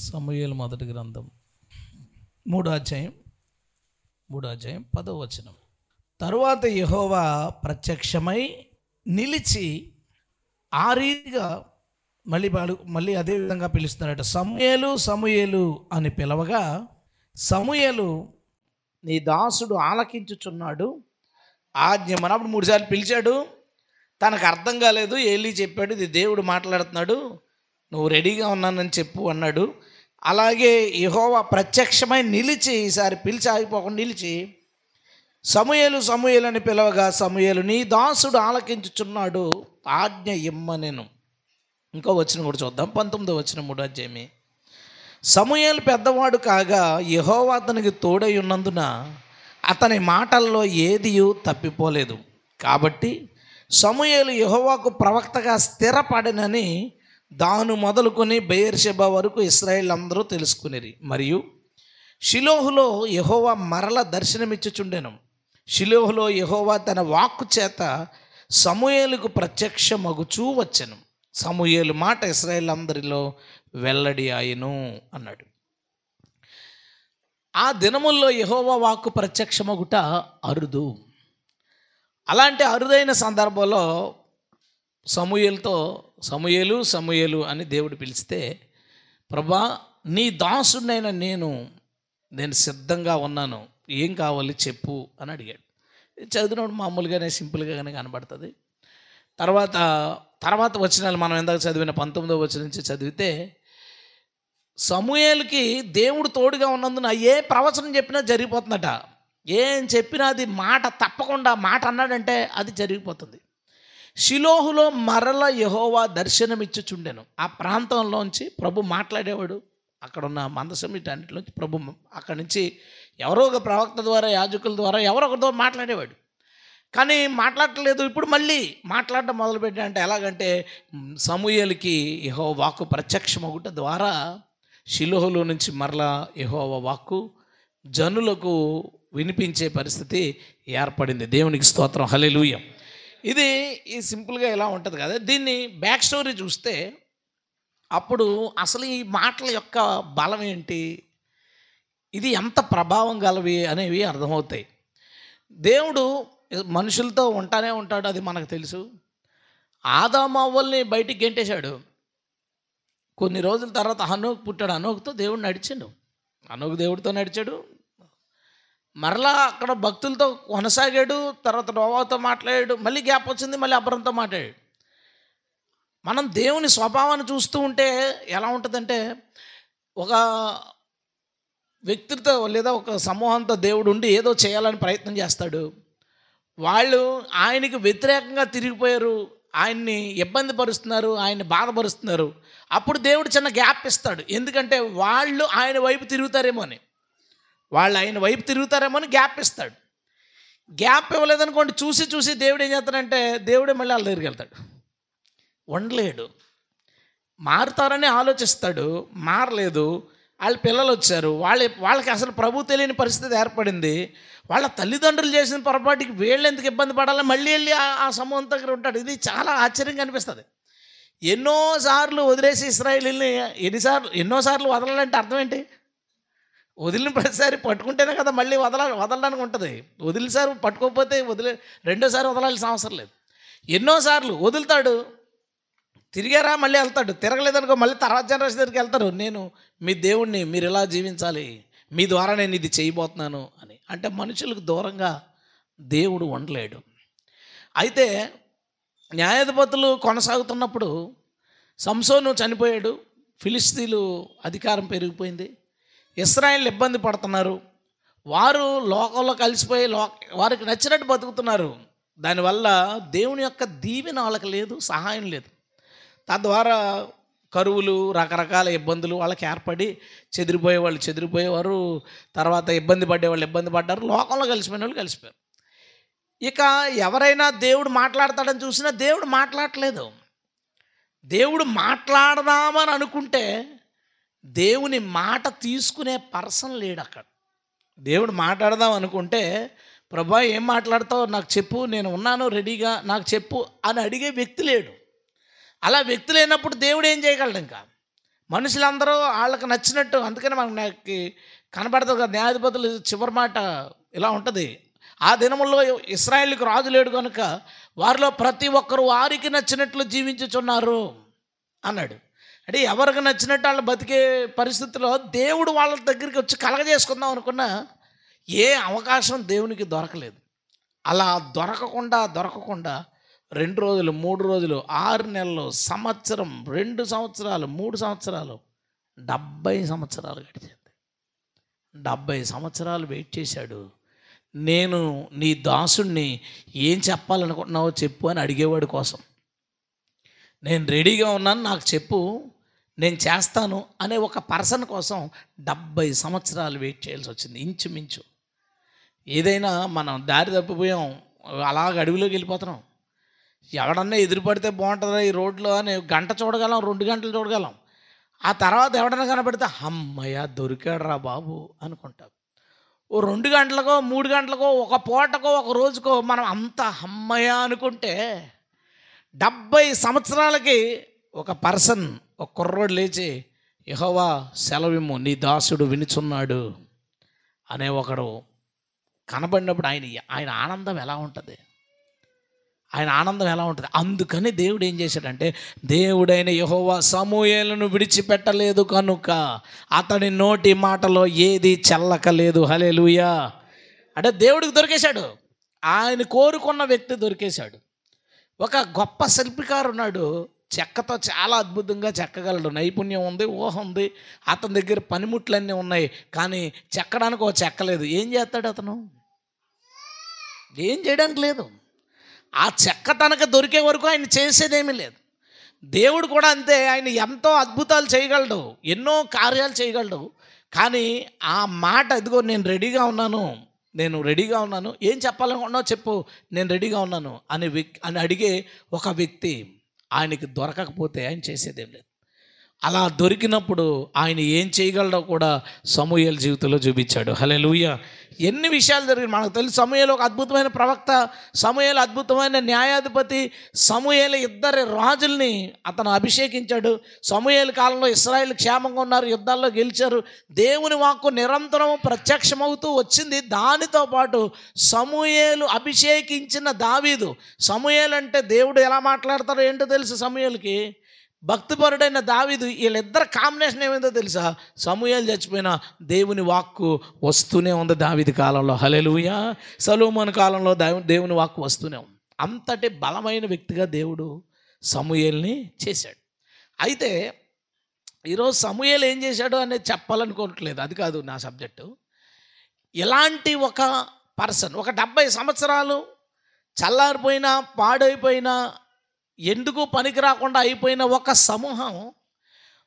సమూయేలు మొదటి గ్రంథం 3వ అధ్యాయం 10వ వచనం. తరువాత యెహోవా ప్రత్యక్షమై నిలిచి ఆ రీతిగా మళ్ళీ అదే విధంగా పిలుస్తున్నాడట. సమూయేలు సమూయేలు అని పిలవగా, సమూయేలు నీ దాసుడు ఆలకించుచున్నాడు ఆజ్ఞమని. అప్పుడు 3 సార్లు పిలిచాడు. తనకు అర్థం కాలేదు. ఏలీ చెప్పాడు, ఇది దేవుడు మాట్లాడుతున్నాడు, నువ్వు రెడీగా ఉన్నానని చెప్పు అన్నాడు. అలాగే యెహోవా ప్రత్యక్షమై నిలిచి, ఈసారి పిలిచి ఆగిపోకుండా నిలిచి సమూయేలు సమూయేలు అని పిలవగా, సమూయేలు నీ దాసుడు ఆలకించుచున్నాడు ఆజ్ఞ ఇమ్మనెను. ఇంకో వచనం కూడా చూద్దాం. 19వ వచనం 3వ అధ్యాయమే. సమూయేలు పెద్దవాడు కాగా యెహోవా అతనికి తోడై ఉన్నందున అతని మాటల్లో ఏదియూ తప్పిపోలేదు. కాబట్టి సమూయేలు యెహోవాకు ప్రవక్తగా స్థిరపడినని దాను మొదలుకొని బెయేర్షెబా వరకు ఇశ్రాయేలు అందరూ తెలుసుకునేది. మరియు షిలోహులో యెహోవా మరల దర్శనమిచ్చుచుండెను. షిలోహులో యెహోవా తన వాక్కు చేత సమూయేలుకు ప్రత్యక్షమగుచూ వచ్చెను. సమూయేలు మాట ఇశ్రాయేలు అందరిలో వెల్లడి ఆయను అన్నాడు. ఆ దినముల్లో యెహోవా వాక్కు ప్రత్యక్షమగుట అరుదు. అలాంటి అరుదైన సందర్భంలో సమూయేలుతో సమూయేలు సమూయేలు అని దేవుడు పిలిస్తే, ప్రభా నీ దాసుడినైన నేను సిద్ధంగా ఉన్నాను, ఏం కావాలి చెప్పు అని అడిగాడు. చదివినప్పుడు మామూలుగానే సింపుల్గానే కనబడుతుంది. తర్వాత వచనాలు మనం ఎందాక చదివిన 19వ వచనం నుంచి చదివితే, సమూయేలుకి దేవుడు తోడుగా ఉన్నందున ఏ ప్రవచనం చెప్పినా జరిగిపోతుందట. ఏం చెప్పినా అది మాట తప్పకుండా, మాట అన్నాడంటే అది జరిగిపోతుంది. షిలోహులో మరల యెహోవా దర్శనమిచ్చుచుండెను. ఆ ప్రాంతంలోంచి ప్రభు మాట్లాడేవాడు. అక్కడున్న మందసం వీటన్నిటిలోంచి ప్రభు అక్కడి నుంచి ఎవరో ఒక ప్రవక్త ద్వారా, యాజకుల ద్వారా ఎవరో ఒకరితో మాట్లాడేవాడు. కానీ మాట్లాడలేదు. ఇప్పుడు మళ్ళీ మాట్లాడడం మొదలుపెట్టాడంటే ఎలాగంటే, సమూయేలుకి యెహోవా వాక్కు ప్రత్యక్షమగుట ద్వారా షిలోహులో నుంచి మరలా యెహోవా వాక్కు జనులకు వినిపించే పరిస్థితి ఏర్పడింది. దేవునికి స్తోత్రం, హల్లెలూయా. ఇది సింపుల్గా ఇలా ఉంటుంది కదా. దీన్ని బ్యాక్ స్టోరీ చూస్తే అప్పుడు అసలు ఈ మాటల యొక్క బలం ఏంటి, ఇది ఎంత ప్రభావం గలవి అనేవి అర్థమవుతాయి. దేవుడు మనుషులతో ఉంటానే ఉంటాడు, అది మనకు తెలుసు. ఆదాము అవ్వల్ని బయటికి గెంటేశాడు. కొన్ని రోజుల తర్వాత హనోకు పుట్టాడు. హనోకుతో దేవుడు నడిచాడు. హనోకు దేవుడితో నడిచాడు. మరలా అక్కడ భక్తులతో కొనసాగాడు. తర్వాత నోవాతో మాట్లాడాడు. మళ్ళీ గ్యాప్ వచ్చింది, మళ్ళీ అబ్రాముతో మాట్లాడాడు. మనం దేవుని స్వభావాన్ని చూస్తూ ఉంటే ఎలా ఉంటుందంటే, ఒక వ్యక్తితో లేదా ఒక సమూహంతో దేవుడు ఉండి ఏదో చేయాలని ప్రయత్నం చేస్తాడు. వాళ్ళు ఆయనకి వ్యతిరేకంగా తిరిగిపోయారు, ఆయన్ని ఇబ్బంది పరుస్తున్నారు, ఆయన్ని బాధపరుస్తున్నారు. అప్పుడు దేవుడు చిన్న గ్యాప్ ఇస్తాడు. ఎందుకంటే వాళ్ళు ఆయన వైపు తిరుగుతారేమో అని, గ్యాప్ ఇస్తాడు. గ్యాప్ ఇవ్వలేదనుకోండి, చూసి దేవుడు ఏం చేస్తాడంటే, దేవుడే మళ్ళీ వాళ్ళ దగ్గరికి వెళ్తాడు. ఉండలేడు. మారుతారని ఆలోచిస్తాడు, మారలేదు. వాళ్ళ పిల్లలు వచ్చారు, వాళ్ళకి అసలు ప్రభు తెలియని పరిస్థితి ఏర్పడింది. వాళ్ళ తల్లిదండ్రులు చేసిన పొరపాటుకి వీళ్ళు ఎందుకు ఇబ్బంది పడాలని మళ్ళీ వెళ్ళి ఆ సమూహం దగ్గర ఉంటాడు. ఇది చాలా ఆశ్చర్యంగా అనిపిస్తుంది. ఎన్నోసార్లు వదిలేసి ఇశ్రాయేలీని ఎన్నోసార్లు వదలాలంటే అర్థం ఏంటి? వదిలిన ప్రతిసారి పట్టుకుంటేనే కదా మళ్ళీ వదలడానికి ఉంటుంది. వదిలిసారి పట్టుకోకపోతే రెండోసారి వదలాల్సిన అవసరం లేదు. ఎన్నోసార్లు వదులుతాడు, తిరిగారా మళ్ళీ వెళ్తాడు. తిరగలేదనుకో మళ్ళీ తర్వాత జనరేషన్ దగ్గరికి వెళ్తారు. నేను మీ దేవుణ్ణి, మీరు ఎలా జీవించాలి, మీ ద్వారా నేను ఇది చేయబోతున్నాను అని. అంటే మనుషులకు దూరంగా దేవుడు ఉండలేడు. అయితే న్యాయాధిపతులు కొనసాగుతున్నప్పుడు సంసోను చనిపోయాడు. ఫిలిష్తీయులు అధికారం పెరిగిపోయింది. ఇశ్రాయేలు ఇబ్బంది పడుతున్నారు. వారు లోకంలో కలిసిపోయి వారికి నచ్చినట్టు బతుకుతున్నారు. దానివల్ల దేవుని యొక్క దీవెన వాళ్ళకి లేదు, సహాయం లేదు. తద్వారా కరువులు, రకరకాల ఇబ్బందులు వాళ్ళకి ఏర్పడి చెదిరిపోయేవారు, తర్వాత ఇబ్బంది పడ్డేవాళ్ళు ఇబ్బంది పడ్డారు. లోకంలో కలిసిపోయిన వాళ్ళు కలిసిపోయారు. ఇక ఎవరైనా దేవుడు మాట్లాడతాడని చూసినా దేవుడు మాట్లాడట్లేదు. దేవుడు మాట్లాడదామని అనుకుంటే దేవుని మాట తీసుకునే పర్సన్ లేడు అక్కడ. దేవుడు మాట్లాడదాం అనుకుంటే, ప్రభా ఏం మాట్లాడతావు నాకు చెప్పు, నేను ఉన్నాను రెడీగా, నాకు చెప్పు అని అడిగే వ్యక్తి లేడు. అలా వ్యక్తి లేనప్పుడు దేవుడు ఏం చేయగలడు? ఇంకా మనుషులందరూ వాళ్ళకి నచ్చినట్టు, అందుకని మనకి కనబడుతుంది కదా న్యాయాధిపతులు చివరి మాట ఇలా ఉంటుంది, ఆ దినముల్లో ఇశ్రాయేలుకి రాజు లేడు కనుక వారిలో ప్రతి ఒక్కరు వారికి నచ్చినట్లు జీవించుచున్నారు అన్నాడు. అంటే ఎవరికి నచ్చినట్టు వాళ్ళు బతికే పరిస్థితిలో దేవుడు వాళ్ళ దగ్గరికి వచ్చి కలగజేసుకుందాం అనుకున్నా ఏ అవకాశం దేవునికి దొరకలేదు. అలా దొరకకుండా 2 రోజులు, 3 రోజులు, 6 నెలలు, సంవత్సరం, 2 సంవత్సరాలు, 3 సంవత్సరాలు, 70 సంవత్సరాలు గడిచింది. 70 సంవత్సరాలు వెయిట్ చేశాడు. నేను నీ దాసుణ్ణి, ఏం చెప్పాలనుకుంటున్నావో చెప్పు అని అడిగేవాడి కోసం. నేను రెడీగా ఉన్నాను, నాకు చెప్పు, నేను చేస్తాను అనే ఒక పర్సన్ కోసం 70 సంవత్సరాలు వెయిట్ చేయాల్సి వచ్చింది ఇంచుమించు. ఏదైనా మనం దారి తప్పిపోయాం, అలాగ అడవిలోకి వెళ్ళిపోతున్నాం, ఎవడన్నా ఎదురుపడితే బాగుంటుందా ఈ రోడ్లో అని గంట చూడగలం, 2 గంటలు చూడగలం. ఆ తర్వాత ఎవడన్నా కనపడితే అమ్మయ్య దొరికాడురా బాబు అనుకుంటాం. ఓ 2 గంటలకో 3 గంటలకో ఒక పూటకో ఒక రోజుకో మనం అంత అమ్మయ్య అనుకుంటే 70 సంవత్సరాలకి ఒక పర్సన్, ఒక కుర్రోడు లేచి యెహోవా సెలవిమ్ము, నీ దాసుడు వినుచున్నాడు అనే ఒకడు కనబడినప్పుడు ఆయన ఆనందం ఎలా ఉంటుంది, ఆయన ఆనందం ఎలా ఉంటుంది. అందుకని దేవుడు ఏం చేశాడంటే, దేవుడైన యెహోవా సమూయేలును విడిచిపెట్టలేదు కనుక అతని నోటి మాటలో ఏది చెల్లకలేదు. హల్లెలూయా. అంటే దేవుడికి దొరికేశాడు, ఆయన కోరుకున్న వ్యక్తి దొరికేశాడు. ఒక గొప్ప శిల్పికారు ఉన్నాడు, చెక్కతో చాలా అద్భుతంగా చెక్కగలడు, నైపుణ్యం ఉంది, ఊహ ఉంది, అతని దగ్గర పనిముట్లన్నీ ఉన్నాయి. కానీ చెక్కడానికి ఒక చెక్కలేదు. ఏం చేస్తాడు అతను? ఏం చేయడానికి లేదు. ఆ చెక్క తనకు దొరికే వరకు ఆయన చేసేదేమీ లేదు. దేవుడు కూడా అంతే, ఆయన ఎంతో అద్భుతాలు చేయగలడు, ఎన్నో కార్యాలు చేయగలడు. కానీ ఆ మాట, ఇదిగో నేను రెడీగా ఉన్నాను, ఏం చెప్పాలనుకున్నావు చెప్పు, నేను రెడీగా ఉన్నాను అని అడిగే ఒక వ్యక్తి ఆయనకి దొరకకపోతే ఆయన చేసేదేం లేదు. అలా దొరికినప్పుడు ఆయన ఏం చేయగలడో కూడా సమూయేలు జీవితంలో చూపించాడు. హల్లెలూయా. ఎన్ని విషయాలు జరిగింది మనకు తెలుసు. సమూయేలు ఒక అద్భుతమైన ప్రవక్త, సమూయేలు అద్భుతమైన న్యాయాధిపతి, సమూయేలు 2 రాజుల్ని అతను అభిషేకించాడు. సమూయేలు కాలంలో ఇశ్రాయేలు క్షేమంగా ఉన్నారు, యుద్ధాల్లో గెలిచారు. దేవుని వాక్కు నిరంతరం ప్రత్యక్షమవుతూ వచ్చింది. దానితో పాటు సమూయేలు అభిషేకించిన దావీదు, సమూయేలు అంటే దేవుడు ఎలా మాట్లాడతారో ఏంటో తెలుసు సమూయేలుకి, భక్తిపరుడైన దావీదు, వీళ్ళిద్దరు కాంబినేషన్ ఏమైందో తెలుసా? సమూయేలు చచ్చిపోయినా దేవుని వాక్కు వస్తూనే ఉంది దావీదు కాలంలో. హల్లెలూయా. సొలొమోను కాలంలో దేవుని వాక్కు వస్తూనే ఉంది. అంతటి బలమైన వ్యక్తిగా దేవుడు సమూయేలుని చేశాడు. అయితే ఈరోజు సమూయేలు ఏం చేశాడు అనేది చెప్పాలనుకోవట్లేదు, అది కాదు నా సబ్జెక్టు. ఇలాంటి ఒక పర్సన్, ఒక 70 సంవత్సరాలు చల్లారిపోయినా, పాడైపోయినా, ఎందుకు పనికి రాకుండా అయిపోయిన ఒక సమూహం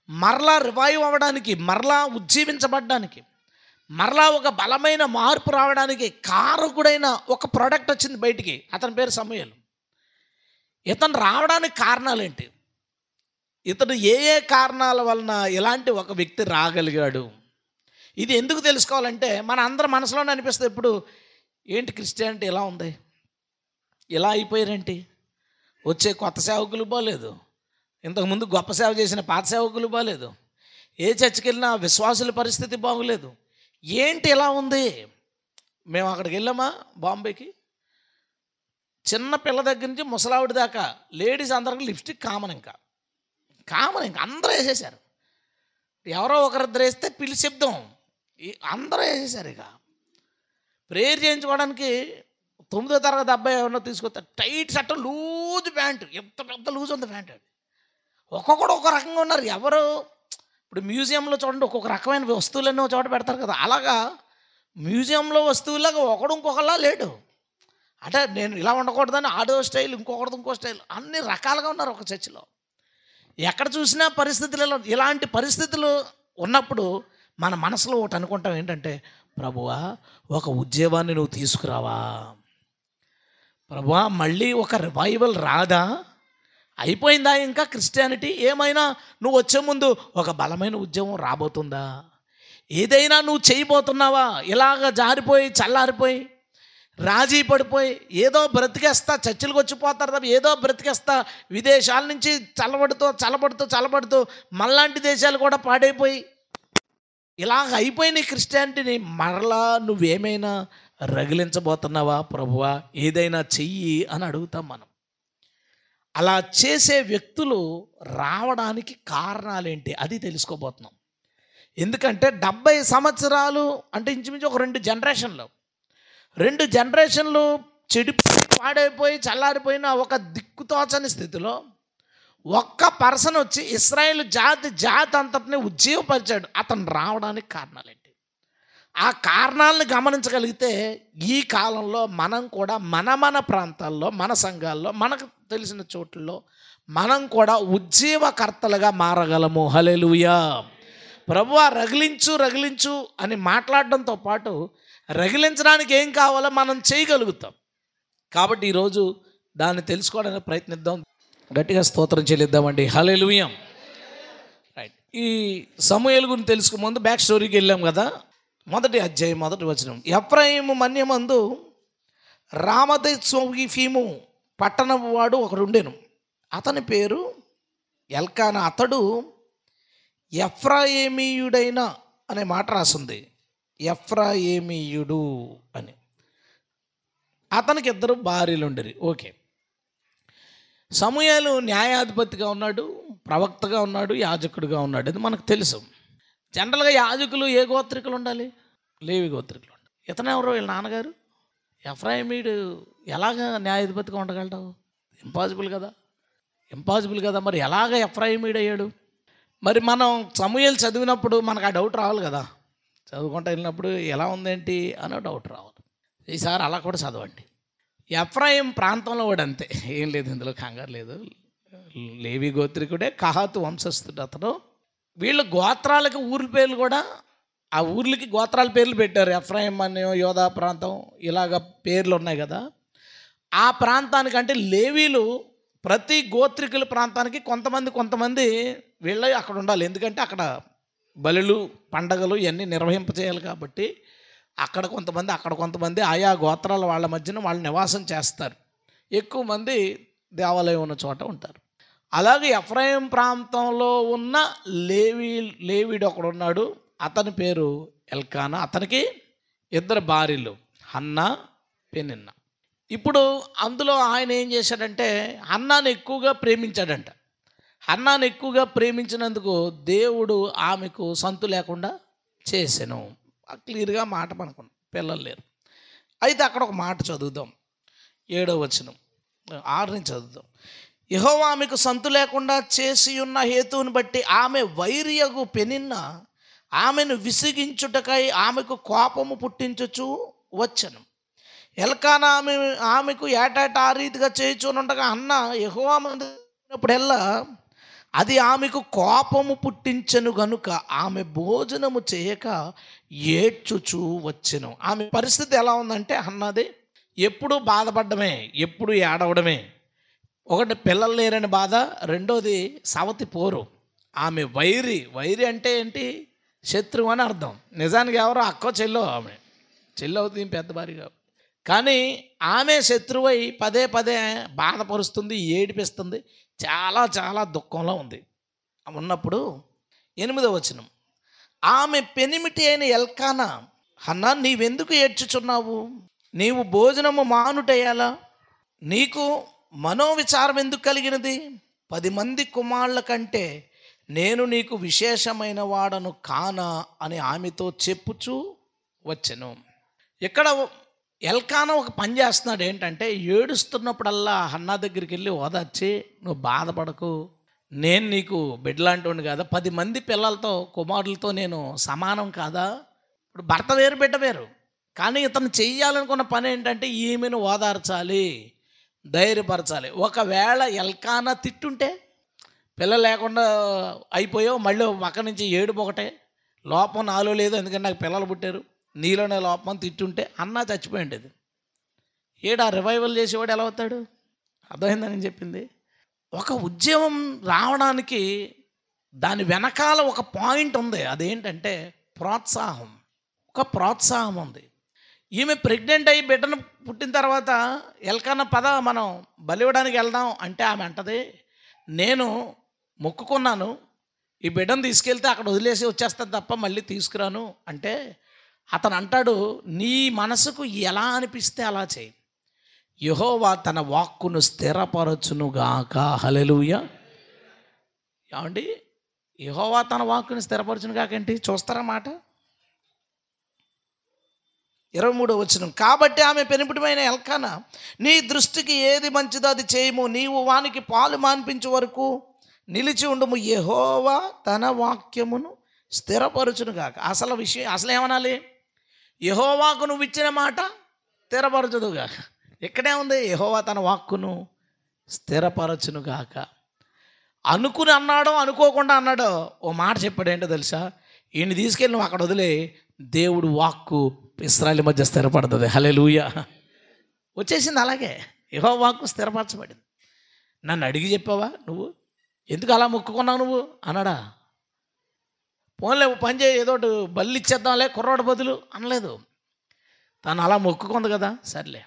మరలా రివైవ్ అవ్వడానికి, మరలా ఉజ్జీవించబడ్డానికి, మరలా ఒక బలమైన మార్పు రావడానికి కారకుడైన ఒక ప్రోడక్ట్ వచ్చింది బయటికి. అతని పేరు సమూయేలు. ఇతను రావడానికి కారణాలు ఏంటి? ఇతడు ఏ కారణాల వలన ఇలాంటి ఒక వ్యక్తి రాగలిగాడు? ఇది ఎందుకు తెలుసుకోవాలంటే మన అందరి మనసులోనే అనిపిస్తుంది ఎప్పుడు, ఏంటి క్రిస్టియానిటీ ఇలా ఉంది, ఇలా అయిపోయారేంటి, వచ్చే కొత్త సేవకులు బాలేదు, ఇంతకుముందు గొప్ప సేవ చేసిన పాత సేవకులు బాలేదు, ఏ చర్చికి వెళ్ళినా విశ్వాసుల పరిస్థితి బాగోలేదు, ఏంటి ఇలా ఉంది? మేము అక్కడికి వెళ్ళామా బాంబేకి, చిన్న పిల్ల దగ్గర నుంచి ముసలావిడి దాకా లేడీస్ అందరికీ లిప్స్టిక్ కామన్, ఇంకా అందరూ వేసేసారు. ఎవరో ఒకరిద్దరు వేస్తే పిలిచి చెప్దాం, అందరూ వేసేసారు. ఇక ప్రేయర్ చేయించుకోవడానికి 9వ తరగతి అబ్బాయి ఏమన్నా తీసుకొస్తారు, టైట్ షర్ట్, లూజ్ ప్యాంటు, ఎంత పెద్ద లూజ్ ఉంది ప్యాంటు. ఒక్కొక్కడు ఒక రకంగా ఉన్నారు. ఎవరు ఇప్పుడు మ్యూజియంలో చూడండి, ఒక్కొక్క రకమైన వస్తువులన్నీ చోట పెడతారు కదా, అలాగా మ్యూజియంలో వస్తువులాగా ఒకడు ఇంకొకలా లేడు. అంటే నేను ఇలా ఉండకూడదని ఆడో స్టైల్, ఇంకొకటి ఇంకో స్టైల్, అన్ని రకాలుగా ఉన్నారు ఒక చర్చిలో. ఎక్కడ చూసినా పరిస్థితులలో, ఇలాంటి పరిస్థితులు ఉన్నప్పుడు మన మనసులో ఒకటి అనుకుంటాం, ఏంటంటే ప్రభువా ఒక ఉద్యోగాన్ని నువ్వు తీసుకురావా, ప్రభువా మళ్ళీ ఒక రివైవల్ రాదా, అయిపోయిందా ఇంకా క్రిస్టియానిటీ, ఏమైనా నువ్వు వచ్చే ముందు ఒక బలమైన ఉద్యమం రాబోతుందా, ఏదైనా నువ్వు చేయబోతున్నావా, ఇలాగ జారిపోయి చల్లారిపోయి రాజీ పడిపోయి ఏదో బ్రతికేస్తా, చర్చిలకు వచ్చిపోతారు తప్ప ఏదో బ్రతికేస్తా, విదేశాల నుంచి చల్లబడుతూ మళ్ళాంటి దేశాలు కూడా పాడైపోయి ఇలాగ అయిపోయిన క్రిస్టియానిటీని మరలా నువ్వేమైనా రగిలించబోతున్నావా ప్రభువా, ఏదైనా చెయ్యి అని అడుగుతాం మనం. అలా చేసే వ్యక్తులు రావడానికి కారణాలేంటి అది తెలుసుకోబోతున్నాం. ఎందుకంటే 70 సంవత్సరాలు అంటే ఇంచుమించు ఒక 2 జనరేషన్లు చెడిపోయి పాడైపోయి చల్లారిపోయిన ఒక దిక్కుతోచని స్థితిలో ఒక్క పర్సన్ వచ్చి ఇశ్రాయేలు జాతి అంతటిని ఉజ్జీవపరిచాడు. అతను రావడానికి కారణాలేంటి? ఆ కారణాలను గమనించగలిగితే ఈ కాలంలో మనం కూడా మన ప్రాంతాల్లో, మన సంఘాల్లో, మనకు తెలిసిన చోట్లలో మనం కూడా ఉజ్జీవకర్తలుగా మారగలము. హల్లెలూయా. ప్రభువా రగిలించు అని మాట్లాడడంతో పాటు రగిలించడానికి ఏం కావాలో మనం చేయగలుగుతాం. కాబట్టి ఈరోజు దాన్ని తెలుసుకోవడానికి ప్రయత్నిద్దాం. గట్టిగా స్తోత్రం చెల్లిద్దామండి. హల్లెలూయా. రైట్. ఈ సమూయేలు గురించి తెలుసుకు ముందు బ్యాక్ స్టోరీకి వెళ్ళాం కదా. 1వ అధ్యాయం 1వ వచనం. ఎఫ్రాయిము మన్యమందు రామదెత్సోగిఫీము పట్టణపు వాడు ఒకడుండెను. అతని పేరు ఎల్కానా. అతడు ఎఫ్రాయిమీయుడైన అనే మాట రాసింది, ఎఫ్రాయిమీయుడు అని. అతనికి 2 భార్యలు ఉండేవి. ఓకే. సమూయేలు న్యాయాధిపతిగా ఉన్నాడు, ప్రవక్తగా ఉన్నాడు, యాజకుడిగా ఉన్నాడు. ఇది మనకు తెలుసు. జనరల్గా యాజకులు ఏ గోత్రికులు ఉండాలి? లేవి గోత్రికులు ఉండాలి. ఇతను ఎవరు? వీళ్ళ నాన్నగారు ఎఫ్రాయిమీయుడు. ఎలాగ న్యాయాధిపతిగా ఉండగలడు? ఇంపాసిబుల్ కదా. మరి ఎలాగ ఎఫ్రాయిమీయుడు అయ్యాడు? మరి మనం సమూయేలు చదివినప్పుడు మనకు ఆ డౌట్ రావాలి కదా. చదువుకుంటూ వెళ్ళినప్పుడు ఎలా ఉందేంటి అని డౌట్ రావాలి. ఈసారి అలా కూడా చదవండి. ఎఫ్రాయిం ప్రాంతంలో కూడా అంతే, ఏం లేదు ఇందులో కంగారు లేదు. లేవి గోత్రికుడే, కహాతు వంశస్థుడు అతను. వీళ్ళ గోత్రాలకి ఊర్ల పేర్లు కూడా ఆ ఊర్లకి గోత్రాల పేర్లు పెట్టారు. ఎఫ్రాయిం అని, యోధా ప్రాంతం ఇలాగ పేర్లు ఉన్నాయి కదా. ఆ ప్రాంతానికి అంటే లేవీలు ప్రతి గోత్రికుల ప్రాంతానికి కొంతమంది వీళ్ళ అక్కడ ఉండాలి. ఎందుకంటే అక్కడ బలులు, పండగలు ఇవన్నీ నిర్వహింపచేయాలి కాబట్టి అక్కడ కొంతమంది ఆయా గోత్రాల వాళ్ళ మధ్యన వాళ్ళు నివాసం చేస్తారు. ఎక్కువ మంది దేవాలయం ఉన్న చోట ఉంటారు. అలాగే ఎఫ్రాయిం ప్రాంతంలో ఉన్న లేవీడు ఒకడున్నాడు. అతని పేరు ఎల్కానా. అతనికి 2 భార్యలు, హన్నా, పెనిన్న. ఇప్పుడు అందులో ఆయన ఏం చేశాడంటే హన్నాను ఎక్కువగా ప్రేమించాడంట. హన్నాను ఎక్కువగా ప్రేమించినందుకు దేవుడు ఆమెకు సంతు లేకుండా చేసెను. క్లియర్గా మాట మనకున్నాం, పిల్లలు లేరు. అయితే అక్కడ ఒక మాట చదువుదాం, 7వ వచనం 6 నుంచి చదువుదాం. యెహోవా ఆమెకు సంతు లేకుండా చేసి ఉన్న హేతువుని బట్టి ఆమె వైరియగు పెనిన్న ఆమెను విసిగించుటకై ఆమెకు కోపము పుట్టించుచు వచ్చెను. ఎల్కానా ఆమెకు ఏటా ఆ రీతిగా చేయుచునుండగా అన్న యెహోవా మందిరప్పుడెల్లా అది ఆమెకు కోపము పుట్టించెను గనుక ఆమె భోజనము చేయక ఏడ్చుచూ వచ్చెను. ఆమె పరిస్థితి ఎలా ఉందంటే అన్నది ఎప్పుడు బాధపడమే, ఎప్పుడు ఏడవడమే. ఒకటి పిల్లలు లేరని బాధ, రెండోది సవతి పోరు. ఆమె వైరి అంటే ఏంటి? శత్రువు అని అర్థం. నిజానికి ఎవరో అక్కో చెల్లో, ఆమె చెల్లవుతుంది పెద్ద భార్యగా. కానీ ఆమె శత్రువై పదే బాధపరుస్తుంది, ఏడిపిస్తుంది, చాలా దుఃఖంలో ఉంది. ఉన్నప్పుడు 8వ వచనం. ఆమె పెనిమిటి అయిన ఎల్కానా, హన్నా నీవెందుకు ఏడ్చుచున్నావు? నీవు భోజనము మానుటేయాలా? నీకు మనోవిచారం ఎందుకు కలిగినది? 10 మంది కుమారుల కంటే నేను నీకు విశేషమైన వాడను కానా అని ఆమెతో చెప్పుచూ వచ్చెను. ఇక్కడ ఎల్కానా ఒక పని చేస్తున్నాడు. ఏంటంటే ఏడుస్తున్నప్పుడల్లా హన్నా దగ్గరికి వెళ్ళి ఓదార్చి, నువ్వు బాధపడకు, నేను నీకు బిడ్డలాంటి కాదా, 10 మంది పిల్లలతో కుమారులతో నేను సమానం కాదా? ఇప్పుడు భర్త వేరు, బిడ్డ వేరు. కానీ ఇతను చెయ్యాలనుకున్న పని ఏంటంటే ఈమెను ఓదార్చాలి, ధైర్యపరచాలి. ఒకవేళ ఎల్కానా తిట్టుంటే పిల్లలు లేకుండా అయిపోయావు, మళ్ళీ పక్క నుంచి ఏడుపు ఒకటే, లోపం నాలో లేదు ఎందుకంటే నాకు పిల్లలు పుట్టారు, నీలోనే లోపం తిట్టుంటే అన్నా చచ్చిపోయి ఉండేది. ఏడా రివైవల్ చేసేవాడు ఎలా అవుతాడు? అర్థమైందని నేను చెప్పింది. ఒక ఉద్యమం రావడానికి దాని వెనకాల ఒక పాయింట్ ఉంది. అదేంటంటే ప్రోత్సాహం. ఒక ప్రోత్సాహం ఉంది. ఈమె ప్రెగ్నెంట్ అయ్యి బిడ్డను పుట్టిన తర్వాత ఎల్కానా పద మనం బలి ఇవ్వడానికి వెళ్దాం అంటే ఆమె అంటది, నేను మొక్కుకున్నాను, ఈ బిడ్డను తీసుకెళ్తే అక్కడ వదిలేసి వచ్చేస్తాను తప్ప మళ్ళీ తీసుకురాను అంటే, అతను అంటాడు, నీ మనసుకు ఎలా అనిపిస్తే అలా చేయి, యెహోవా తన వాక్కును స్థిరపరచునుగాక. హల్లెలూయా. ఏమండి, యెహోవా తన వాక్కును స్థిరపరచునుగాక ఏంటి చూస్తారా మాట? 23వ వచనం, కాబట్టి ఆమె పెనిపుటమైన ఎల్కానా, నీ దృష్టికి ఏది మంచిదో అది చేయము, నీవు వానికి పాలు మాన్పించే వరకు నిలిచి ఉండము, యెహోవా తన వాక్యమును స్థిరపరచునుగాక. అసలు విషయం అసలు ఏమనాలి? యెహోవాకు నువ్వు ఇచ్చిన మాట స్థిరపరచుదుగాక. ఇక్కడే ఉంది, యెహోవా తన వాక్కును స్థిరపరచునుగాక. అనుకుని అన్నాడో అనుకోకుండా అన్నాడో ఓ మాట చెప్పాడు. ఏంటో తెలుసా? ఈయన్ని తీసుకెళ్ళి నువ్వు అక్కడ వదిలే, దేవుడు వాక్కు ఇశ్రాయేలు మధ్య స్థిరపడుతుంది. హల్లెలూయా. వచ్చేసింది అలాగే, యెహోవా వాక్కు స్థిరపరచబడింది. నన్ను అడిగి చెప్పావా నువ్వు? ఎందుకు అలా మొక్కుకున్నావు నువ్వు అన్నాడా? పోన్లే పని చేయి, ఏదో బల్లి ఇచ్చేద్దాంలే కుర్రోడు బదులు అనలేదు. తను అలా మొక్కుకుంది కదా, సర్లే.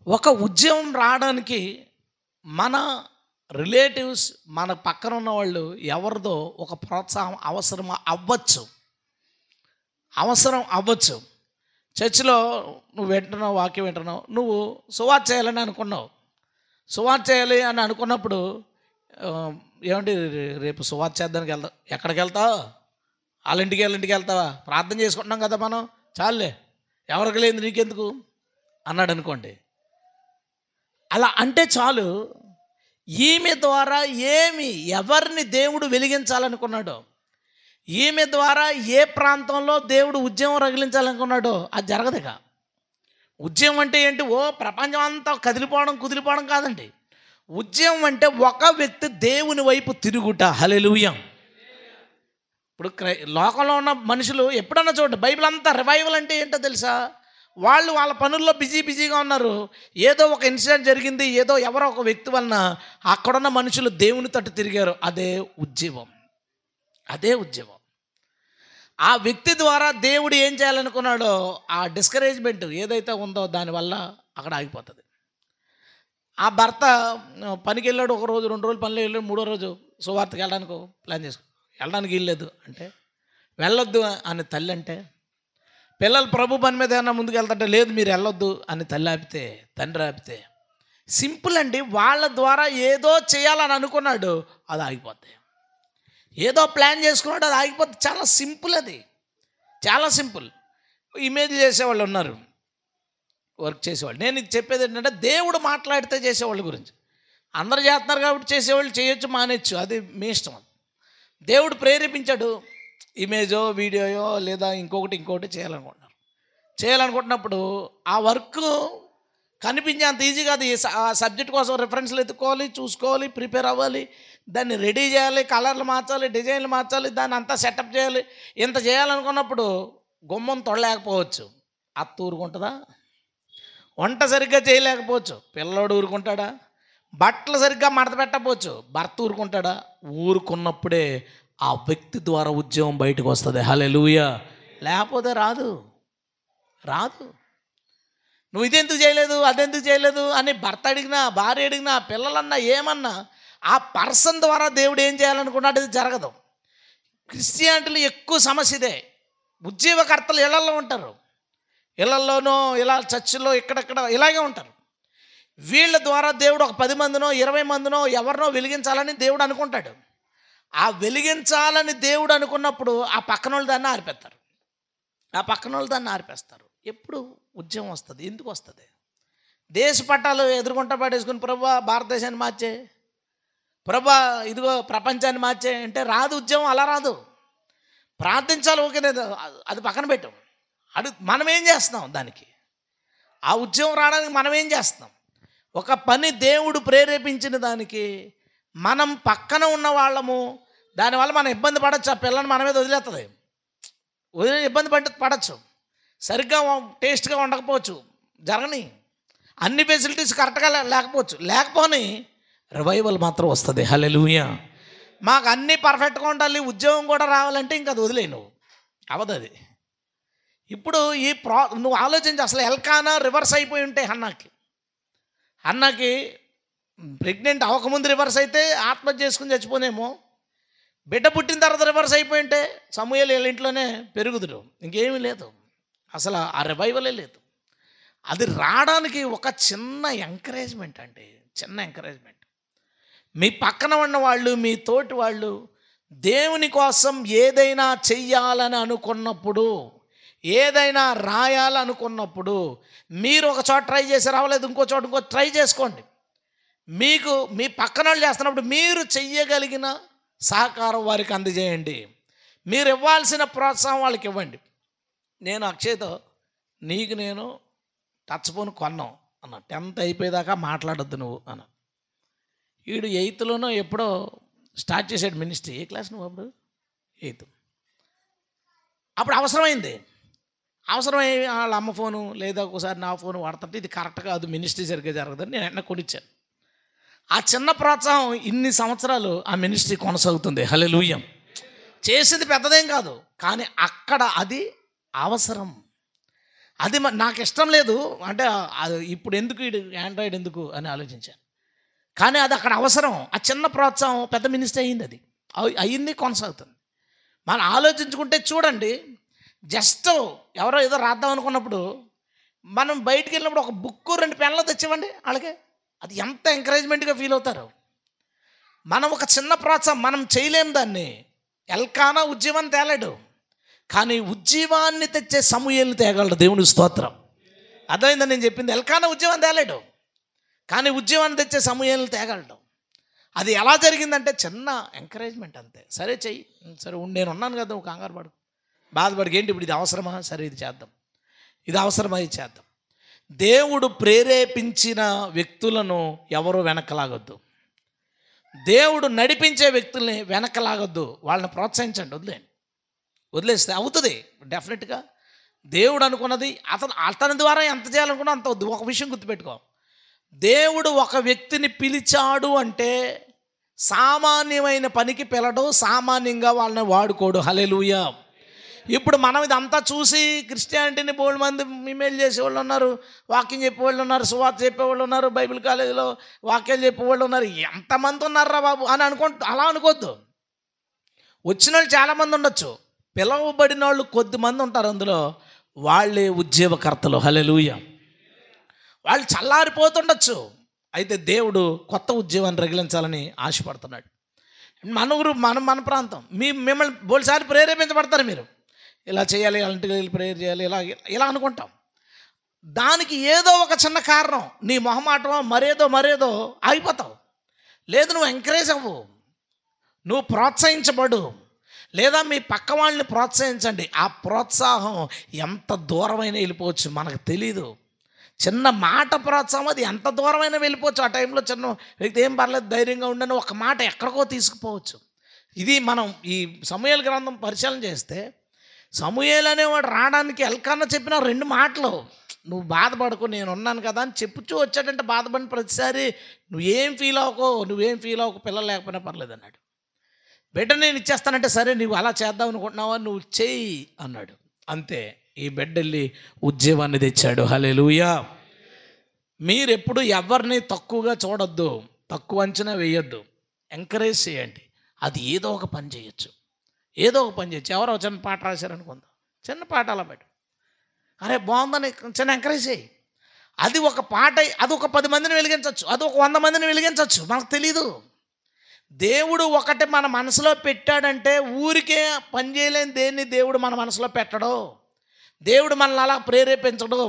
ఒక ఉద్యమం రావడానికి మన రిలేటివ్స్, మన పక్కన ఉన్న వాళ్ళు ఎవరిదో ఒక ప్రోత్సాహం అవసరం అవ్వచ్చు. చర్చిలో నువ్వు వింటున్నావు, వాక్యం వింటున్నావు, నువ్వు సువార్త చేయాలని అనుకున్నావు. సువార్త చేయాలి అని అనుకున్నప్పుడు ఏమంటే రేపు సువార్త చేద్దానికి వెళ్తావు. ఎక్కడికి వెళ్తావు? వాళ్ళ ఇంటికి వెళ్తావా? ప్రార్థన చేసుకుంటున్నాం కదా మనం, చాలులే ఎవరికి లేదు నీకెందుకు అన్నాడు అనుకోండి. అలా అంటే చాలు. ఈమె ద్వారా ఎవరిని దేవుడు వెలిగించాలనుకున్నాడో, ఈమె ద్వారా ఏ ప్రాంతంలో దేవుడు ఉద్యమం రగిలించాలనుకున్నాడో అది జరగదుక. ఉద్యమం అంటే ఏంటి? ఓ ప్రపంచం అంతా కుదిలిపోవడం కాదండి. ఉద్యమం అంటే ఒక వ్యక్తి దేవుని వైపు తిరుగుట. హల్లెలూయా. ఇప్పుడు లోకంలో ఉన్న మనుషులు ఎప్పుడన్నా చూడండి, బైబిల్ అంతా రివైవల్ అంటే ఏంటో తెలుసా? వాళ్ళు వాళ్ళ పనుల్లో బిజీగా ఉన్నారు. ఏదో ఒక ఇన్సిడెంట్ జరిగింది, ఎవరో ఒక వ్యక్తి వలన అక్కడున్న మనుషులు దేవుని తట్టు తిరిగారు. అదే ఉద్యమం. ఆ వ్యక్తి ద్వారా దేవుడు ఏం చేయాలనుకున్నాడో ఆ డిస్కరేజ్మెంట్ ఏదైతే ఉందో దానివల్ల అక్కడ ఆగిపోతుంది. ఆ భర్త పనికి వెళ్ళాడు, 1 రోజు 2 రోజులు పనిలో వెళ్ళాడు, 3వ రోజు సువార్తకి వెళ్ళడానికి ప్లాన్ చేసుకో, వెళ్ళడానికి వీల్లేదు అంటే, వెళ్ళొద్దు అని తల్లి అంటే, పిల్లలు ప్రభు పని మీద ఏమన్నా ముందుకు వెళ్తుంటే లేదు మీరు వెళ్ళొద్దు అని తండ్రి ఆపితే, సింపుల్ అండి. వాళ్ళ ద్వారా ఏదో చేయాలని అనుకున్నాడు, అది ఆగిపోద్ది. ఏదో ప్లాన్ చేసుకున్నాడు, అది ఆగిపోద్ది. చాలా సింపుల్, అది చాలా సింపుల్. ఇమేజ్ చేసేవాళ్ళు ఉన్నారు, వర్క్ చేసేవాళ్ళు. నేను ఇది చెప్పేది ఏంటంటే, దేవుడు మాట్లాడితే చేసేవాళ్ళ గురించి. అందరు చేస్తున్నారు కాబట్టి చేసేవాళ్ళు చేయొచ్చు, మానేచ్చు, అది మీ ఇష్టం. దేవుడు ప్రేరేపించాడు, ఇమేజో వీడియోయో లేదా ఇంకొకటి చేయాలనుకుంటున్నప్పుడు ఆ వర్క్ కనిపించే అంత ఈజీ కాదు. ఆ సబ్జెక్ట్ కోసం రిఫరెన్స్లు ఎత్తుకోవాలి, చూసుకోవాలి, ప్రిపేర్ అవ్వాలి, దాన్ని రెడీ చేయాలి, కలర్లు మార్చాలి, డిజైన్లు మార్చాలి, దాన్ని అంతా సెటప్ చేయాలి. ఇంత చేయాలనుకున్నప్పుడు గుమ్మం తొడలేకపోవచ్చు, అత్త ఊరుకుంటుందా? వంట సరిగ్గా చేయలేకపోవచ్చు, పిల్లోడు ఊరుకుంటాడా? బట్టలు సరిగ్గా మడత పెట్టకపోవచ్చు, భర్త ఊరుకుంటాడా? ఊరుకున్నప్పుడే ఆ వ్యక్తి ద్వారా ఉద్యమం బయటకు వస్తుంది. హల్లెలూయా. లేకపోతే రాదు. నువ్వు ఇదెందుకు చేయలేదు, అదెందుకు చేయలేదు అని భర్త అడిగినా, భార్య అడిగినా, పిల్లలన్నా, ఏమన్నా ఆ పర్సన్ ద్వారా దేవుడు ఏం చేయాలనుకున్నాడు ఇది జరగదు. క్రిస్టియానిటీలో ఎక్కువ సమస్య ఇదే. ఉద్యోగకర్తలు ఇళ్లలో ఉంటారు, ఇళ్లలోనో ఇలా చర్చిలో ఇక్కడెక్కడ ఇలాగే ఉంటారు. వీళ్ళ ద్వారా దేవుడు ఒక 10 మందినో 20 మందినో ఎవరినో వెలిగించాలని దేవుడు అనుకుంటాడు. ఆ వెలిగించాలని దేవుడు అనుకున్నప్పుడు ఆ పక్కన వాళ్ళు దాన్ని ఆర్పేస్తారు. ఎప్పుడు ఉద్యమం వస్తుంది? ఎందుకు వస్తుంది? దేశ పట్టాలు ఎదుర్కొంటా పడేసుకుని ప్రభువా భారతదేశాన్ని మార్చే, ప్రభువా ఇదిగో ప్రపంచాన్ని మార్చే అంటే రాదు. ఉద్యమం అలా రాదు. ప్రార్థించాలి, ఓకే, అది పక్కన పెట్టాం. మనం ఏం చేస్తున్నాం దానికి? ఆ ఉద్యమం రావడానికి మనం ఏం చేస్తున్నాం? ఒక పని దేవుడు ప్రేరేపించిన దానికి మనం పక్కన ఉన్న వాళ్ళము, దానివల్ల మనం ఇబ్బంది పడవచ్చు. ఆ పిల్లని మన మీద వదిలేస్తుంది, ఇబ్బంది పడవచ్చు, సరిగ్గా టేస్ట్గా ఉండకపోవచ్చు, జరగని అన్ని ఫెసిలిటీస్ కరెక్ట్గా లేకపోని రివైవల్ మాత్రం వస్తుంది. హల్లెలూయా. మాకు అన్నీ పర్ఫెక్ట్గా ఉండాలి, ఉద్యోగం కూడా రావాలంటే ఇంకా అది వదిలే, నువ్వు అవదు. అది ఇప్పుడు నువ్వు ఆలోచించి అసలు ఎల్కానా రివర్స్ అయిపోయి ఉంటే హన్నాకి ప్రెగ్నెంట్ అవ్వకముందు రివర్స్ అయితే ఆత్మహత్య చేసుకుని చచ్చిపోనేమో. బిడ్డ పుట్టిన తర్వాత రివర్స్ అయిపోయి ఉంటే సమూయేలు వీళ్ళ ఇంట్లోనే పెరుగుదురు, ఇంకేమీ లేదు, అసలు ఆ రివైవలే లేదు. అది రావడానికి ఒక చిన్న ఎంకరేజ్మెంట్ అండి, చిన్న ఎంకరేజ్మెంట్. మీ పక్కన ఉన్న వాళ్ళు, మీ తోటి వాళ్ళు దేవుని కోసం ఏదైనా చెయ్యాలని అనుకున్నప్పుడు, ఏదైనా రాయాలనుకున్నప్పుడు, మీరు ఒక చోట ట్రై చేసి రావలేదు, ఇంకో ట్రై చేసుకోండి. మీకు మీ పక్కన వాళ్ళు చేస్తున్నప్పుడు మీరు చెయ్యగలిగిన సహకారం వారికి అందజేయండి. మీరు ఇవ్వాల్సిన ప్రోత్సాహం వాళ్ళకి ఇవ్వండి. నేను అక్షయ్తో నీకు నేను టచ్ ఫోన్ కొన్నాం అన్న, 10th అయిపోయేదాకా మాట్లాడొద్దు నువ్వు అన్న. వీడు 8thలోనో ఎప్పుడో స్టార్ట్ చేసాడు మినిస్ట్రీ. ఏ క్లాస్ నువ్వు అప్పుడు? 8th. అప్పుడు అవసరమైంది. వాళ్ళ అమ్మ ఫోను లేదా ఒకసారి నా ఫోను వాడుతుంటే ఇది కరెక్ట్ కాదు, మినిస్ట్రీ సరిగ్గా జరగదని నేను వెంటనే కొనిచ్చాను. ఆ చిన్న ప్రోత్సాహం ఇన్ని సంవత్సరాలు ఆ మినిస్ట్రీ కొనసాగుతుంది. హల్లెలూయా. చేసింది పెద్దదేం కాదు, కానీ అక్కడ అది అవసరం. అది నాకు ఇష్టం లేదు అంటే అది ఇప్పుడు ఎందుకు ఆండ్రాయిడ్ ఎందుకు అని ఆలోచించాను, కానీ అది అక్కడ అవసరం. ఆ చిన్న ప్రోత్సాహం పెద్ద మినిస్ట్రీ అయ్యింది, అది అయ్యింది, కొనసాగుతుంది. మనం ఆలోచించుకుంటే చూడండి, జస్ట్ ఎవరో ఏదో రాద్దాం అనుకున్నప్పుడు మనం బయటికి వెళ్ళినప్పుడు ఒక బుక్కు 2 పెన్నులు తెచ్చివ్వండి వాళ్ళకి, అది ఎంత ఎంకరేజ్మెంట్గా ఫీల్ అవుతారు. మనం ఒక చిన్న ప్రోత్సాహం, మనం చేయలేము దాన్ని. ఎల్కానా ఉజ్జీవం తేలాడు, కానీ ఉజ్జీవాన్ని తెచ్చే సమూయేలుని తేగలడు. దేవుని స్తోత్రం. అర్థమైందని నేను చెప్పింది. ఎల్కానా ఉజ్జీవం తేలాడు, కానీ ఉజ్జీవాన్ని తెచ్చే సమూయేలుని తేగలడు. అది ఎలా జరిగిందంటే చిన్న ఎంకరేజ్మెంట్ అంతే. సరే చెయ్యి, సరే నేను ఉన్నాను కదా, నువ్వు కంగారు పడు, బాధపడికి, ఏంటి ఇప్పుడు ఇది అవసరమా, సరే ఇది చేద్దాం, ఇది అవసరమా, ఇది చేద్దాం. దేవుడు ప్రేరేపించిన వ్యక్తులను ఎవరు వెనకలాగొద్దు. దేవుడు నడిపించే వ్యక్తుల్ని వెనకలాగొద్దు. వాళ్ళని ప్రోత్సహించండి, వదిలేస్తే అవుతుంది డెఫినెట్గా. దేవుడు అనుకున్నది అతని ద్వారా ఎంత చేయాలనుకున్నా అంత వద్దు. ఒక విషయం గుర్తుపెట్టుకో, దేవుడు ఒక వ్యక్తిని పిలిచాడు అంటే సామాన్యమైన పనికి పిలడు, సామాన్యంగా వాళ్ళని వాడుకోడు. హల్లెలూయా. ఇప్పుడు మనం ఇదంతా చూసి క్రిస్టియానిటీని బోల్డ్ మంది ఇమెయిల్ చేసేవాళ్ళు ఉన్నారు, వాక్యం చెప్పేవాళ్ళు ఉన్నారు, సువార్త చెప్పేవాళ్ళు ఉన్నారు, బైబిల్ కాలేజీలో వాక్యాలు చెప్పేవాళ్ళు ఉన్నారు, ఎంతమంది ఉన్నారా బాబు అని అలా అనుకోవద్దు. వచ్చిన వాళ్ళు చాలామంది ఉండొచ్చు, పిలవబడిన వాళ్ళు కొద్దిమంది ఉంటారు, అందులో వాళ్ళే ఉద్యోగకర్తలు. హల్లెలూయా. వాళ్ళు చల్లారిపోతుండొచ్చు, అయితే దేవుడు కొత్త ఉద్యోగాన్ని రగిలించాలని ఆశపడుతున్నాడు. మన ఊరు, మన ప్రాంతం, మిమ్మల్ని బోల్సారి ప్రేరేపించబడతారు. మీరు ఇలా చేయాలి, అలాంటికి వెళ్ళి ప్రేయర్ చేయాలి, ఇలా అనుకుంటాం. దానికి ఏదో ఒక చిన్న కారణం, నీ మొహమాటం మరేదో ఆగిపోతావు. లేదు, నువ్వు ఎంకరేజ్ అవ్వు, నువ్వు ప్రోత్సహించబడు, లేదా మీ పక్క వాళ్ళని ప్రోత్సహించండి. ఆ ప్రోత్సాహం ఎంత దూరమైనా వెళ్ళిపోవచ్చు, మనకు తెలీదు. చిన్న మాట ప్రోత్సాహం అది ఎంత దూరమైనా వెళ్ళిపోవచ్చు. ఆ టైంలో చిన్న వ్యక్తి ఏం పర్లేదు, ధైర్యంగా ఉండని ఒక మాట ఎక్కడికో తీసుకుపోవచ్చు. ఇది మనం ఈ సమూయేలు గ్రంథం పరిశీలన చేస్తే, సమూయేలు అనేవాడు రావడానికి ఎల్కానా చెప్పిన 2 మాటలు, నువ్వు బాధపడకు, నేను ఉన్నాను కదా అని చెప్పుచూ వచ్చాడంటే, బాధపడిన ప్రతిసారి నువ్వేం ఫీల్ అవ్వకు, పిల్లలు లేకపోయినా పర్లేదు అన్నాడు. బిడ్డ నేను ఇచ్చేస్తానంటే, సరే నువ్వు అలా చేద్దాం అనుకుంటున్నావా, నువ్వు చెయ్యి అన్నాడు. అంతే, ఈ బిడ్డ వెళ్ళి ఉద్యోగాన్ని తెచ్చాడు. హల్లెలూయా. మీరెప్పుడు ఎవరిని తక్కువగా చూడొద్దు, తక్కువ అంచనా వేయొద్దు, ఎంకరేజ్ చేయండి. అది ఏదో ఒక పని చేయొచ్చు. ఎవరో చిన్న పాట రాశారనుకుందాం, చిన్న పాట అలా పెట్టు, అరే బాగుందని చిన్న ఎంకరేజ్ చేయి. అది ఒక పాట, అది ఒక 10 మందిని వెలిగించవచ్చు, అది ఒక 100 మందిని వెలిగించవచ్చు, మనకు తెలీదు. దేవుడు ఒకటి మన మనసులో పెట్టాడంటే ఊరికే పని చేయలేని దేన్ని దేవుడు మన మనసులో పెట్టడు. దేవుడు మనల్ని అలా ప్రేరేపించడు.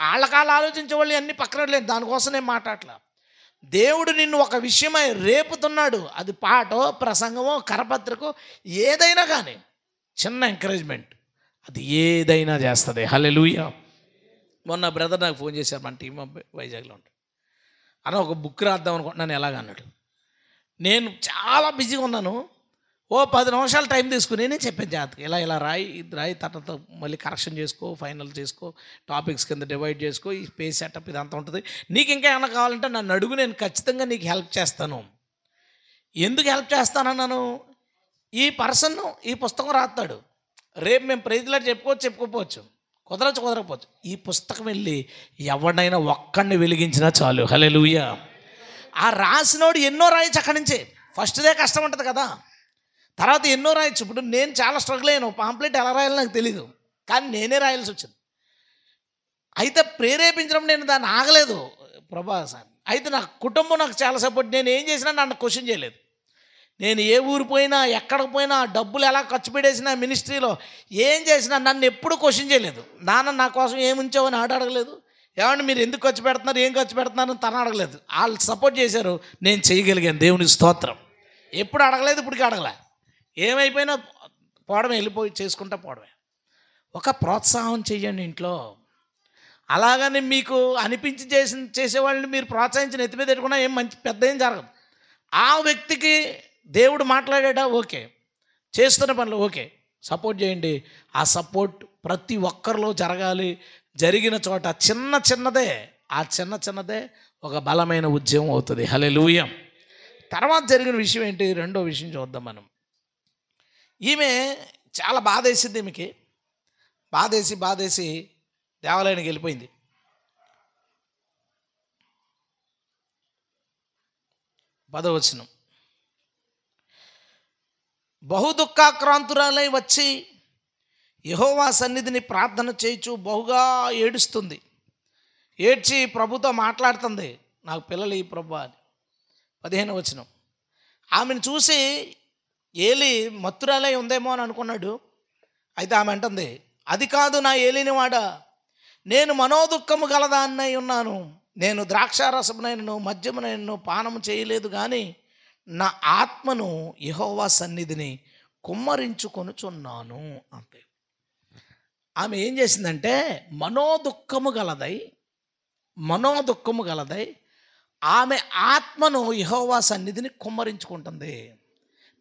వాళ్ళకాలు ఆలోచించే వాళ్ళు అన్నీ పక్కన లేదు, దానికోసం నేను మాట్లాడలే. దేవుడు నిన్ను ఒక విషయమై రేపుతున్నాడు. అది పాటో, ప్రసంగమో, కరపత్రికో, ఏదైనా కానీ చిన్న ఎంకరేజ్మెంట్ అది ఏదైనా చేస్తుంది. హల్లెలూయా. మొన్న బ్రదర్ నాకు ఫోన్ చేశారు, మన టీం వైజాగ్లో ఉంటాడు. అన్న ఒక బుక్ రాద్దాం అనుకుంటున్నాను ఎలాగన్నాడు. నేను చాలా బిజీగా ఉన్నాను, ఓ 10 నిమిషాలు టైం తీసుకుని నేను చెప్పాను, జాతకి ఇలా రాయి తర్వాత మళ్ళీ కరెక్షన్ చేసుకో, ఫైనల్ చేసుకో, టాపిక్స్ కింద డివైడ్ చేసుకో, ఈ పేజ్ సెటప్ ఇదంతా ఉంటుంది. నీకు ఇంకా ఏమైనా కావాలంటే నన్ను అడుగు, నేను ఖచ్చితంగా నీకు హెల్ప్ చేస్తాను. ఎందుకు హెల్ప్ చేస్తానన్నాను, ఈ పర్సన్ ఈ పుస్తకం రాస్తాడు, రేపు మేము ప్రైజ్లాట్ చెప్పుకోవచ్చు, కుదరకపోవచ్చు. ఈ పుస్తకం వెళ్ళి ఎవరినైనా ఒక్కడిని వెలిగించినా చాలు. హల్లెలూయా. ఆ రాసినోడు ఎన్నో రాయొచ్చు అక్కడి నుంచే. ఫస్ట్దే కష్టం ఉంటుంది కదా, తర్వాత ఎన్నో రాయొచ్చు. ఇప్పుడు నేను చాలా స్ట్రగుల్ అయ్యాను, పాంప్లెట్ ఎలా రాయాలో నాకు తెలీదు, కానీ నేనే రాయాల్సి వచ్చింది. అయితే ప్రేరేపించడం నేను దాన్ని ఆగలేదు ప్రభా సార్. అయితే నా కుటుంబం నాకు చాలా సపోర్ట్. నేను ఏం చేసినా నన్ను క్వశ్చన్ చేయలేదు. నేను ఏ ఊరు పోయినా, ఎక్కడికి పోయినా, డబ్బులు ఎలా ఖర్చు పెట్టేసినా, మినిస్ట్రీలో ఏం చేసినా నన్ను ఎప్పుడు క్వశ్చన్ చేయలేదు. నాన్న నా కోసం ఏముంచావని అడగలేదు. ఏమంటే మీరు ఎందుకు ఖర్చు పెడుతున్నారు, ఏం ఖర్చు పెడుతున్నారు అని తన అడగలేదు. వాళ్ళు సపోర్ట్ చేశారు, నేను చేయగలిగాను. దేవునికి స్తోత్రం. ఎప్పుడు అడగలేదు, ఇప్పటికీ అడగలే. ఏమైపోయినా పోవడమే, వెళ్ళిపోయి చేసుకుంటా పోవడమే. ఒక ప్రోత్సాహం చెయ్యండి ఇంట్లో. అలాగని మీకు అనిపించి చేసేవాళ్ళని మీరు ప్రోత్సహించిన ఎత్తి మీద పెట్టుకున్నా ఏం మంచి పెద్ద ఏం జరగదు. ఆ వ్యక్తికి దేవుడు మాట్లాడాడా, ఓకే, చేస్తున్న పనులు ఓకే, సపోర్ట్ చేయండి. ఆ సపోర్ట్ ప్రతి ఒక్కరిలో జరగాలి. జరిగిన చోట చిన్నదే ఒక బలమైన ఉద్యమం అవుతుంది. హల్లెలూయా. తర్వాత జరిగిన విషయం ఏంటి, రెండో విషయం చూద్దాం మనం. ఈమె చాలా బాధేసింది. ఈమెకి బాధేసి దేవాలయానికి వెళ్ళిపోయింది. 10వ వచనం. బహుదుఃఖాక్రాంతురాలై వచ్చి యెహోవా సన్నిధిని ప్రార్థన చేయుచు బహుగా ఏడుస్తుంది. ఏడ్చి ప్రభుతో మాట్లాడుతుంది, నాకు పిల్లలు ఈ ప్రభు అని. 15వ వచనం. ఆమెను చూసి ఏలి మత్తురాలై ఉందేమో అని అనుకున్నాడు. అయితే ఆమె అంటుంది, అది కాదు నా ఏలిని వాడా, నేను మనోదుఃఖము గలదాన్నై ఉన్నాను. నేను ద్రాక్షారసమునైనను మద్యమునైనను పానము చేయలేదు, కానీ నా ఆత్మను యెహోవా సన్నిధిని కుమ్మరించుకొనుచున్నాను అంతే. ఆమె ఏం చేసిందంటే మనోదుఃఖము గలదై ఆమె ఆత్మను యెహోవా సన్నిధిని కుమ్మరించుకుంటుంది.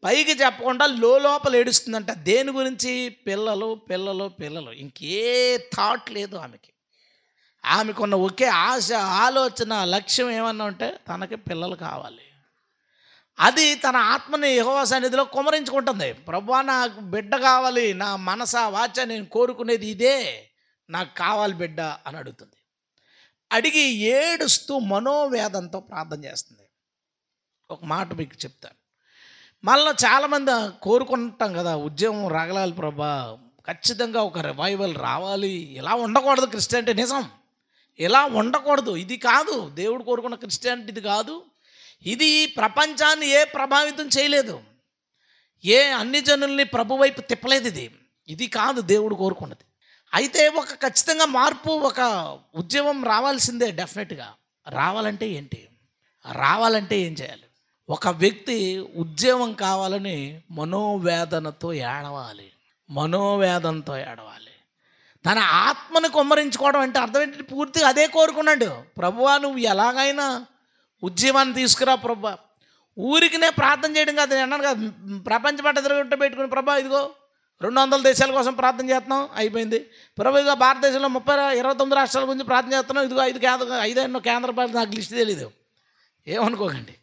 పైకి చెప్పకుండా లోపల ఏడుస్తుందంట. దేని గురించి? పిల్లలు. ఇంకే థాట్ లేదు ఆమెకి. ఆమెకున్న ఒకే ఆశ, ఆలోచన, లక్ష్యం ఏమన్నా ఉంటే తనకి పిల్లలు కావాలి. అది తన ఆత్మని యెహోవా సన్నిధిలో కుమ్మరించుకుంటుంది. ప్రభువా నాకు బిడ్డ కావాలి, నా మనస వాచ నేను కోరుకునేది ఇదే, నాకు కావాలి బిడ్డ అని అడుగుతుంది. అడిగి ఏడుస్తూ మనోవేదంతో ప్రార్థన చేస్తుంది. ఒక మాట మీకు చెప్తాను. మళ్ళీ చాలామంది కోరుకుంటాం కదా, ఉద్యమం రగలాలి ప్రభా, ఖచ్చితంగా ఒక రివైవల్ రావాలి, ఇలా ఉండకూడదు క్రిస్టియానిటీ. నిజం, ఇలా ఉండకూడదు. ఇది కాదు దేవుడు కోరుకున్న క్రిస్టియానిటీ, ఇది కాదు. ఇది ప్రపంచాన్ని ఏ ప్రభావితం చేయలేదు, ఏ అన్ని జనుల్ని ప్రభు వైపు తిప్పలేదు. ఇది కాదు దేవుడు కోరుకున్నది. అయితే ఒక ఖచ్చితంగా మార్పు, ఒక ఉద్యమం రావాల్సిందే. డెఫినెట్గా రావాలంటే ఏంటి, రావాలంటే ఏం చేయాలి? ఒక వ్యక్తి ఉద్యమం కావాలని మనోవేదనతో ఏడవాలి. తన ఆత్మను కుమ్మరించుకోవడం అంటే అర్థం ఏంటి? పూర్తిగా అదే కోరుకున్నాడు. ప్రభువా నువ్వు ఎలాగైనా ఉద్యమాన్ని తీసుకురా ప్రభా. ఊరికినే ప్రార్థన చేయడం కాదు. నేను అన్నాను కదా, ప్రపంచ పట్ట తిరుగుంటే పెట్టుకుని ప్రభా ఇదిగో 200 దేశాల కోసం ప్రార్థన చేస్తున్నాం, అయిపోయింది. ప్రభు ఇదిగో భారతదేశంలో 29 రాష్ట్రాల గురించి ప్రార్థన చేస్తున్నాం, ఇదిగో 5 కేంద్ర పాలిత, నాకు లిస్ట్ తెలీదు, ఏమనుకోకండి.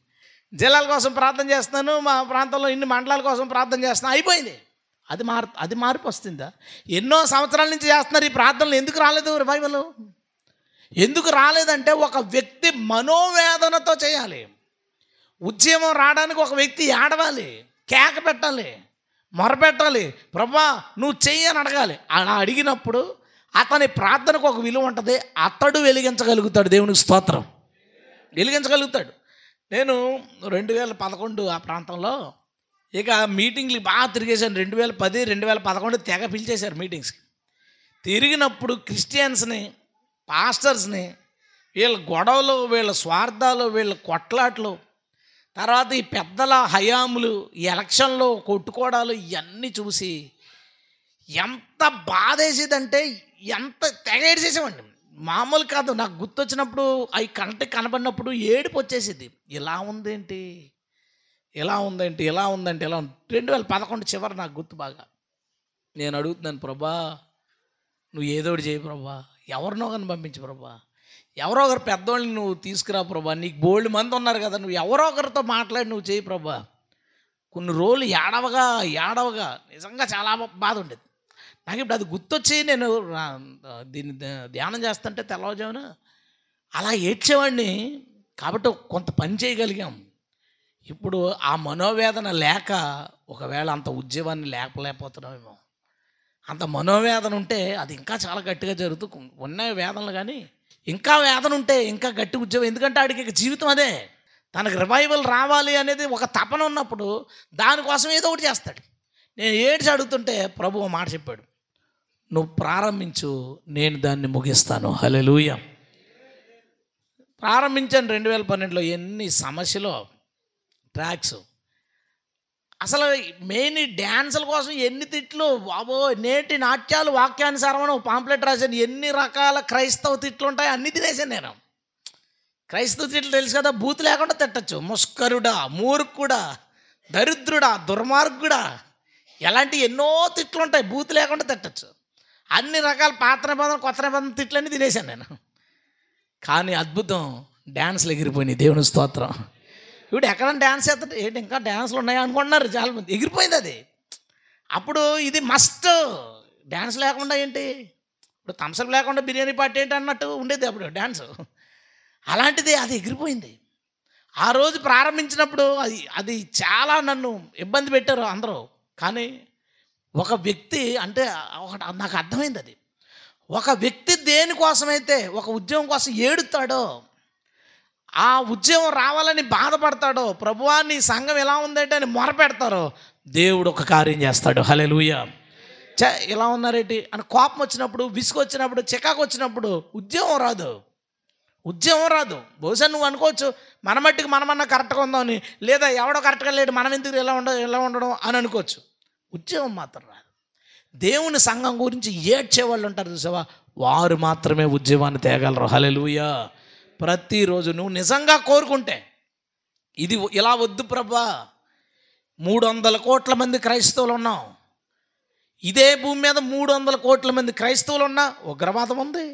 జిల్లాల కోసం ప్రార్థన చేస్తున్నాను, మా ప్రాంతంలో ఇన్ని మండలాల కోసం ప్రార్థన చేస్తున్నాను, అయిపోయింది. అది మార్పు వస్తుందా? ఎన్నో సంవత్సరాల నుంచి చేస్తున్నారు ఈ ప్రార్థనలు. ఎందుకు రాలేదు రివైవల్? ఎందుకు రాలేదంటే ఒక వ్యక్తి మనోవేదనతో చేయాలి. ఉద్యమం రావడానికి ఒక వ్యక్తి ఏడవాలి, కేక పెట్టాలి, మొరపెట్టాలి, ప్రభా నువ్వు చెయ్యి అని అడగాలి. అలా అడిగినప్పుడు అతని ప్రార్థనకు ఒక విలువ ఉంటుంది. అతడు వెలిగించగలుగుతాడు. దేవునికి స్తోత్రం. వెలిగించగలుగుతాడు. నేను 2011 ఆ ప్రాంతంలో ఇక మీటింగ్లు బాగా తిరిగేశాను. 2010, 2011 తెగ పిలిచేశారు మీటింగ్స్కి. తిరిగినప్పుడు క్రిస్టియన్స్ని, పాస్టర్స్ని, వీళ్ళ గొడవలు, వీళ్ళ స్వార్థాలు, వీళ్ళ కొట్లాట్లు, తర్వాత ఈ పెద్దల హయాములు, ఈ ఎలక్షన్లో కొట్టుకోవడాలు, ఇవన్నీ చూసి ఎంత బాధేసేదంటే, ఎంత తెగేసేసేవాడిని. మామూలు కాదు. నాకు గుర్తొచ్చినప్పుడు అవి కంటికి కనబడినప్పుడు ఏడుపు వచ్చేసేది. ఇలా ఉందేంటి 2011 చివరి నాకు గుర్తు బాగా. నేను అడుగుతున్నాను, ప్రభా నువ్వు ఏదో ఒకటి చేయి ప్రభా, ఎవరినో కానీ పంపించు ప్రభా, ఎవరో ఒకరు పెద్దోళ్ళని నువ్వు తీసుకురా ప్రభా, నీకు బోల్డ్ మంది ఉన్నారు కదా, నువ్వు ఎవరో ఒకరితో మాట్లాడి నువ్వు చేయి ప్రభా. కొన్ని రోజులు ఏడవగా నిజంగా చాలా బాధ ఉండేది. నాకు ఇప్పుడు అది గుర్తొచ్చి నేను దీన్ని ధ్యానం చేస్తుంటే తెల్లవారుజామున అలా ఏడ్చేవాడిని. కాబట్టి కొంత పని చేయగలిగాం. ఇప్పుడు ఆ మనోవేదన లేక ఒకవేళ అంత ఉద్యమాన్ని లేకపోతున్నామేమో. అంత మనోవేదన ఉంటే అది ఇంకా చాలా గట్టిగా జరుగుతూ ఉన్నాయి వేదనలు, కానీ ఇంకా వేదన ఉంటే ఇంకా గట్టి ఉద్యమం. ఎందుకంటే ఆడికి జీవితం అదే. తనకు రివైవల్ రావాలి అనేది ఒక తపన ఉన్నప్పుడు దానికోసం ఏదో ఒకటి చేస్తాడు. నేను ఏడ్చి అడుగుతుంటే ప్రభు ఒక మాట చెప్పాడు, నువ్వు ప్రారంభించు, నేను దాన్ని ముగిస్తాను. హల్లెలూయా. ప్రారంభించాను 2012లో. ఎన్ని సమస్యలు, ట్రాక్స్, అసలు మెయిన్ డ్యాన్సుల కోసం ఎన్ని తిట్లు బాబో. నేటి నాట్యాలు వాక్యానుసారమని ఒక పాంప్లెట్ రాశాను. ఎన్ని రకాల క్రైస్తవ తిట్లు ఉంటాయి అన్నీ తినేసాను నేను. క్రైస్తవ తిట్లు తెలుసు కదా, బూతు లేకుండా తిట్టచ్చు. ముష్కరుడా, మూర్ఖుడా, దరిద్రుడా, దుర్మార్గుడా, ఎలాంటి ఎన్నో తిట్లు ఉంటాయి, బూతు లేకుండా తిట్టచ్చు. అన్ని రకాల పాత నిబంధన కొత్త నిబంధన తిట్లన్నీ తినేసాను నేను. కానీ అద్భుతం, డ్యాన్స్లు ఎగిరిపోయినాయి. దేవుని స్తోత్రం. ఇప్పుడు ఎక్కడైనా డ్యాన్స్ చేస్తుంటే ఏంటి ఇంకా డ్యాన్స్లు ఉన్నాయా అనుకుంటున్నారు చాలామంది. ఎగిరిపోయింది అది. అప్పుడు ఇది మస్ట్. డ్యాన్స్ లేకుండా ఏంటి, ఇప్పుడు థమ్స్అప్ లేకుండా బిర్యానీ పార్టీ ఏంటి అన్నట్టు ఉండేది అప్పుడు డ్యాన్స్. అలాంటిది అది ఎగిరిపోయింది. ఆ రోజు ప్రారంభించినప్పుడు అది చాలా నన్ను ఇబ్బంది పెట్టారు అందరూ. కానీ ఒక వ్యక్తి అంటే నాకు అర్థమైంది, అది ఒక వ్యక్తి దేనికోసమైతే ఒక ఉద్యోగం కోసం ఏడుతాడో, ఆ ఉద్యోగం రావాలని బాధపడతాడో, ప్రభువా నీ సంఘం ఎలా ఉందంటే అని మొరపెడతారో, దేవుడు ఒక కార్యం చేస్తాడు. హల్లెలూయా. ఇలా ఉన్నారేంటి అని కోపం వచ్చినప్పుడు, విసుగు వచ్చినప్పుడు, చికాకు వచ్చినప్పుడు ఉద్యోగం రాదు. బహుశా నువ్వు అనుకోవచ్చు మన మట్టికి మనమన్నా కరెక్ట్గా ఉందామని, లేదా ఎవడో కరెక్ట్గా లేడు మనం ఎందుకు ఎలా ఉండడం అని అనుకోవచ్చు. ఉద్యోగం మాత్రం రాదు. దేవుని సంఘం గురించి ఏడ్చేవాళ్ళు ఉంటారు చూసావా, వారు మాత్రమే ఉద్యమాన్ని తేగలరు. హల్లెలూయా. ప్రతిరోజు నువ్వు నిజంగా కోరుకుంటే, ఇది ఇలా వద్దు ప్రభా, 300 కోట్ల మంది క్రైస్తవులు ఉన్నాం, ఇదే భూమి మీద 300 కోట్ల మంది క్రైస్తవులు ఉన్నా ఉగ్రవాదం ఉంది,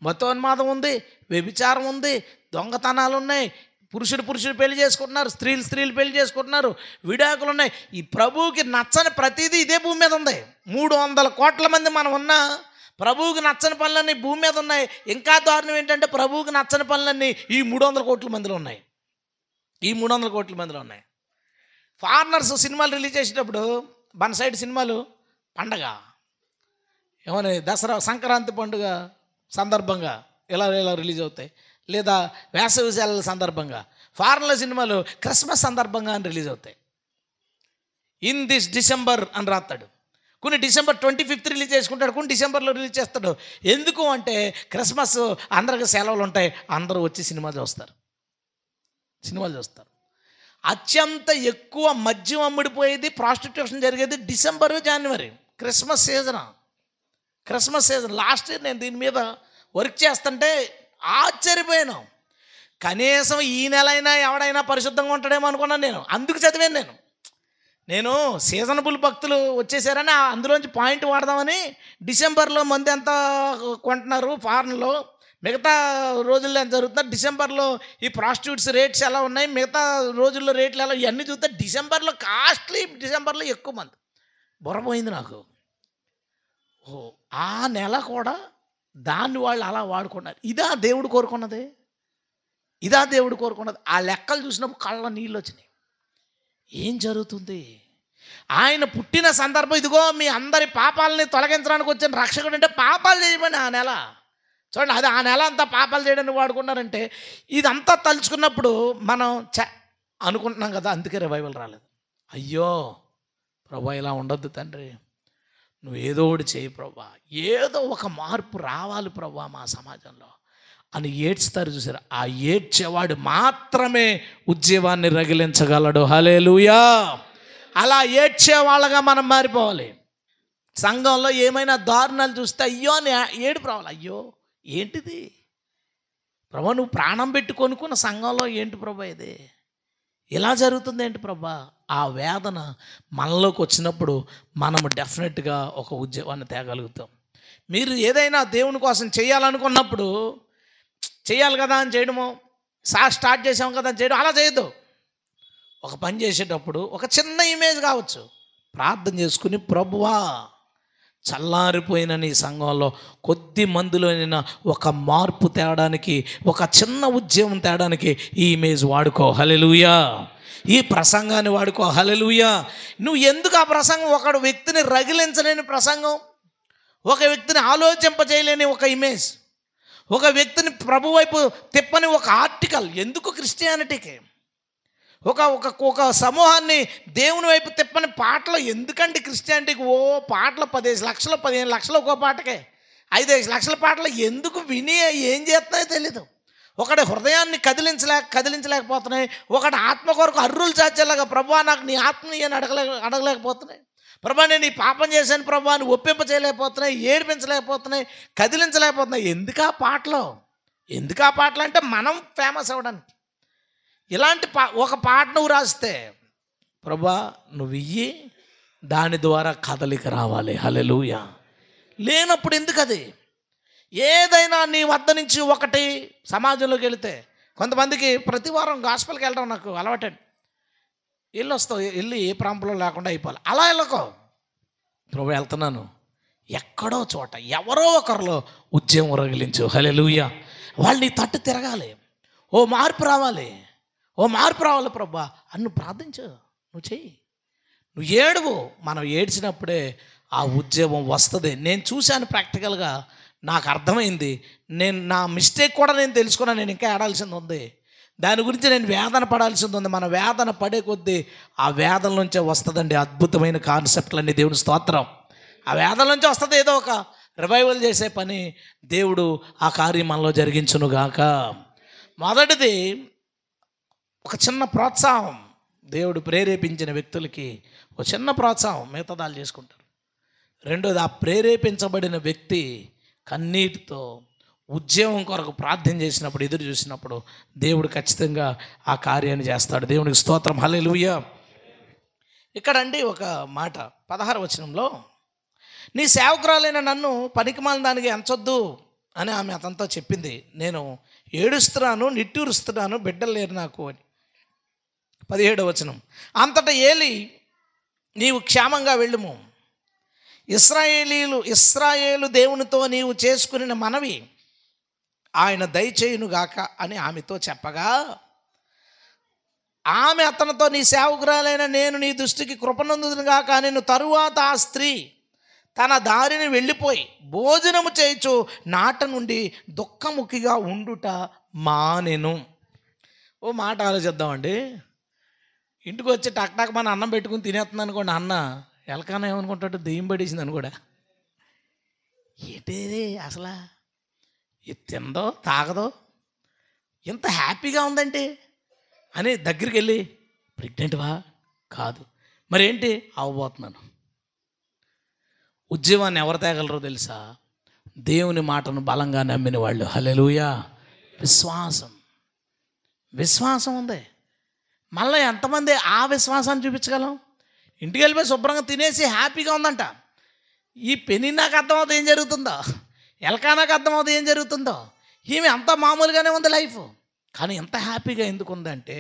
మతోన్మాదం ఉంది, వ్యభిచారం ఉంది, దొంగతనాలు ఉన్నాయి, పురుషుడు పెళ్లి చేసుకుంటున్నారు, స్త్రీలు పెళ్లి చేసుకుంటున్నారు, విడాకులు ఉన్నాయి. ఈ ప్రభువుకి నచ్చని ప్రతిదీ ఇదే భూమి మీద ఉంది. 300 కోట్ల మంది మనం ఉన్నా ప్రభువుకి నచ్చని పనులన్నీ భూమి మీద ఉన్నాయి. ఇంకా దారుణం ఏంటంటే ప్రభువుకి నచ్చని పనులన్నీ ఈ 300 కోట్ల మందిలో ఉన్నాయి. ఫారినర్స్ సినిమాలు రిలీజ్ చేసేటప్పుడు మన సైడ్ సినిమాలు పండగ ఏమని దసరా సంక్రాంతి పండుగ సందర్భంగా ఇలా రిలీజ్ అవుతాయి, లేదా వేసవి సెలవుల సందర్భంగా. ఫారెన్ల సినిమాలు క్రిస్మస్ సందర్భంగా అని రిలీజ్ అవుతాయి. ఇన్ దిస్ డిసెంబర్ అని రాస్తాడు. కొన్ని డిసెంబర్ 25th రిలీజ్ చేసుకుంటాడు, కొన్ని డిసెంబర్లో రిలీజ్ చేస్తాడు. ఎందుకు అంటే క్రిస్మస్ అందరికి సెలవులు ఉంటాయి, అందరూ వచ్చి సినిమాలు చూస్తారు. అత్యంత ఎక్కువ మద్యం అమ్ముడిపోయేది, ప్రాస్టిట్యూషన్ జరిగేది డిసెంబరు, జనవరి. Christmas season. లాస్ట్ ఇయర్ నేను దీని మీద వర్క్ చేస్తుంటే ఆశ్చర్యపోయాను. కనీసం ఈ నెల అయినా ఎవడైనా పరిశుద్ధంగా ఉంటాడేమో అనుకున్నాను నేను. అందుకు చదివాను నేను సీజనబుల్ భక్తులు వచ్చేసారని అందులోంచి పాయింట్ వాడదామని. డిసెంబర్లో మంది ఎంత కొంటున్నారు ఫారెన్లో, మిగతా రోజుల్లో ఎంత జరుగుతున్నారు, డిసెంబర్లో ఈ ప్రాస్టిట్యూట్స్ రేట్స్ ఎలా ఉన్నాయి, మిగతా రోజుల్లో రేట్లు ఎలా, ఇవన్నీ చూస్తే డిసెంబర్లో డిసెంబర్లో ఎక్కువ మంది. బుర్రపోయింది నాకు. ఆ నెల కూడా దాన్ని వాళ్ళు అలా వాడుకున్నారు. ఇదా దేవుడు కోరుకున్నది. ఆ లెక్కలు చూసినప్పుడు కళ్ళ నీళ్ళు వచ్చినాయి. ఏం జరుగుతుంది? ఆయన పుట్టిన సందర్భం ఇదిగో, మీ అందరి పాపాలని తొలగించడానికి వచ్చిన రక్షకుడు అంటే పాపాలు చేయమని ఆ నెల చూడండి. అది ఆ నెల అంతా పాపాలు చేయడానికి వాడుకున్నారంటే ఇదంతా తలుచుకున్నప్పుడు మనం అనుకుంటున్నాం కదా, అందుకే రివైవల్ రాలేదు. అయ్యో ప్రభా ఇలా ఉండొద్దు తండ్రి, నువ్వు ఏదో ఒకటి చేయి ప్రభా, ఏదో ఒక మార్పు రావాలి ప్రభా మా సమాజంలో అని ఏడ్చుతారు చూసారు. ఆ ఏడ్చేవాడు మాత్రమే ఉద్యమాన్ని రగిలించగలడు. హల్లెలూయా. అలా ఏడ్చే వాళ్ళగా మనం మారిపోవాలి. సంఘంలో ఏమైనా దారుణాలు చూస్తే అయ్యో అని ఏడుపు రావాలి. అయ్యో ఏంటిది ప్రభా, నువ్వు ప్రాణం పెట్టి కొనుక్కున్న సంఘంలో ఏంటి ప్రభా ఇది, ఇలా జరుగుతుంది ఏంటి ప్రభా? ఆ వేదన మనలోకి వచ్చినప్పుడు మనము డెఫినెట్గా ఒక ఉద్యమాన్ని తేగలుగుతాం. మీరు ఏదైనా దేవుని కోసం చేయాలనుకున్నప్పుడు చేయాలి కదా అని చేయడము, స్టార్ట్ చేసాం కదా అని చేయడం అలా చేయొద్దు. ఒక పని చేసేటప్పుడు ఒక చిన్న ఇమేజ్ కావచ్చు, ప్రార్థన చేసుకుని ప్రభువా చల్లారిపోయిన నీ సంఘంలో కొద్ది మందిలోనైనా ఒక మార్పు తేడానికి, ఒక చిన్న ఉద్యమం తేడానికి ఈ ఇమేజ్ వాడుకో. హల్లెలూయా. ఈ ప్రసంగాన్ని వాడుకో. హల్లెలూయా. నువ్వు ఎందుకు ఆ ప్రసంగం, ఒక వ్యక్తిని రగిలించలేని ప్రసంగం, ఒక వ్యక్తిని ఆలోచింపజేయలేని ఒక ఇమేజ్, ఒక వ్యక్తిని ప్రభు వైపు తిప్పని ఒక ఆర్టికల్ ఎందుకు క్రిస్టియానిటీకి? ఒక ఒక ఒక సమూహాన్ని దేవుని వైపు తిప్పని పాటలు ఎందుకండి క్రిస్టియానిటీకి? ఓ పాటలు 10 లక్షలు 15 లక్షలు ఒక పాటకే, 5 లక్షల పాటలు ఎందుకు? విని ఏం చేస్తున్నాయో తెలీదు. ఒకటి హృదయాన్ని కదిలించలేకపోతున్నాయి, ఒకటి ఆత్మ కొరకు అర్రులు చాచేలాగా ప్రభువా నాకు నీ ఆత్మని అని అడగలేకపోతున్నాయి. ప్రభా నేను ఈ పాపం చేశాను ప్రభా అని ఒప్పింప చేయలేకపోతున్నాయి, ఏడిపించలేకపోతున్నాయి, కదిలించలేకపోతున్నాయి. ఎందుకు ఆ పాటలు అంటే మనం ఫేమస్ అవ్వడానికి. ఇలాంటి ఒక పాట నువ్వు రాస్తే ప్రభా నువ్వు ఇయ్యి, దాని ద్వారా కదలిక రావాలి. హల్లెలూయా. లేనప్పుడు ఎందుకు? అది ఏదైనా నీ వద్ద నుంచి ఒకటి సమాజంలోకి వెళితే, కొంతమందికి ప్రతి వారం గాస్పెల్కి వెళ్ళడం నాకు అలవాటండి. వెళ్ళి ఏ ప్రాంతంలో లేకుండా అయిపోవాలి. అలా వెళ్ళకో. ప్రభు వెళ్తున్నాను, ఎక్కడో చోట ఎవరో ఒకరిలో ఉద్యమం రగిలించు. హల్లెలూయా. వాళ్ళు నీ తట్టు తిరగాలి. ఓ మార్పు రావాలి ప్రభా అని నువ్వు ప్రార్థించు, నువ్వు చెయ్యి, నువ్వు ఏడువు. మనం ఏడ్చినప్పుడే ఆ ఉద్యమం వస్తుంది. నేను చూశాను ప్రాక్టికల్గా, నాకు అర్థమైంది. నా మిస్టేక్ కూడా నేను తెలుసుకున్నాను. నేను ఇంకా ఏడాల్సింది ఉంది, దాని గురించి నేను వేదన పడాల్సింది ఉంది. మన వేదన పడే కొద్దీ ఆ వేదన నుంచే వస్తుందండి అద్భుతమైన కాన్సెప్ట్లన్నీ. దేవుని స్తోత్రం. ఆ వేదన నుంచి వస్తుంది ఏదో ఒక రివైవల్ చేసే పని. దేవుడు ఆ కార్యం మనలో జరిగించునుగాక. మొదటిది ఒక చిన్న ప్రోత్సాహం. దేవుడు ప్రేరేపించిన వ్యక్తులకి ఒక చిన్న ప్రోత్సాహం, మిగతాదాలు చేసుకుంటారు. రెండోది, ఆ ప్రేరేపించబడిన వ్యక్తి కన్నీటితో ఉద్యమం కొరకు ప్రార్థన చేసినప్పుడు, ఎదురు చూసినప్పుడు దేవుడు ఖచ్చితంగా ఆ కార్యాన్ని చేస్తాడు. దేవునికి స్తోత్రం. హల్లెలూయా. ఇక్కడండి ఒక మాట 16వ వచనంలో, నీ సేవకురాలైన నన్ను పనికిమాలిన దానికి ఎంచొద్దు అని ఆమె అతనితో చెప్పింది. నేను ఏడుస్తున్నాను, నిట్టూరుస్తున్నాను, బిడ్డలు లేరు నాకు అని. 17వ వచనం, అంతటా ఏలి నీవు క్షేమంగా వెళ్ళుము, ఇశ్రాయేలు దేవునితో నీవు చేసుకుని మనవి ఆయన దయచేయునుగాక అని ఆమెతో చెప్పగా, ఆమె అతనితో నీ సేవకురాలైన నేను నీ దృష్టికి కృపనందునుగాక నేను. తరువాత ఆ స్త్రీ తన దారిని వెళ్ళిపోయి భోజనము చేయుచు నాట నుండి దుఃఖముఖిగా ఉండుట మానెను. ఓ మాట ఆలోచిద్దామండి. ఇంటికి వచ్చి టక్ మన అన్నం పెట్టుకుని తినేస్తుంది అనుకోండి, అన్న ఎలకాన ఏమనుకుంటాడు, దెయ్యం పడేసింది అని కూడా. ఏంటి అసలు ఇది తిందో తాగదో ఎంత హ్యాపీగా ఉందంటే అని దగ్గరికి వెళ్ళి, ప్రెగ్నెంట్వా? కాదు. మరేంటి? అవ్వబోతున్నాను. ఉద్యమాన్ని ఎవరు తేగలరో తెలుసా? దేవుని మాటను బలంగా నమ్మిన వాళ్ళు. హల్లెలూయా. విశ్వాసం ఉంది. మళ్ళీ ఎంతమంది ఆ విశ్వాసాన్ని చూపించగలం? ఇంటికి వెళ్ళిపోయి శుభ్రంగా తినేసి హ్యాపీగా ఉందంట. ఈ పెని నాకు అర్థమవుతుంది ఏం జరుగుతుందో, ఎలకానాకు అర్థమవుతుంది ఏం జరుగుతుందో. ఈమె అంత మామూలుగానే ఉంది లైఫ్, కానీ ఎంత హ్యాపీగా ఎందుకు ఉందంటే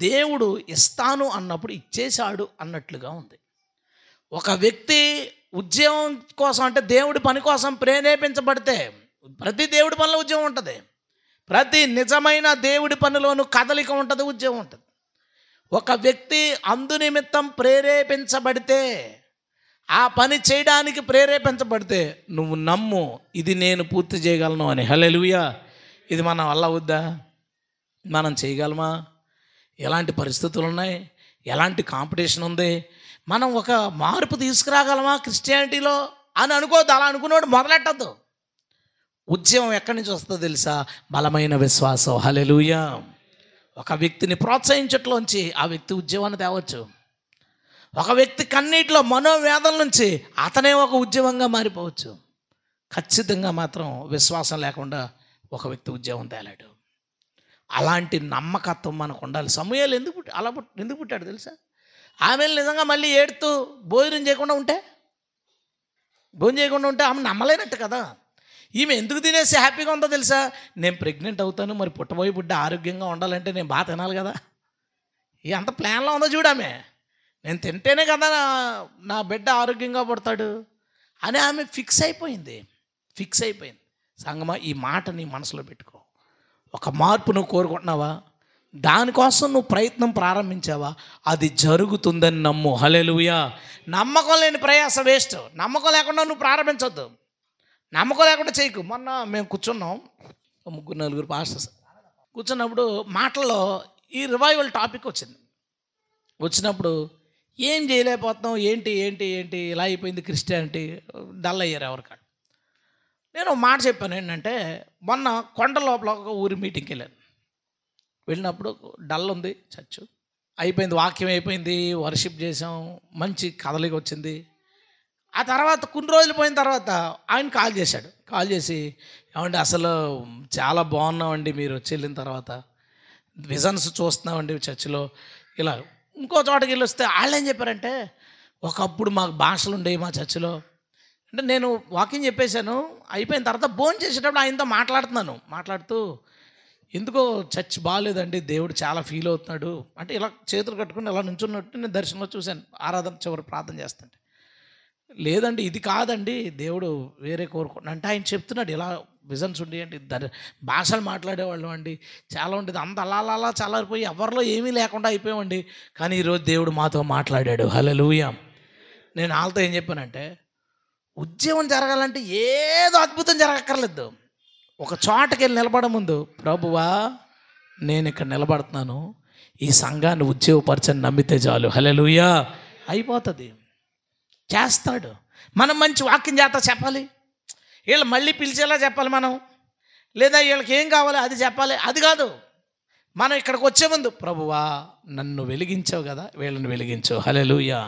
దేవుడు ఇస్తాను అన్నప్పుడు ఇచ్చేశాడు అన్నట్లుగా ఉంది. ఒక వ్యక్తి ఉద్యమం కోసం, అంటే దేవుడి పని కోసం ప్రేరేపించబడితే, ప్రతి దేవుడి పనిలో ఉద్యమం ఉంటుంది. ప్రతి నిజమైన దేవుడి పనిలోనూ కదలిక ఉంటుంది, ఉద్యమం ఉంటుంది. ఒక వ్యక్తి అందునిమిత్తం ప్రేరేపించబడితే, ఆ పని చేయడానికి ప్రేరేపించబడితే నువ్వు నమ్ము, ఇది నేను పూర్తి చేయగలను అని. హల్లెలూయా. ఇది మన వల్ల అవుద్దా? మనం చేయగలమా? ఎలాంటి పరిస్థితులు ఉన్నాయి, ఎలాంటి కాంపిటీషన్ ఉంది, మనం ఒక మార్పు తీసుకురాగలమా క్రిస్టియానిటీలో అని అనుకోవద్దు. అలా అనుకున్నాడు మొదలెట్టద్దు. ఉద్యమం ఎక్కడి నుంచి వస్తుందో తెలుసా? బలమైన విశ్వాసం. హల్లెలూయా. ఒక వ్యక్తిని ప్రోత్సహించట్లోంచి ఆ వ్యక్తి ఉద్యమాన్ని తేవచ్చు. ఒక వ్యక్తి కన్నీటిలో మనోవేదన నుంచి అతనే ఒక ఉద్యమంగా మారిపోవచ్చు. ఖచ్చితంగా మాత్రం విశ్వాసం లేకుండా ఒక వ్యక్తి ఉద్యమం తేలాడు. అలాంటి నమ్మకత్వం మనకు ఉండాలి. సమూయేలు ఎందుకు పుట్టాడు తెలుసా? ఆమెను నిజంగా మళ్ళీ ఏడుతూ భోజనం చేయకుండా ఉంటే ఆమె నమ్మలేనట్టు కదా. ఈమె ఎందుకు తినేసి హ్యాపీగా ఉందో తెలుసా? నేను ప్రెగ్నెంట్ అవుతాను, మరి పుట్టబోయే బిడ్డ ఆరోగ్యంగా ఉండాలంటే నేను బాగా తినాలి కదా. ఎంత ప్లాన్లో ఉందో చూడామే. నేను తింటేనే కదా నా బిడ్డ ఆరోగ్యంగా పుడతాడు. అని ఆమె ఫిక్స్ అయిపోయింది. సంగమా, ఈ మాట నీ మనసులో పెట్టుకో. ఒక మార్పు నువ్వు కోరుకుంటున్నావా? దానికోసం నువ్వు ప్రయత్నం ప్రారంభించావా? అది జరుగుతుందని నమ్ము. హల్లెలూయా. నమ్మకం లేని ప్రయాస వేస్ట్. నమ్మకం లేకుండా నువ్వు ప్రారంభించొద్దు. నమ్మకం లేకుండా చేయకు. మొన్న మేము కూర్చున్నాం, 3-4 పాస్టర్స్ కూర్చున్నప్పుడు మాటల్లో ఈ రివైవల్ టాపిక్ వచ్చినప్పుడు ఏం చేయలేకపోతున్నాం, ఏంటి ఏంటి ఏంటి ఇలా అయిపోయింది క్రిస్టియానిటీ, డల్ అయ్యారు ఎవరికాడు. నేను ఒక మాట చెప్పాను, ఏంటంటే మొన్న కొండ లోపల ఒక ఊరి మీటింగ్కి వెళ్ళినప్పుడు డల్ ఉంది చర్చ్, అయిపోయింది, వాక్యం అయిపోయింది, వర్షిప్ చేసాం, మంచి కదలిక వచ్చింది. ఆ తర్వాత కొన్ని రోజులు పోయిన తర్వాత ఆయన కాల్ చేసి, ఏమంటే అసలు చాలా బాగున్నామండి మీరు వచ్చి వెళ్ళిన తర్వాత, విజన్స్ చూస్తున్నామండి చర్చిలో. ఇలా ఇంకో చోటకి వెళ్ళి వస్తే వాళ్ళు ఏం చెప్పారంటే, ఒకప్పుడు మాకు భాషలు ఉండేవి మా చర్చిలో. అంటే నేను వాకింగ్ చెప్పేశాను, అయిపోయిన తర్వాత భోజనం చేసేటప్పుడు ఆయనతో మాట్లాడుతూ ఎందుకో చర్చ్ బాగాలేదండి, దేవుడు చాలా ఫీల్ అవుతున్నాడు అంటే, ఇలా చేతులు కట్టుకుని ఇలా నుంచున్నట్టు నేను దర్శనంలో చూశాను, ఆరాధన చివరి ప్రార్థన చేస్తుంటే. లేదండి ఇది కాదండి, దేవుడు వేరే కోరుకుంటున్నా అంటే ఆయన చెప్తున్నాడు, ఇలా విజన్స్ ఉండి అంటే భాషలు మాట్లాడేవాళ్ళం అండి, చాలా ఉండేది, అంత అలా చల్లారిపోయి ఎవరిలో ఏమీ లేకుండా అయిపోయామండి, కానీ ఈరోజు దేవుడు మాతో మాట్లాడాడు. హల్లెలూయా. నేను వాళ్ళతో ఏం చెప్పానంటే, ఉద్యమం జరగాలంటే ఏదో అద్భుతం జరగక్కర్లేదు. ఒక చోటకి వెళ్ళి నిలబడే ముందు, ప్రభువా నేను ఇక్కడ నిలబడుతున్నాను, ఈ సంఘాన్ని ఉద్యోగపరచని నమ్మితే చాలు, హల్లెలూయా, అయిపోతుంది. చేస్తాడు. మనం మంచి వాక్యం చేత చెప్పాలి, వీళ్ళు మళ్ళీ పిలిచేలా చెప్పాలి మనం, లేదా వీళ్ళకి ఏం కావాలి అది చెప్పాలి, అది కాదు. మనం ఇక్కడికి వచ్చే ముందు, ప్రభువా నన్ను వెలిగించావు కదా, వీళ్ళని వెలిగించు, హల్లెలూయా,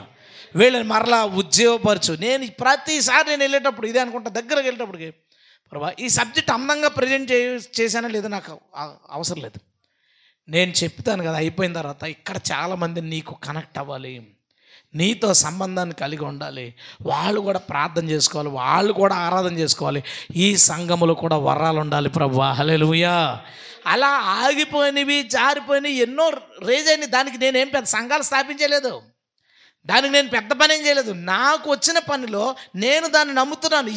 వీళ్ళని మరలా ఉద్యోగపరచు. నేను ప్రతిసారి నేను వెళ్ళేటప్పుడు ఇదే అనుకుంటా, దగ్గరకు వెళ్ళేటప్పటికి, ప్రభా ఈ సబ్జెక్ట్ అందంగా ప్రజెంట్ చేశానా లేదా నాకు అవసరం లేదు, నేను చెప్తాను కదా, అయిపోయిన తర్వాత ఇక్కడ చాలామంది నీకు కనెక్ట్ అవ్వాలి, నీతో సంబంధాన్ని కలిగి ఉండాలి, వాళ్ళు కూడా ప్రార్థన చేసుకోవాలి, వాళ్ళు కూడా ఆరాధన చేసుకోవాలి, ఈ సంఘములో కూడా వరాలు ఉండాలి ప్రభువా, హల్లెలూయా. అలా ఆగిపోయినవి, జారిపోయినవి ఎన్నో రేజ్ అయినాయి. దానికి నేనేం పెద్ద సంఘాలు స్థాపించలేదు, దానికి నేను పెద్ద పని ఏం చేయలేదు. నాకు వచ్చిన పనిలో నేను దాన్ని నమ్ముతున్నాను.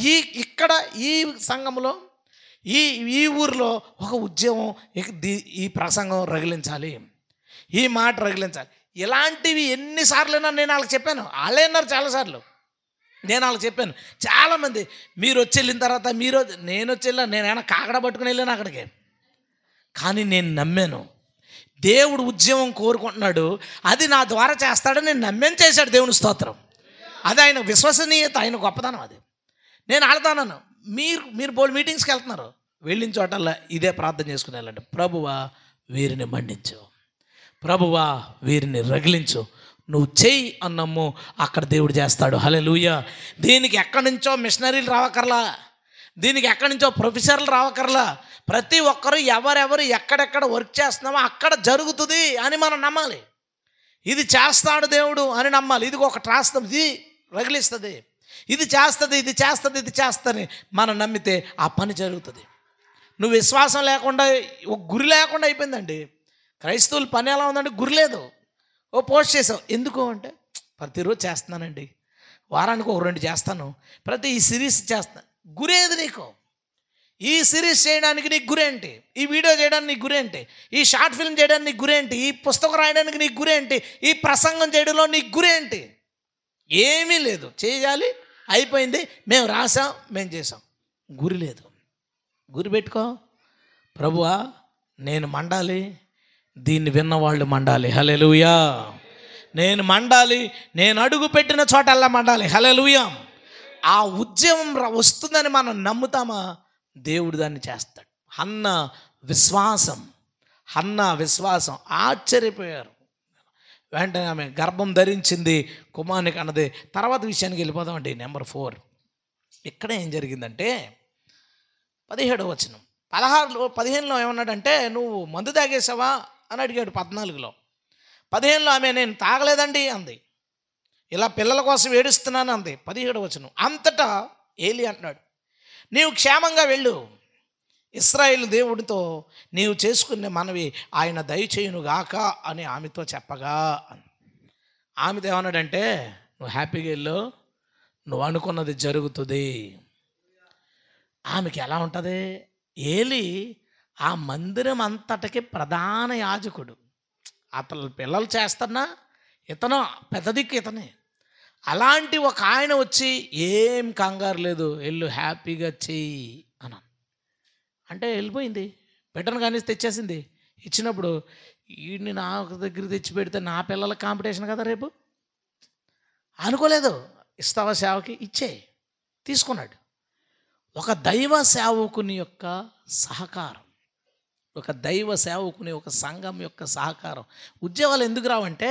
ఇక్కడ ఈ సంఘంలో ఈ ఊరిలో ఒక ఉద్యమం, ఈ ప్రసంగం రగిలించాలి, ఈ మాట రగిలించాలి. ఇలాంటివి ఎన్నిసార్లైనా నేను వాళ్ళకి చెప్పాను, వాళ్ళే అన్నారు చాలాసార్లు, నేను వాళ్ళకి చెప్పాను. చాలామంది మీరు వచ్చి వెళ్ళిన తర్వాత, నేను వచ్చి వెళ్ళాను, నేనైనా కాకడ పట్టుకుని వెళ్ళాను అక్కడికి, కానీ నేను నమ్మాను దేవుడు ఉద్యమం కోరుకుంటున్నాడు, అది నా ద్వారా చేస్తాడని నేను నమ్మేం చేశాడు దేవుని స్తోత్రం. అది ఆయన విశ్వసనీయత, ఆయన గొప్పతనం. అది నేను ఆడతాను. మీరు బోల్డ్ మీటింగ్స్కి వెళ్తున్నారు, వెళ్ళిన చోటల్లా ఇదే ప్రార్థన చేసుకుని వెళ్ళండి, ప్రభువా వీరిని మండించు, ప్రభువా వీరిని రగిలించు, నువ్వు చెయ్యి అన్నమ్ము, అక్కడ దేవుడు చేస్తాడు. హల్లెలూయా. దీనికి ఎక్కడి నుంచో మిషనరీలు రావకర్లా, దీనికి ఎక్కడి నుంచో ప్రొఫెసర్లు రావకర్లా, ప్రతి ఒక్కరు ఎవరెవరు ఎక్కడెక్కడ వర్క్ చేస్తున్నామో అక్కడ జరుగుతుంది అని మనం నమ్మాలి. ఇది చేస్తాడు దేవుడు అని నమ్మాలి. ఇది ఒక రాస్తాం, ఇది రగిలిస్తుంది, ఇది చేస్తుంది మనం నమ్మితే ఆ పని జరుగుతుంది. నువ్వు విశ్వాసం లేకుండా, ఒక గురి లేకుండా అయిపోయిందండి. క్రైస్తవుల పని ఎలా ఉందంటే, గురి లేదు. ఓ పోస్ట్ చేసావు, ఎందుకు అంటే ప్రతిరోజు చేస్తున్నానండి, వారానికి ఒక 2 చేస్తాను, ఈ సిరీస్ చేస్తాను. గురేది నీకు? ఈ సిరీస్ చేయడానికి నీకు గురేంటి? ఈ వీడియో చేయడానికి నీకు గురేంటి? ఈ షార్ట్ ఫిల్మ్ చేయడానికి నీకు గురేంటి? ఈ పుస్తకం రాయడానికి నీకు గురేంటి? ఈ ప్రసంగం చేయడంలో నీకు గురేంటి? ఏమీ లేదు. చేయాలి, అయిపోయింది, మేము రాసాం, మేము చేసాం. గురి లేదు. గురి పెట్టుకో. ప్రభువా నేను మండాలి, దీన్ని విన్నవాళ్ళు మండాలి, హల్లెలూయా. నేను మండాలి, నేను అడుగు పెట్టిన చోటల్లా మండాలి, హల్లెలూయా. ఆ ఉద్యమం వస్తుందని మనం నమ్ముతామా? దేవుడు దాన్ని చేస్తాడు. హన్న విశ్వాసం ఆశ్చర్యపోయారు. వెంటనే ఆమె గర్భం ధరించింది, కుమారునికి అన్నది. తర్వాత విషయానికి వెళ్ళిపోదామండి. నెంబర్ 4 ఇక్కడ ఏం జరిగిందంటే 17వ వచనం, 15లో ఏమన్నాడంటే, నువ్వు మందు తాగేసావా అని అడిగాడు. 14లో 15లో ఆమె నేను తాగలేదండి అంది. ఇలా పిల్లల కోసం ఏడుస్తున్నాను అంది. 17వ వచనం, అంతటా ఏలి అంటున్నాడు, నీవు క్షేమంగా వెళ్ళు, ఇశ్రాయేలు దేవుడితో నీవు చేసుకునే మనవి ఆయన దయచేయునుగాక అని ఆమెతో చెప్పగా. ఆమెతో ఏమన్నాడంటే, నువ్వు హ్యాపీగా వెళ్ళు, నువ్వు అనుకున్నది జరుగుతుంది. ఆమెకి ఎలా ఉంటుంది? ఏలి ఆ మందిరం అంతటికి ప్రధాన యాజకుడు. అతను పిల్లలు చేస్తున్నా ఇతను పెద్ద దిక్కు ఇతనే. అలాంటి ఒక ఆయన వచ్చి ఏం కంగారు లేదు, వెళ్ళు హ్యాపీగా చెయ్యి అన్నాను. అంటే వెళ్ళిపోయింది. బిడ్డను కానీ తెచ్చేసింది. ఇచ్చినప్పుడు వీడిని నా దగ్గర తెచ్చి పెడితే నా పిల్లల కాంపిటీషన్ కదా రేపు అనుకోలేదు. ఇస్తావా సేవకి? ఇచ్చే తీసుకున్నాడు. ఒక దైవ సేవకుని యొక్క సహకారం, ఒక దైవ సేవకుని ఒక సంఘం యొక్క సహకారం. ఉద్యోగాలు ఎందుకు రావంటే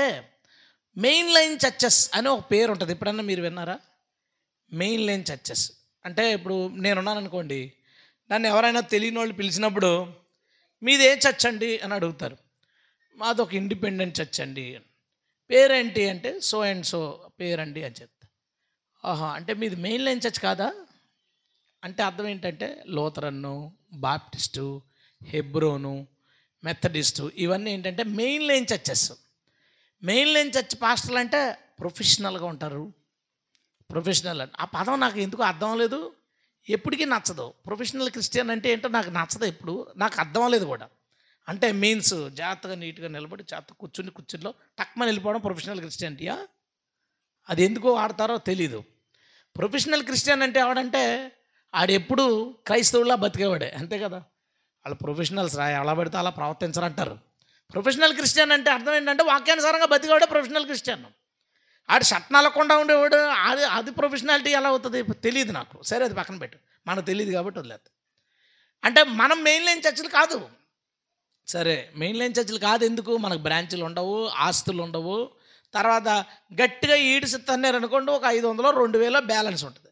మెయిన్ లైన్ చర్చెస్ అని ఒక పేరు ఉంటుంది. ఎప్పుడన్నా మీరు విన్నారా? మెయిన్ లైన్ చర్చెస్ అంటే ఇప్పుడు నేనున్నాను అనుకోండి, నన్ను ఎవరైనా తెలియని వాళ్ళు పిలిచినప్పుడు మీది ఏ చర్చ్ అండి అని అడుగుతారు. మాది ఒక ఇండిపెండెంట్ చర్చ్ అండి. పేరేంటి అంటే సో అండ్ సో పేరండి అని చెప్తా. ఆహా, అంటే మీది మెయిన్ లైన్ చర్చ్ కాదా అంటే అర్థం ఏంటంటే లూథరన్ను, బాప్టిస్టు, హెబ్రోను, మెథడిస్టు ఇవన్నీ ఏంటంటే main line churches. Main line church పాస్టర్లు అంటే ప్రొఫెషనల్గా ఉంటారు. ప్రొఫెషనల్ ఆ పదం నాకు ఎందుకు అర్థం లేదు, ఎప్పటికీ నచ్చదు. ప్రొఫెషనల్ క్రిస్టియన్ అంటే ఏంటో నాకు నచ్చదు, ఎప్పుడు నాకు అర్థం లేదు కూడా. అంటే మీన్స్ జాగ్రత్తగా నీట్గా నిలబడి జాగ్రత్త కూర్చునిలో టక్మని వెళ్ళిపోవడం ప్రొఫెషనల్ క్రిస్టియానిటీయా? అది ఎందుకో వాడతారో తెలీదు. ప్రొఫెషనల్ క్రిస్టియన్ అంటే ఎవడంటే ఆడెప్పుడు క్రైస్తవులా బతికేవాడే, అంతే కదా. వాళ్ళు ప్రొఫెషనల్స్ ఎలా పడితే అలా ప్రవర్తించరంటారు. ప్రొఫెషనల్ క్రిస్టియన్ అంటే అర్థం ఏంటంటే వాక్యానుసారంగా బతికేవాడే ప్రొఫెషనల్ క్రిస్టియన్. ఆడు షర్ట్ నలకుండా ఉండేవాడు, అది ప్రొఫెషనాలిటీ ఎలా అవుతుంది తెలియదు నాకు. సరే అది పక్కన పెట్టు, మనకు తెలియదు కాబట్టి వదిలేదు. అంటే మనం మెయిన్ లైన్ చర్చలు కాదు. సరే మెయిన్ లైన్ చర్చలు కాదు ఎందుకు? మనకు బ్రాంచ్లు ఉండవు, ఆస్తులు ఉండవు. తర్వాత గట్టిగా ఈడిసి తన్నారు అనుకోండి, ఒక 500 2000 బ్యాలెన్స్ ఉంటుంది.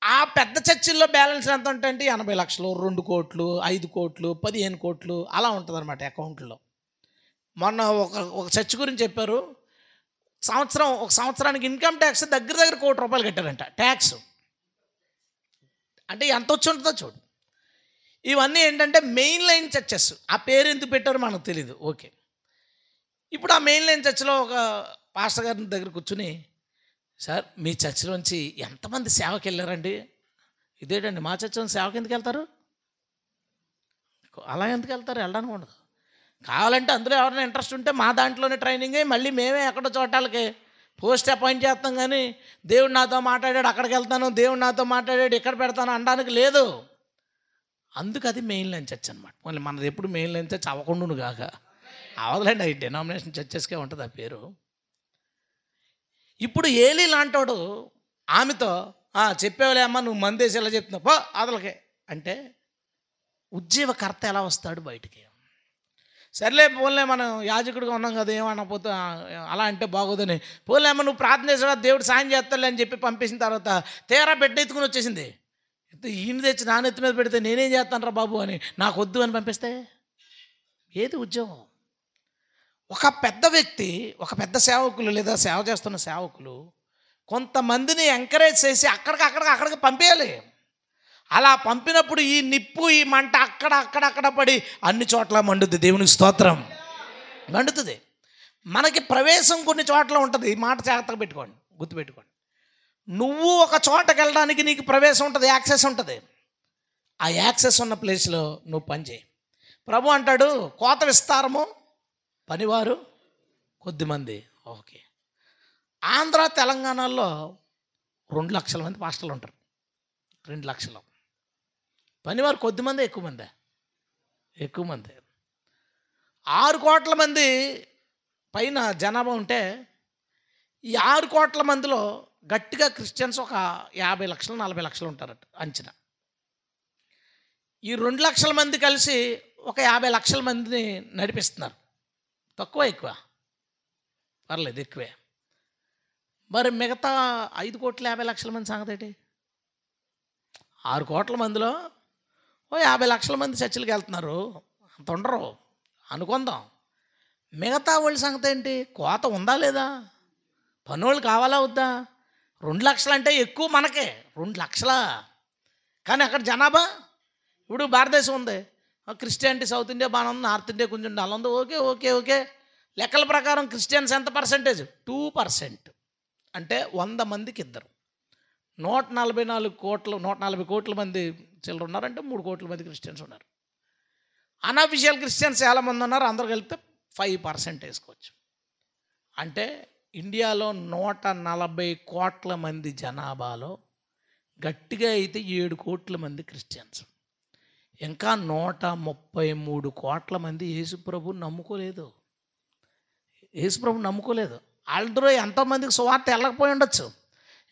ఆ పెద్ద చర్చిల్లో బ్యాలెన్స్ ఎంత ఉంటాయంటే 80 లక్షలు, 2 కోట్లు, 5 కోట్లు, 15 కోట్లు అలా ఉంటుంది అనమాట అకౌంట్లో. మొన్న ఒక చర్చ్ గురించి చెప్పారు. ఒక సంవత్సరానికి ఇన్కమ్ ట్యాక్స్ దగ్గర దగ్గర ₹1,00,00,000 కట్టారంట ట్యాక్స్. అంటే ఎంత వచ్చి ఉంటుందో చూడు. ఇవన్నీ ఏంటంటే మెయిన్ లైన్ చర్చెస్. ఆ పేరు ఎందుకు పెట్టారో మనకు తెలీదు. ఓకే, ఇప్పుడు ఆ మెయిన్ లైన్ చర్చిలో ఒక పాస్టర్ గారి దగ్గర కూర్చుని, సార్ మీ చర్చిలోంచి ఎంతమంది సేవకి వెళ్ళారండి? ఇదేంటండి మా చర్చిలో సేవకి ఎందుకు వెళ్తారు? అలా ఎందుకు వెళ్తారు? వెళ్ళడానికి ఉండదు. కావాలంటే అందులో ఎవరైనా ఇంట్రెస్ట్ ఉంటే మా దాంట్లోనే ట్రైనింగ్ అయ్యి మళ్ళీ మేమే ఎక్కడో చోటాలకి పోస్ట్ అపాయింట్ చేస్తాం. కానీ దేవుడు నాతో మాట్లాడాడు అక్కడికి వెళ్తాను, దేవుడు నాతో మాట్లాడాడు ఇక్కడ పెడతాను అనడానికి లేదు. అందుకు అది మెయిన్ లైన్ చర్చ్ అనమాట. మళ్ళీ మనది ఎప్పుడు మెయిన్ లైన్ చర్చ్ అవ్వకుండా కాక అవదులేండి, అవి డెనామినేషన్ చర్చెస్కే ఉంటుంది ఆ పేరు. ఇప్పుడు ఏలీ లాంటోడు ఆమెతో చెప్పేవాళ్ళే అమ్మ నువ్వు మందేసి ఎలా చెప్తున్నావు పో అదలకే అంటే ఉజ్జీవకర్త ఎలా వస్తాడు బయటికి? సర్లే పోలే, మనం యాజకుడిగా ఉన్నాం కదా, ఏమనకపోతే అలా అంటే బాగోదని పోలే అమ్మ నువ్వు ప్రార్థన చేసావా దేవుడు సాయం చేస్తాలే అని చెప్పి పంపించిన తర్వాత తీరా బిడ్డ ఎత్తుకుని వచ్చేసింది. ఈయన తెచ్చి నా నెత్తి మీద పెడితే నేనేం చేస్తాను రా బాబు అని నాకు వద్దు అని పంపిస్తే ఏది ఉద్యోగం? ఒక పెద్ద వ్యక్తి, ఒక పెద్ద సేవకులు లేదా సేవ చేస్తున్న సేవకులు కొంతమందిని ఎంకరేజ్ చేసి అక్కడికి పంపేయాలి. అలా పంపినప్పుడు ఈ నిప్పు ఈ మంట అక్కడ పడి అన్ని చోట్ల మండుద్ది. దేవునికి స్తోత్రం. మండుతుంది. మనకి ప్రవేశం కొన్ని చోట్ల ఉంటుంది. ఈ మాట జాగ్రత్తగా పెట్టుకోండి, గుర్తుపెట్టుకోండి. నువ్వు ఒక చోటకి వెళ్ళడానికి నీకు ప్రవేశం ఉంటుంది, యాక్సెస్ ఉంటుంది. ఆ యాక్సెస్ ఉన్న ప్లేస్లో నువ్వు పని చేయి. ప్రభు అంటాడు కోత విస్తారము, పనివారు కొద్దిమంది. ఓకే, ఆంధ్ర తెలంగాణలో 2 లక్షల మంది పాస్టర్లు ఉంటారు. 2 లక్షలు. పనివారు కొద్దిమంది ఎక్కువ మంది. 6 కోట్ల మంది పైన జనాభా ఉంటే ఈ 6 కోట్ల మందిలో గట్టిగా క్రిస్టియన్స్ ఒక 50 లక్షలు 40 లక్షలు ఉంటారట అంచనా. ఈ 2 లక్షల మంది కలిసి ఒక 50 లక్షల మందిని నడిపిస్తున్నారు. ఎక్కువ పర్లేదు, ఎక్కువే. మరి మిగతా 5,50,00,000 మంది సంగతి ఏంటి? 6 కోట్ల మందిలో 50 లక్షల మంది చర్చిలకు వెళ్తున్నారు, అంత ఉండరు అనుకుందాం. మిగతా వాళ్ళ సంగతి ఏంటి? కోత ఉందా లేదా? పనోళ్ళు కావాలా వద్దా? 2 లక్షలు అంటే ఎక్కువ మనకే, 2 లక్షలా. కానీ అక్కడ జనాభా ఇప్పుడు భారతదేశం ఉంది, క్రిస్టియానిటీ సౌత్ ఇండియా బాగా ఉంది, నార్త్ ఇండియా కొంచెం అలా ఉంది. ఓకే లెక్కల ప్రకారం క్రిస్టియన్స్ ఎంత పర్సెంటేజ్? 2%. అంటే 100 మందికి 2. 140 కోట్ల మంది చిల్లర ఉన్నారంటే 3 కోట్ల మంది క్రిస్టియన్స్ ఉన్నారు. అన్అఫీషియల్ క్రిస్టియన్స్ చాలామంది ఉన్నారు. అందరూ కలిపితే 5% వేసుకోవచ్చు. అంటే ఇండియాలో 140 కోట్ల మంది జనాభాలో గట్టిగా అయితే 7 కోట్ల మంది క్రిస్టియన్స్. ఇంకా 133 కోట్ల మంది యేసుప్రభుని నమ్ముకోలేదు. యేసుప్రభుని నమ్ముకోలేదు. అందులో ఎంతోమందికి సువార్త వెళ్ళకపోయి ఉండొచ్చు,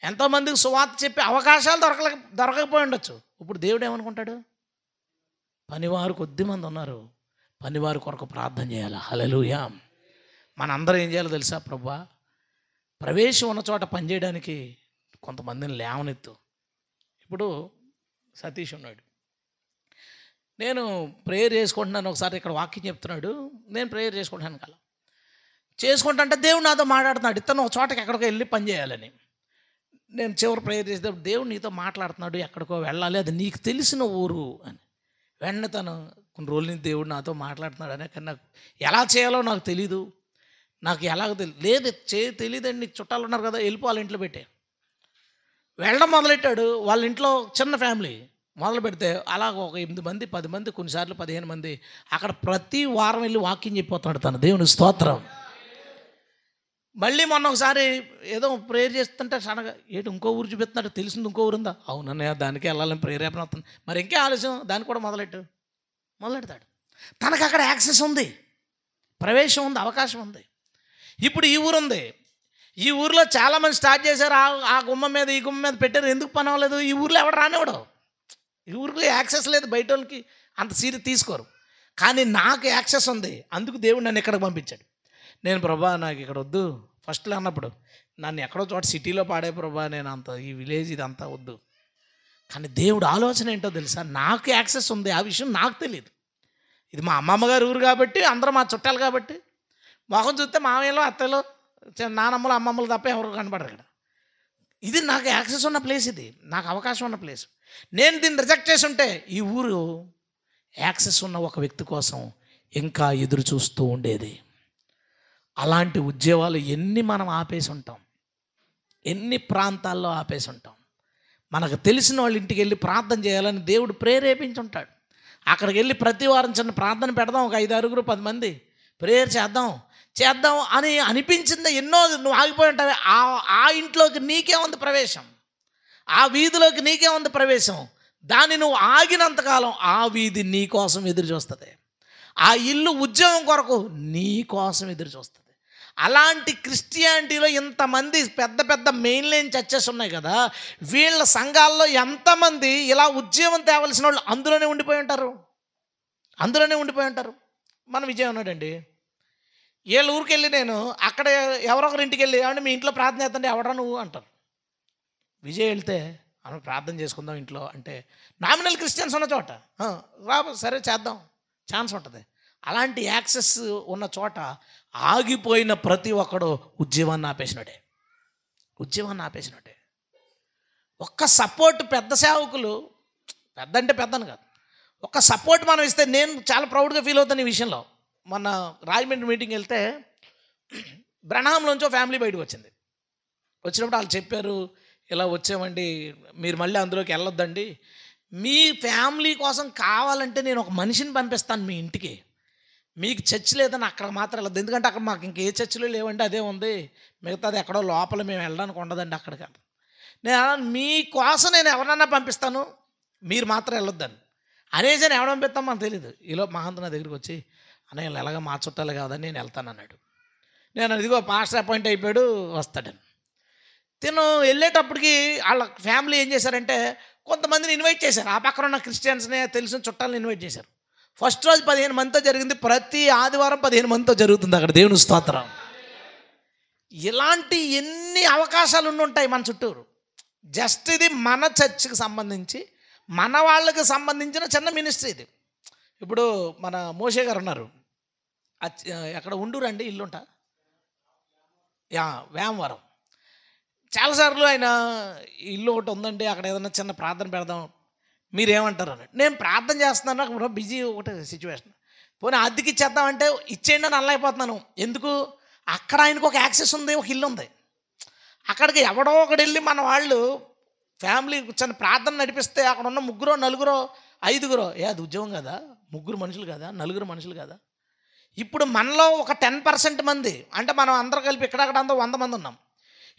ఎంతోమందికి సువార్త చెప్పే అవకాశాలు దొరకకపోయి ఉండొచ్చు. ఇప్పుడు దేవుడు ఏమనుకుంటాడు? పనివారు కొద్దిమంది ఉన్నారు, పనివారి కొరకు ప్రార్థన చేయాలి. హల్లెలూయా. మనందరం ఏం చేయాలో తెలుసా? ప్రభువా, ప్రవేశం ఉన్న చోట పనిచేయడానికి కొంతమందిని లేవనెత్తు. ఇప్పుడు సతీష్ ఉన్నాడు, నేను ప్రేయర్ చేసుకుంటున్నాను. ఒకసారి ఇక్కడ వాక్యం చెప్తున్నాడు, నేను ప్రేయర్ చేసుకుంటాను కదా. చేసుకుంటా దేవుడు నాతో మాట్లాడుతున్నాడు, ఇతను ఒక చోటకి ఎక్కడికో వెళ్ళి పని చేయాలని. నేను చివరి ప్రేయర్ చేసేటప్పుడు దేవుడు నీతో మాట్లాడుతున్నాడు, ఎక్కడికో వెళ్ళాలి, అది నీకు తెలిసిన ఊరు అని. వెంటనే తను కొన్ని రోజుల నుంచి దేవుడు నాతో మాట్లాడుతున్నాడు అని, కానీ నాకు ఎలా చేయాలో నాకు తెలీదు, నాకు ఎలాగో లేదు తెలియదండి, నీకు చుట్టాలు ఉన్నారు కదా, వెళ్ళిపోవాలి ఇంట్లో పెట్టే. వెళ్ళడం మొదలెట్టాడు. వాళ్ళ ఇంట్లో చిన్న ఫ్యామిలీ మొదలు పెడితే అలాగ ఒక 8 మంది 10 మంది కొన్నిసార్లు 15 మంది అక్కడ ప్రతి వారం వెళ్ళి వాక్యం చెప్పిపోతున్నాడు తను. దేవుని స్తోత్రం. మళ్ళీ మొన్న ఒకసారి ఏదో ప్రేయర్ చేస్తుంటే సడన్గా ఏంటి ఇంకో ఊరు చూపిస్తున్నాడు, తెలిసింది ఇంకో ఊరు ఉందా? అవునన్నయ్య దానికి వెళ్ళాలని ప్రేరేపణ అవుతుంది. మరి ఇంకే ఆలస్యం, దానికి కూడా మొదలెడతాడు. తనకు అక్కడ యాక్సెస్ ఉంది, ప్రవేశం ఉంది, అవకాశం ఉంది. ఇప్పుడు ఈ ఊరు ఉంది, ఈ ఊరిలో చాలామంది స్టార్ట్ చేశారు, ఆ గుమ్మం మీద ఈ గుమ్మం మీద పెట్టారు. ఎందుకు పని అవ్వలేదు? ఈ ఊరిలో ఎవడు రానివాడు, ఈ ఊరికి యాక్సెస్ లేదు, బయట వాళ్ళకి అంత సీరియస్ తీసుకోరు. కానీ నాకు యాక్సెస్ ఉంది, అందుకు దేవుడు నన్ను ఇక్కడికి పంపించాడు. నేను ప్రభా నాకు ఇక్కడ వద్దు, ఫస్ట్లో అన్నప్పుడు నన్ను ఎక్కడో చోట సిటీలో పాడే ప్రభా, నేను అంత ఈ విలేజ్ ఇదంతా వద్దు. కానీ దేవుడు ఆలోచన ఏంటో తెలుసా? నాకు యాక్సెస్ ఉంది, ఆ విషయం నాకు తెలియదు. ఇది మా అమ్మమ్మ గారి ఊరు కాబట్టి, అందరూ మా చుట్టాలు కాబట్టి, మొహం చూస్తే మామయ్యలో అత్తలో నానమ్మలు అమ్మమ్మలు తప్ప ఎవరు కనపడరు ఇక్కడ. ఇది నాకు యాక్సెస్ ఉన్న ప్లేస్, ఇది నాకు అవకాశం ఉన్న ప్లేస్. నేను దీన్ని రిజెక్ట్ చేసి ఉంటే ఈ ఊరు యాక్సెస్ ఉన్న ఒక వ్యక్తి కోసం ఇంకా ఎదురు చూస్తూ ఉండేది. అలాంటి ఉద్యోగాలు ఎన్ని మనం ఆపేసి ఉంటాం, ఎన్ని ప్రాంతాల్లో ఆపేసి ఉంటాం. మనకు తెలిసిన వాళ్ళ ఇంటికి వెళ్ళి ప్రార్థన చేయాలని దేవుడు ప్రేరేపించుంటాడు. అక్కడికి వెళ్ళి ప్రతి వారం చిన్న ప్రార్థన పెడదాం, ఒక 5, 6, 10 మంది ప్రేయర్ చేద్దాం అని అనిపించింది. ఎన్నో నువ్వు ఆగిపోయి ఉంటావు. ఆ ఇంట్లోకి నీకే ఉంది ప్రవేశం, ఆ వీధిలోకి నీకే ఉంది ప్రవేశం. దాన్ని నువ్వు ఆగినంతకాలం ఆ వీధి నీ కోసం ఎదురు చూస్తుంది, ఆ ఇల్లు ఉద్యోగం కొరకు నీ కోసం ఎదురు చూస్తుంది. అలాంటి క్రిస్టియానిటీలో ఇంతమంది పెద్ద పెద్ద మెయిన్ లైన్ చర్చెస్ ఉన్నాయి కదా, వీళ్ళ సంఘాల్లో ఎంతమంది ఇలా ఉద్యోగం తేవలసిన వాళ్ళు అందులోనే ఉండిపోయి ఉంటారు. మన విజయం ఉన్నాడండి, వీళ్ళ ఊరికి వెళ్ళి నేను అక్కడ ఎవరొకరి ఇంటికి వెళ్ళి ఏమంటే మీ ఇంట్లో ప్రార్థన చేస్తుంటే ఎవడరా నువ్వు అంటారు. విజయ్ వెళ్తే మనం ప్రార్థన చేసుకుందాం ఇంట్లో అంటే నామినల్ క్రిస్టియన్స్ ఉన్న చోట సరే చేద్దాం, ఛాన్స్ ఉంటుంది. అలాంటి యాక్సెస్ ఉన్న చోట ఆగిపోయిన ప్రతి ఒక్కడు ఉద్యమాన్ని ఆపేసినట్టే. ఒక్క సపోర్ట్, పెద్ద సేవకులు, పెద్ద అంటే పెద్దను కాదు, ఒక్క సపోర్ట్ మనం ఇస్తే నేను చాలా ప్రౌడ్గా ఫీల్ అవుతాను ఈ విషయంలో. మొన్న రాజమండ్రి మీటింగ్ వెళ్తే బ్రహ్మాంలోంచి ఫ్యామిలీ బయటకు వచ్చినప్పుడు వాళ్ళు చెప్పారు, ఇలా వచ్చామండి, మీరు మళ్ళీ అందులోకి వెళ్ళొద్దండి, మీ ఫ్యామిలీ కోసం కావాలంటే నేను ఒక మనిషిని పంపిస్తాను మీ ఇంటికి, మీకు చర్చ్ లేదని అక్కడ మాత్రం వెళ్ళదు, ఎందుకంటే అక్కడ మాకు ఇంకే చర్చిలు లేవండి, అదే ఉంది, మిగతాది ఎక్కడో లోపల మేము వెళ్ళడానికి ఉండదండి అక్కడికి. మీకోసం నేను ఎవరన్నా పంపిస్తాను, మీరు మాత్రం వెళ్ళొద్దని అనేసి ఎవడ పంపిస్తాం మనకు తెలియదు. ఈలో మహంత నా దగ్గరికి వచ్చి అన్నయ్య ఎలాగ మా చుట్టాలు కాదని నేను వెళ్తాను అన్నాడు. నేను ఇదిగో పాస్టర్ అపాయింట్ అయిపోయాడు వస్తాడని. తిను వెళ్ళేటప్పటికి వాళ్ళ ఫ్యామిలీ ఏం చేశారంటే కొంతమందిని ఇన్వైట్ చేశారు, ఆ పక్కన ఉన్న క్రిస్టియన్స్ని తెలిసిన చుట్టాలను ఇన్వైట్ చేశారు. ఫస్ట్ రోజు 15 మందితో జరిగింది, ప్రతి ఆదివారం 15 మందితో జరుగుతుంది అక్కడ. దేవుని స్తోత్రం. ఇలాంటి ఎన్ని అవకాశాలు ఉండుంటాయి మన చుట్టూరు. జస్ట్ ఇది మన చర్చికి సంబంధించి మన వాళ్ళకి సంబంధించిన చిన్న మినిస్ట్రీ ఇది. ఇప్పుడు మన మోషే గారు ఉన్నారు, ఎక్కడ ఉండూరండి ఇల్లుంటా వేమవరం. చాలాసార్లు ఆయన ఇల్లు ఒకటి ఉందండి, అక్కడ ఏదైనా చిన్న ప్రార్థన పెడదాం మీరేమంటారు అన్నట్టు. నేను ప్రార్థన చేస్తున్నాను, నాకు బిజీ ఒకటి సిచ్యువేషన్, పోనీ అద్దెకి ఇచ్చేద్దామంటే ఇచ్చేయండి అని అనలేకపోతున్నాను. ఎందుకు? అక్కడ ఆయనకు ఒక యాక్సెస్ ఉంది, ఒక ఇల్లు ఉంది. అక్కడికి ఎవడో ఒకటి వెళ్ళి మన వాళ్ళు ఫ్యామిలీ కూర్చొని ప్రార్థన నడిపిస్తే అక్కడ ఉన్న ముగ్గురో నలుగురో ఐదుగురో అది ఉద్యోగం కదా, ముగ్గురు మనుషులు కదా, నలుగురు మనుషులు కదా. ఇప్పుడు మనలో ఒక 10% మంది, అంటే మనం అందరం కలిపి ఇక్కడక్కడ అందరూ 100 మంది ఉన్నాం.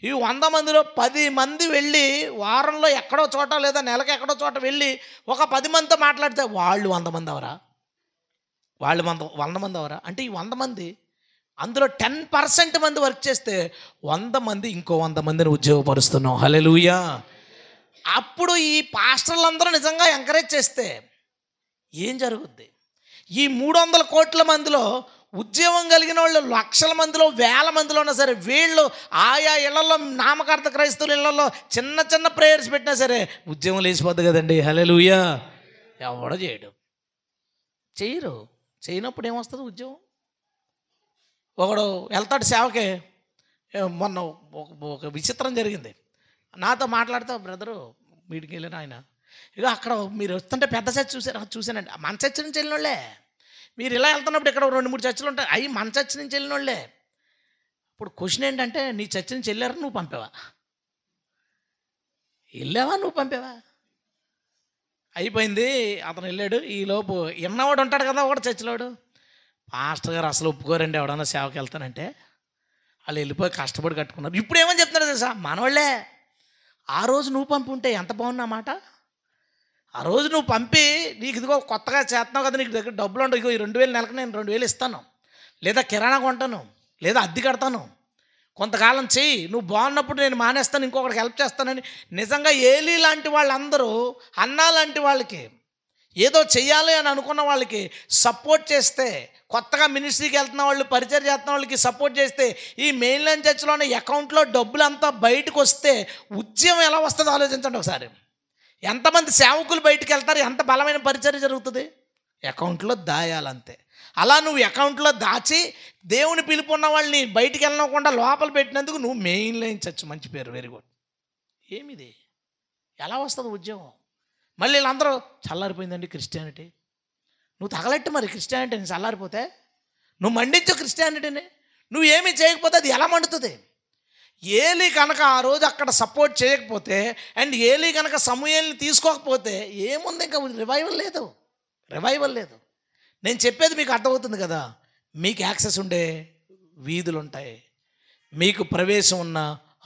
ఈ 100 మందిలో 10 మంది వెళ్ళి వారంలో ఎక్కడో చోట లేదా నెలకి ఎక్కడో చోట వెళ్ళి ఒక 10 మందితో మాట్లాడితే వాళ్ళు 100 మంది అవరా? వాళ్ళు 100 మంది అవరా? అంటే ఈ 100 మంది అందులో 10% మంది వర్క్ చేస్తే 100 మంది ఇంకో 100 మందిని ఉద్యోగపరుస్తున్నాం. హల్లెలూయా. అప్పుడు ఈ పాస్టర్లందరూ నిజంగా ఎంకరేజ్ చేస్తే ఏం జరుగుద్ది? ఈ 300 కోట్ల మందిలో ఉద్యోగం కలిగిన వాళ్ళు లక్షల మందిలో, వేల మందిలో ఉన్నా సరే, వీళ్ళు ఆయా ఇళ్లలో, నామకార్థ క్రైస్తవుల ఇళ్లలో చిన్న చిన్న ప్రేయర్స్ పెట్టినా సరే ఉద్యోగం లేచిపోద్ది కదండి. హల్లెలూయా. ఎవడో చేయరు. చేయనప్పుడు ఏమొస్తుంది ఉద్యోగం? ఒకడు వెళ్తాడు సేవకే. మొన్న ఒక విచిత్రం జరిగింది. నాతో మాట్లాడుతూ, బ్రదరు వీడికి వెళ్ళిన ఆయన, ఇక అక్కడ మీరు వస్తుంటే పెద్ద చర్చ్ చూసానండి. మన చర్చ్ నుంచి వెళ్ళిన వాళ్ళే. మీరు ఇలా వెళ్తున్నప్పుడు ఇక్కడ 2-3 చర్చలు ఉంటాయి, అవి మన చర్చ్ నుంచి వెళ్ళిన వాళ్ళే. ఇప్పుడు క్వశ్చన్ ఏంటంటే, నీ చర్చ్ నుంచి వెళ్ళారా, నువ్వు పంపావా? వెళ్ళావా, నువ్వు పంపావా? అయిపోయింది. అతను వెళ్ళాడు. ఈలోపు విన్నవాడు ఉంటాడు కదా ఒకటి చర్చిలోడు, పాస్టర్ గారు అసలు ఒప్పుకోరండి ఎవడన్నా సేవకి వెళ్తానంటే. వాళ్ళు వెళ్ళిపోయి కష్టపడి కట్టుకున్నారు. ఇప్పుడు ఏమని చెప్తున్నారు తెలుసా? మనవాళ్ళే. ఆ రోజు నువ్వు పంపి ఉంటే ఎంత బాగున్నమాట. ఆ రోజు నువ్వు పంపి, నీకు ఇదిగో కొత్తగా చేస్తున్నావు కదా, నీకు దగ్గర డబ్బులు ఉండవు, ఇగో ఈ 2000 నెలకు నేను 2000 ఇస్తాను, లేదా కిరాణా కొంటాను, లేదా అద్దె కడతాను, కొంతకాలం చెయ్యి, నువ్వు బాగున్నప్పుడు నేను మానేస్తాను, ఇంకొకరికి హెల్ప్ చేస్తానని నిజంగా ఏలీ లాంటి వాళ్ళందరూ, అన్నా లాంటి వాళ్ళకి, ఏదో చెయ్యాలి అని అనుకున్న వాళ్ళకి సపోర్ట్ చేస్తే, కొత్తగా మినిస్ట్రీకి వెళ్తున్న వాళ్ళు, పరిచయం చేస్తున్న వాళ్ళకి సపోర్ట్ చేస్తే, ఈ మెయిన్ లైన్ చర్చిలోనే అకౌంట్లో డబ్బులు అంతా బయటకు వస్తే ఉద్యమం ఎలా వస్తుందో ఆలోచించండి ఒకసారి. ఎంతమంది సేవకులు బయటికి వెళ్తారు, ఎంత బలమైన పరిచర్య జరుగుతుంది? అకౌంట్లో దాయాలంతే. అలా నువ్వు అకౌంట్లో దాచి దేవుని పిలుపున్న వాళ్ళని బయటికి వెళ్ళకుండా లోపల పెట్టినందుకు నువ్వు మెయిన్ లైన్ చర్చ్, మంచి పేరు, వెరీ గుడ్. ఏమిది? ఎలా వస్తుంది ఉద్యోగం? మళ్ళీ వీళ్ళందరూ చల్లారిపోయిందండి క్రిస్టియానిటీ. నువ్వు తగలట్టు మరి క్రిస్టియానిటీని చల్లారిపోతే, నువ్వు మండించు క్రిస్టియానిటీని. నువ్వు ఏమీ చేయకపోతే అది ఎలా మండుతుంది? ఏలీ కనుక ఆ రోజు అక్కడ సపోర్ట్ చేయకపోతే, అండ్ ఏలీ కనుక సమూయేలుని తీసుకోకపోతే ఏముంది? ఇంకా రివైవల్ లేదు. నేను చెప్పేది మీకు అర్థమవుతుంది కదా. మీకు యాక్సెస్ ఉండే వీధులు ఉంటాయి, మీకు ప్రవేశం ఉన్న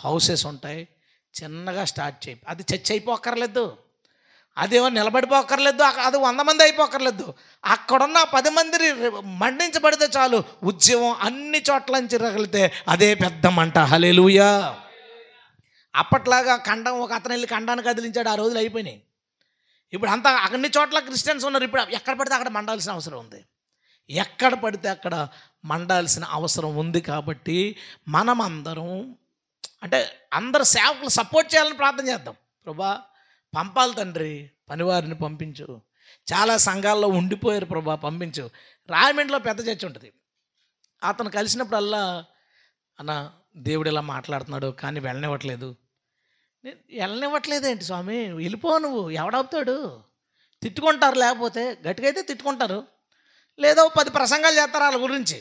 హౌసెస్ ఉంటాయి. చిన్నగా స్టార్ట్ చేయి. అది చర్చ్ అయిపోక్కర్లేదు, అదేమో నిలబడిపోక్కర్లేదు, అది 100 మంది అయిపోక్కర్లేదు. అక్కడున్న 10 మందిని మండించబడితే చాలు, ఉద్యమం అన్ని చోట్ల నుంచి రగిలితే అదే పెద్ద మంట. హల్లెలూయా. అప్పట్లాగా ఒక అతను వెళ్ళి ఖండాన్ని కదిలించాడు, ఆ రోజులు అయిపోయినాయి. ఇప్పుడు అంతా అన్ని చోట్ల క్రిస్టియన్స్ ఉన్నారు. ఇప్పుడు ఎక్కడ పడితే అక్కడ మండాల్సిన అవసరం ఉంది. ఎక్కడ పడితే అక్కడ మండాల్సిన అవసరం ఉంది. కాబట్టి మనం అందరం, అంటే అందరు సేవకులు సపోర్ట్ చేయాలని ప్రార్థన చేద్దాం. ప్రభా పంపాలి తండ్రి, పనివారిని పంపించు. చాలా సంఘాల్లో ఉండిపోయారు ప్రభా, పంపించు. రాయమండ్రిలో పెద్ద చర్చ్ ఉంటుంది. అతను కలిసినప్పుడల్లా, అన్న దేవుడు ఇలా మాట్లాడుతున్నాడు కానీ వెళ్ళనివ్వట్లేదు. వెళ్ళనివ్వట్లేదేంటి స్వామి, వెళ్ళిపో నువ్వు, ఎవడవుతాడు? తిట్టుకుంటారు, లేకపోతే గట్టిగా అయితే తిట్టుకుంటారు, లేదో 10 ప్రసంగాలు చేస్తారు వాళ్ళ గురించి.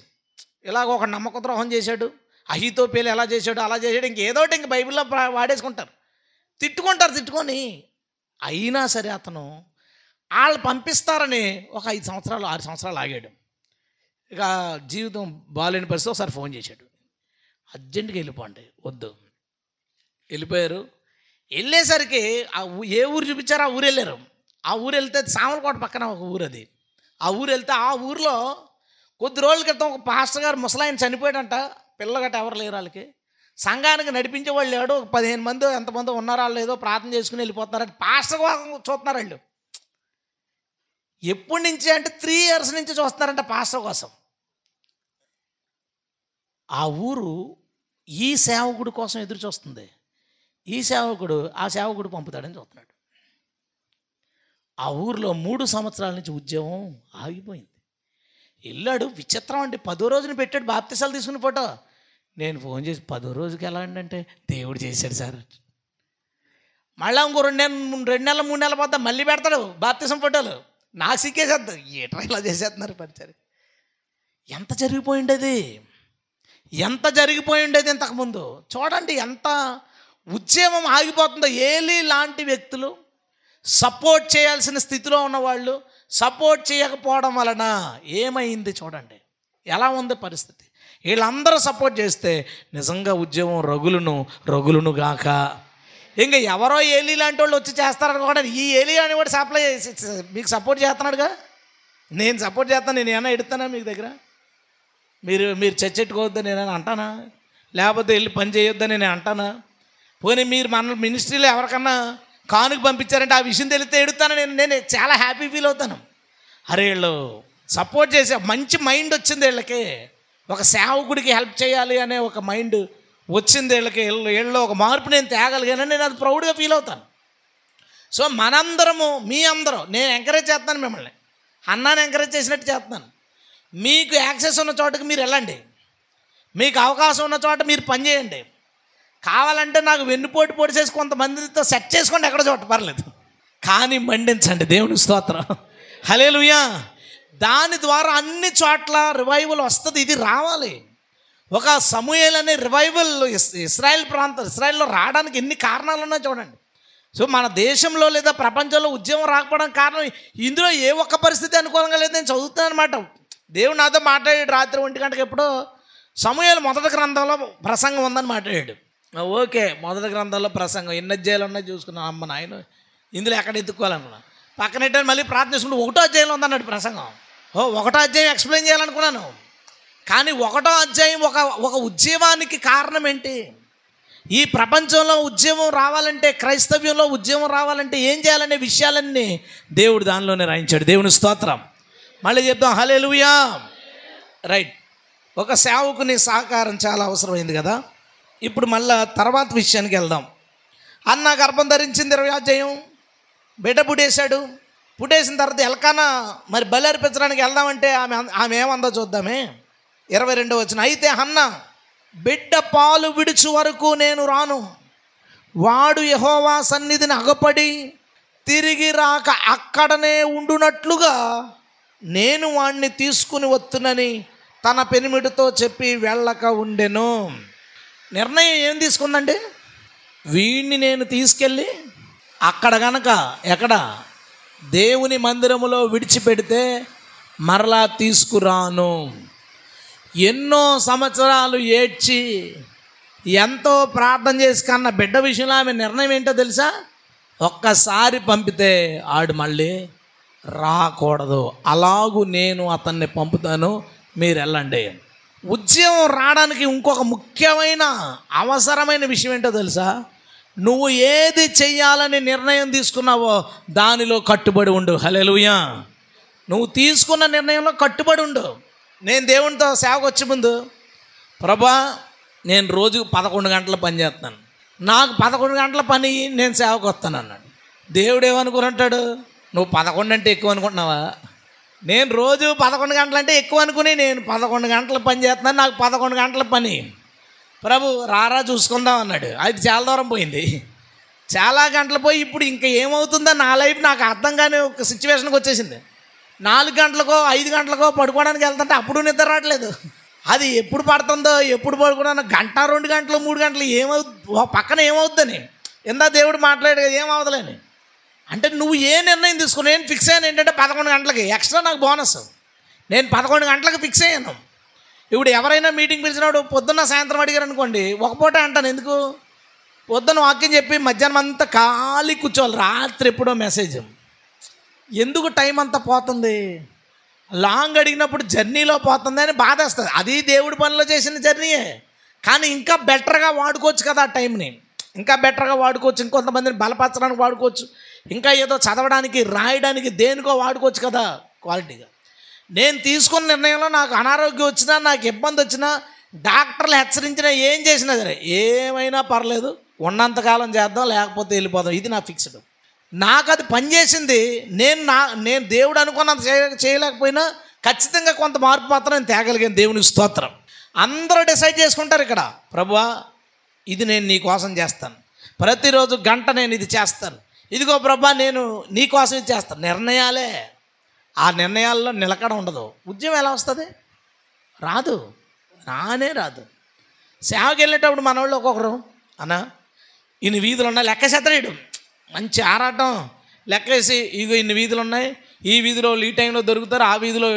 ఇలాగ ఒక నమ్మక ద్రోహం చేశాడు, అహీతోపేలు ఎలా చేశాడు, అలా చేశాడు, ఇంకేదోటి ఇంక బైబిల్లో వాడేసుకుంటారు. తిట్టుకొని అయినా సరే అతను వాళ్ళు పంపిస్తారని ఒక 5 సంవత్సరాలు 6 సంవత్సరాలు ఆగాడు. ఇక జీవితం బాగాలేని పరిస్థితి. ఒకసారి ఫోన్ చేశాడు, అర్జెంటుగా వెళ్ళిపోండి. వద్దు. వెళ్ళిపోయారు. వెళ్ళేసరికి ఏ ఊరు చూపించారో ఆ ఊరు వెళ్ళారు. ఆ ఊరు వెళ్తే సామలకోట పక్కన ఒక ఊరు అది. ఆ ఊరు వెళ్తే ఆ ఊరిలో కొద్ది రోజుల క్రితం ఒక పాస్టర్ గారు ముసలాయన చనిపోయాడంట. పిల్లగట్ట ఎవరు లేరు వాళ్ళకి. సంఘానికి నడిపించే వాళ్ళు లేడు. ఒక 15 మంది ఎంతమంది ఉన్నారో వాళ్ళు ఏదో ప్రార్థన చేసుకుని వెళ్ళిపోతున్నారంటే పాస్టర్ కోసం చూస్తున్నారు వాళ్ళు. ఎప్పటి నుంచి అంటే 3 years నుంచి చూస్తున్నారంట పాస్టర్ కోసం. ఆ ఊరు ఈ సేవకుడు కోసం ఎదురు చూస్తుంది. ఈ సేవకుడు ఆ సేవకుడు పంపుతాడని చూస్తున్నాడు. ఆ ఊరిలో 3 సంవత్సరాల నుంచి ఉద్యమం ఆగిపోయింది. వెళ్ళాడు. విచిత్రం అండి, 10వ రోజున పెట్టాడు బాప్తిసాలు తీసుకుని ఫోటో. నేను ఫోన్ చేసి 10వ రోజుకి ఎలా అంటే దేవుడు చేశాడు సార్. మళ్ళీ ఇంకో 2 నెలలు 3 నెలల పోతా మళ్ళీ పెడతాడు బాప్తిసం ఫోటోలు. నాకు సిక్కేసేద్దాం, ఏట్రా ఇలా చేసేస్తున్నారు పరిచయం. ఎంత జరిగిపోయి ఉండేది ఇంతకుముందు. చూడండి ఎంత ఉద్యమం ఆగిపోతుందో. ఏలీ లాంటి వ్యక్తులు, సపోర్ట్ చేయాల్సిన స్థితిలో ఉన్నవాళ్ళు సపోర్ట్ చేయకపోవడం వలన ఏమైంది చూడండి, ఎలా ఉంది పరిస్థితి. వీళ్ళందరూ సపోర్ట్ చేస్తే నిజంగా ఉద్యమం రగులును గాక. ఇంకా ఎవరో ఏలీ లాంటి వాళ్ళు వచ్చి చేస్తారనుకోండి. ఈ ఏలీ అని కూడా సప్లై మీకు సపోర్ట్ చేస్తున్నాడుగా. నేను సపోర్ట్ చేస్తాను, నేను ఏమైనా ఎడుతానా మీకు దగ్గర? మీరు చర్చెట్టుకోవద్దని నేను అంటానా? లేకపోతే వెళ్ళి పని చేయొద్దని నేను అంటానా? పోనీ మీరు మన మినిస్ట్రీలో ఎవరికన్నా కానుక పంపించారంటే ఆ విషయం తెలిస్తే ఎడుతాను. నేను చాలా హ్యాపీ ఫీల్ అవుతాను. అరే వీళ్ళు సపోర్ట్ చేసే మంచి మైండ్ వచ్చింది వీళ్ళకి, ఒక సేవకుడికి హెల్ప్ చేయాలి అనే ఒక మైండ్ వచ్చింది వీళ్ళకి. వీళ్ళు ఒక మార్పు నేను తేగలిగానని నేను అది ప్రౌడ్గా ఫీల్ అవుతాను. సో మనందరము, మీ అందరూ, నేను ఎంకరేజ్ చేస్తాను మిమ్మల్ని, అన్నాను ఎంకరేజ్ చేసినట్టు చేస్తున్నాను. మీకు యాక్సెస్ ఉన్న చోటకి మీరు వెళ్ళండి, మీకు అవకాశం ఉన్న చోట మీరు పనిచేయండి. కావాలంటే నాకు వెన్నుపోటు పొడిచేసి కొంతమందితో సెట్ చేసుకోండి, ఎక్కడ చోట పర్లేదు, కానీ మండించండి. దేవుని స్తోత్రం, హల్లెలూయా. దాని ద్వారా అన్ని చోట్ల రివైవల్ వస్తుంది. ఇది రావాలి. ఒక సమూయేలు అనే రివైవల్ ఇస్రాయేల్లో రావడానికి ఎన్ని కారణాలు ఉన్నాయో చూడండి. సో మన దేశంలో లేదా ప్రపంచంలో ఉద్యమం రాకపోవడానికి కారణం ఇందులో ఏ ఒక్క పరిస్థితి అనుకూలంగా లేదు. నేను చదువుతాను అనమాట. దేవుడు నాతో మాట్లాడాడు రాత్రి 1 గంటకి ఎప్పుడో. సమూయేలు మొదటి గ్రంథంలో ప్రసంగం ఉందని మాట్లాడాడు. ఓకే, మొదటి గ్రంథంలో ప్రసంగం ఎన్ని అధ్యాయాలు ఉన్నాయి చూసుకున్నాను. అమ్మ నాయన, ఇందులో ఎక్కడ ఎత్తుకోవాలనుకున్నా. పక్కనెట్టే మళ్ళీ ప్రార్థన చేసుకుంటూ 1వ అధ్యాయంలో ఉందన్నాడు ప్రసంగం. 1వ అధ్యాయం ఎక్స్ప్లెయిన్ చేయాలనుకున్నాను, కానీ 1వ అధ్యాయం ఒక ఉద్యమానికి కారణం ఏంటి? ఈ ప్రపంచంలో ఉద్యమం రావాలంటే, క్రైస్తవ్యంలో ఉద్యమం రావాలంటే ఏం చేయాలనే విషయాలన్నీ దేవుడు దానిలోనే రాయించాడు. దేవుని స్తోత్రం. మళ్ళీ చెప్దాం, హల్లెలూయా. రైట్, ఒక సేవకుని సహకారం చాలా అవసరమైంది కదా. ఇప్పుడు మళ్ళా తర్వాత విషయానికి వెళ్దాం. అన్న గర్భం ధరించింది 20వ అధ్యాయం. బిడ్డ పుట్టేశాడు. పుట్టేసిన తర్వాత ఎల్కానా మరి బలి అర్పించడానికి వెళ్దామంటే ఆమె ఏమందో చూద్దామే. 22వ వచనం. అయితే హన్న, బిడ్డ పాలు విడుచు వరకు నేను రాను, వాడు యెహోవా సన్నిధిని అగపడి తిరిగి రాక అక్కడనే ఉండునట్లుగా నేను వాణ్ణి తీసుకుని వత్తునని తన పెనిమిడితో చెప్పి వెళ్ళక ఉండెను. నిర్ణయం ఏం తీసుకుందండి? వీడిని నేను తీసుకెళ్ళి అక్కడ గనక ఎక్కడ దేవుని మందిరములో విడిచిపెడితే మరలా తీసుకురాను. ఎన్నో సంవత్సరాలు ఏడ్చి ఎంతో ప్రార్థన చేసి కన్నా బిడ్డ విషయంలో ఆమె నిర్ణయం ఏంటో తెలుసా? ఒక్కసారి పంపితే ఆడు మళ్ళీ రాకూడదు, అలాగూ నేను అతన్ని పంపుతాను, మీరు వెళ్ళండి. ఉద్యమం రావడానికి ఇంకొక ముఖ్యమైన అవసరమైన విషయం ఏంటో తెలుసా? నువ్వు ఏది చెయ్యాలని నిర్ణయం తీసుకున్నావో దానిలో కట్టుబడి ఉండు. హల్లెలూయా. నువ్వు తీసుకున్న నిర్ణయంలో కట్టుబడి ఉండు. నేను దేవునితో సేవకు వచ్చే ముందు, ప్రభా నేను రోజుకు 11 గంటల పని చేస్తాను, నాకు 11 గంటల పని నేను సేవకు వస్తాను అన్నాడు. దేవుడు ఏమనుకుంటాడు? నువ్వు 11 అంటే ఎక్కువ అనుకుంటున్నావా? నేను రోజు 11 గంటలు అంటే ఎక్కువ అనుకుని నేను 11 గంటల పని చేస్తున్నాను, నాకు 11 గంటల పని. ప్రభు రారా చూసుకుందాం అన్నాడు. అది చాలా దూరం పోయింది, చాలా గంటలు పోయి ఇప్పుడు ఇంకా ఏమవుతుందో నా లైఫ్ నాకు అర్థం కాని ఒక సిచ్యువేషన్కి వచ్చేసింది. 4 గంటలకో 5 గంటలకో పడుకోవడానికి వెళ్తుంటే అప్పుడు నిద్ర రావట్లేదు. అది ఎప్పుడు పడుతుందో ఎప్పుడు పడుకున్నానో, 1 గంట 2 గంటలు 3 గంటలు పక్కన ఏమవుద్దని ఎందా దేవుడు మాట్లాడాడు కదా, ఏమవుతలేని. అంటే నువ్వు ఏ నిర్ణయం తీసుకుని, నేను ఫిక్స్ అయ్యాను ఏంటంటే 11 గంటలకి ఎక్స్ట్రా నాకు బోనస్. నేను 11 గంటలకు ఫిక్స్ అయ్యాను. ఇప్పుడు ఎవరైనా మీటింగ్ పిలిచినప్పుడు పొద్దున్న సాయంత్రం అడిగారు అనుకోండి, ఒక పూట అంటాను. ఎందుకు? పొద్దున్న వాక్యం చెప్పి మధ్యాహ్నం అంతా ఖాళీ కూర్చోవాలి, రాత్రి ఎప్పుడో మెసేజ్. ఎందుకు టైం అంతా పోతుంది? లాంగ్ అడిగినప్పుడు జర్నీలో పోతుంది అని బాధ వస్తుంది. అది దేవుడి పనిలో చేసిన జర్నీయే, కానీ ఇంకా బెటర్గా వాడుకోవచ్చు కదా ఆ టైంని, ఇంకా బెటర్గా వాడుకోవచ్చు, ఇంకొంతమందిని బలపరచడానికి వాడుకోవచ్చు, ఇంకా ఏదో చదవడానికి రాయడానికి దేనికో వాడుకోవచ్చు కదా క్వాలిటీగా. నేను తీసుకున్న నిర్ణయంలో నాకు అనారోగ్యం వచ్చినా, నాకు ఇబ్బంది వచ్చినా, డాక్టర్లు హెచ్చరించినా, ఏం చేసినా సరే ఏమైనా పర్లేదు, ఉన్నంతకాలం చేద్దాం, లేకపోతే వెళ్ళిపోదాం, ఇది నా ఫిక్స్డ్. నాకు అది పనిచేసింది. నేను దేవుడు అనుకున్నంత చేయలేకపోయినా ఖచ్చితంగా కొంత మార్పు మాత్రం నేను తేగలిగాను. దేవునికి స్తోత్రం. అందరూ డిసైడ్ చేసుకుంటారు ఇక్కడ, ప్రభువా ఇది నేను నీ కోసం చేస్తాను, ప్రతిరోజు గంట నేను ఇది చేస్తాను, ఇదిగో ప్రభా నేను నీ కోసం ఇది చేస్తాను. నిర్ణయాలే. ఆ నిర్ణయాల్లో నిలకడ ఉండదు. ఉద్యమం ఎలా వస్తుంది? రాదు, రానే రాదు. సేవకి వెళ్ళేటప్పుడు మన వాళ్ళు ఒక్కొక్కరు, అన్నా ఇన్ని వీధులు ఉన్నాయి లెక్కేసేస్తాడు. మంచి ఆరాటం లెక్కేసి, ఇగో ఇన్ని వీధులు ఉన్నాయి, ఈ వీధిలో ఈ టైంలో దొరుకుతారు, ఆ వీధిలో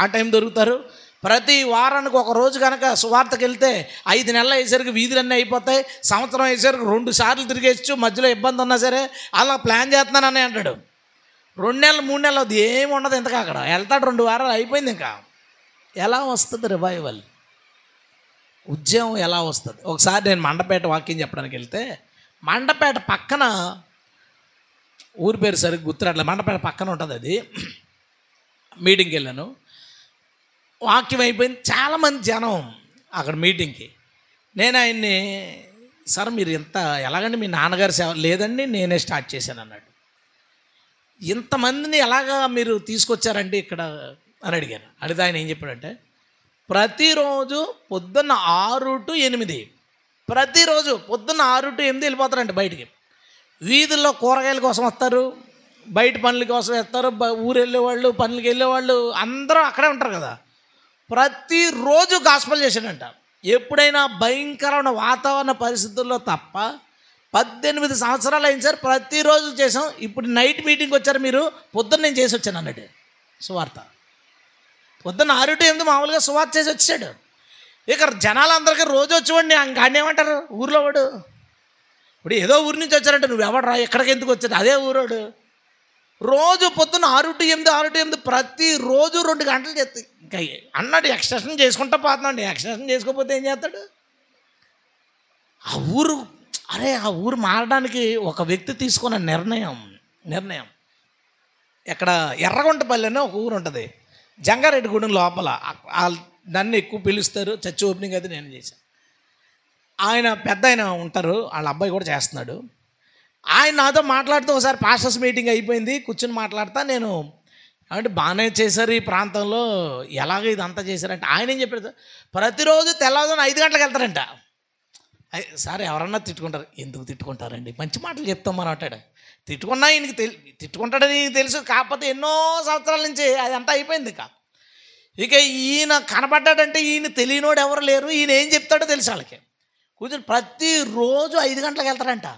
ఆ టైం దొరుకుతారు. ప్రతి వారానికి ఒక రోజు కనుక సువార్తకి వెళ్తే 5 నెలలు అయ్యేసరికి వీధులన్నీ అయిపోతాయి, సంవత్సరం అయ్యేసరికి 2 సార్లు తిరిగేచ్చు, మధ్యలో ఇబ్బంది ఉన్నా సరే అలా ప్లాన్ చేస్తున్నానని అంటాడు. 2 నెలలు 3 నెలలు అది ఏమి ఉండదు. ఇంతగా అక్కడ వెళ్తాడు, 2 వారాలు అయిపోయింది. ఇంకా ఎలా వస్తుంది రివైవల్? ఉద్యమం ఎలా వస్తుంది? ఒకసారి నేను మండపేట వాక్యం చెప్పడానికి వెళ్తే, మండపేట పక్కన, ఊరి పేరు సరిగ్గా గుర్తురాట్లేదు, మండపేట పక్కన ఉంటుంది అది. మీటింగ్కి వెళ్ళాను, వాక్యం అయిపోయింది, చాలామంది జనం అక్కడ మీటింగ్కి. నేను ఆయన్ని, సార్ మీరు ఇంత ఎలాగండి మీ నాన్నగారి సేవ? లేదండి నేనే స్టార్ట్ చేశాను అన్నాడు. ఇంతమందిని ఎలాగా మీరు తీసుకొచ్చారండి ఇక్కడ అని అడిగాను. అడిగితే ఆయన ఏం చెప్పాడంటే, ప్రతిరోజు పొద్దున్న 6 to 8, ప్రతిరోజు పొద్దున్న 6 to 8 వెళ్ళిపోతారండి బయటికి. వీధుల్లో కూరగాయల కోసం వస్తారు, బయట పనుల కోసం వస్తారు, ఊరు వెళ్ళేవాళ్ళు, పనులకి వెళ్ళేవాళ్ళు అందరూ అక్కడే ఉంటారు కదా. ప్రతిరోజు గాస్పెల్ చేశాడంట. ఎప్పుడైనా భయంకరమైన వాతావరణ పరిస్థితుల్లో తప్ప 18 సంవత్సరాలు అయింది సార్, ప్రతిరోజు చేసాం. ఇప్పుడు నైట్ మీటింగ్కి వచ్చారు మీరు, పొద్దున్న నేను చేసి వచ్చాను అన్నట్టు సువార్త. పొద్దున్న 6 to 8 మామూలుగా సువార్త చేసి వచ్చాడు. ఇక జనాలందరికీ రోజు వచ్చేవాడిని ఇంకాన్ని ఏమంటారు ఊర్లో వాడు. ఇప్పుడు ఏదో ఊరి నుంచి వచ్చారంటే నువ్వు ఎవడరా ఎక్కడికి ఎందుకు వచ్చాడు, అదే ఊరోడు. రోజు పొద్దున్న 6 to 8 ప్రతిరోజు 2 గంటలు చేస్తాయి. ఇంకా అన్నాడు ఎక్స్టెన్షన్ చేసుకుంటా పోతున్నాడు. ఎక్స్టెన్షన్ చేసుకోకపోతే ఏం చేస్తాడు? ఆ ఊరు మారడానికి ఒక వ్యక్తి తీసుకున్న నిర్ణయం ఇక్కడ ఎర్రగుంటపల్లి అనే ఒక ఊరు ఉంటుంది, జంగారెడ్డిగూడెం లోపల. నన్ను ఎక్కువ పిలుస్తారు, చర్చ్ ఓపెనింగ్ అయితే నేను చేశాను. ఆయన పెద్ద ఆయన ఉంటారు, వాళ్ళ అబ్బాయి కూడా చేస్తున్నాడు. ఆయన నాతో మాట్లాడుతూ, ఒకసారి పాస్టర్స్ మీటింగ్ అయిపోయింది, కూర్చొని మాట్లాడతా నేను, అంటే బాగానే చేశారు ఈ ప్రాంతంలో, ఎలాగ ఇదంతా చేశారంటే ఆయన ఏం చెప్పారు, ప్రతిరోజు తెల్లవారుజామున 5 గంటలకు వెళ్తారంట. సార్ ఎవరన్నా తిట్టుకుంటారు, ఎందుకు తిట్టుకుంటారండి, మంచి మాటలు చెప్తాం మనం అంటాడు. తిట్టుకున్నా ఈయనకి తిట్టుకుంటాడని తెలుసు, కాకపోతే ఎన్నో సంవత్సరాల నుంచి అదంతా అయిపోయింది. ఇక ఈయన కనపడ్డాడంటే ఈయన తెలియనోడు ఎవరు లేరు, ఈయన ఏం చెప్తాడో తెలుసు వాళ్ళకి. కూర్చొని ప్రతిరోజు 5 గంటలకు వెళ్తారంట.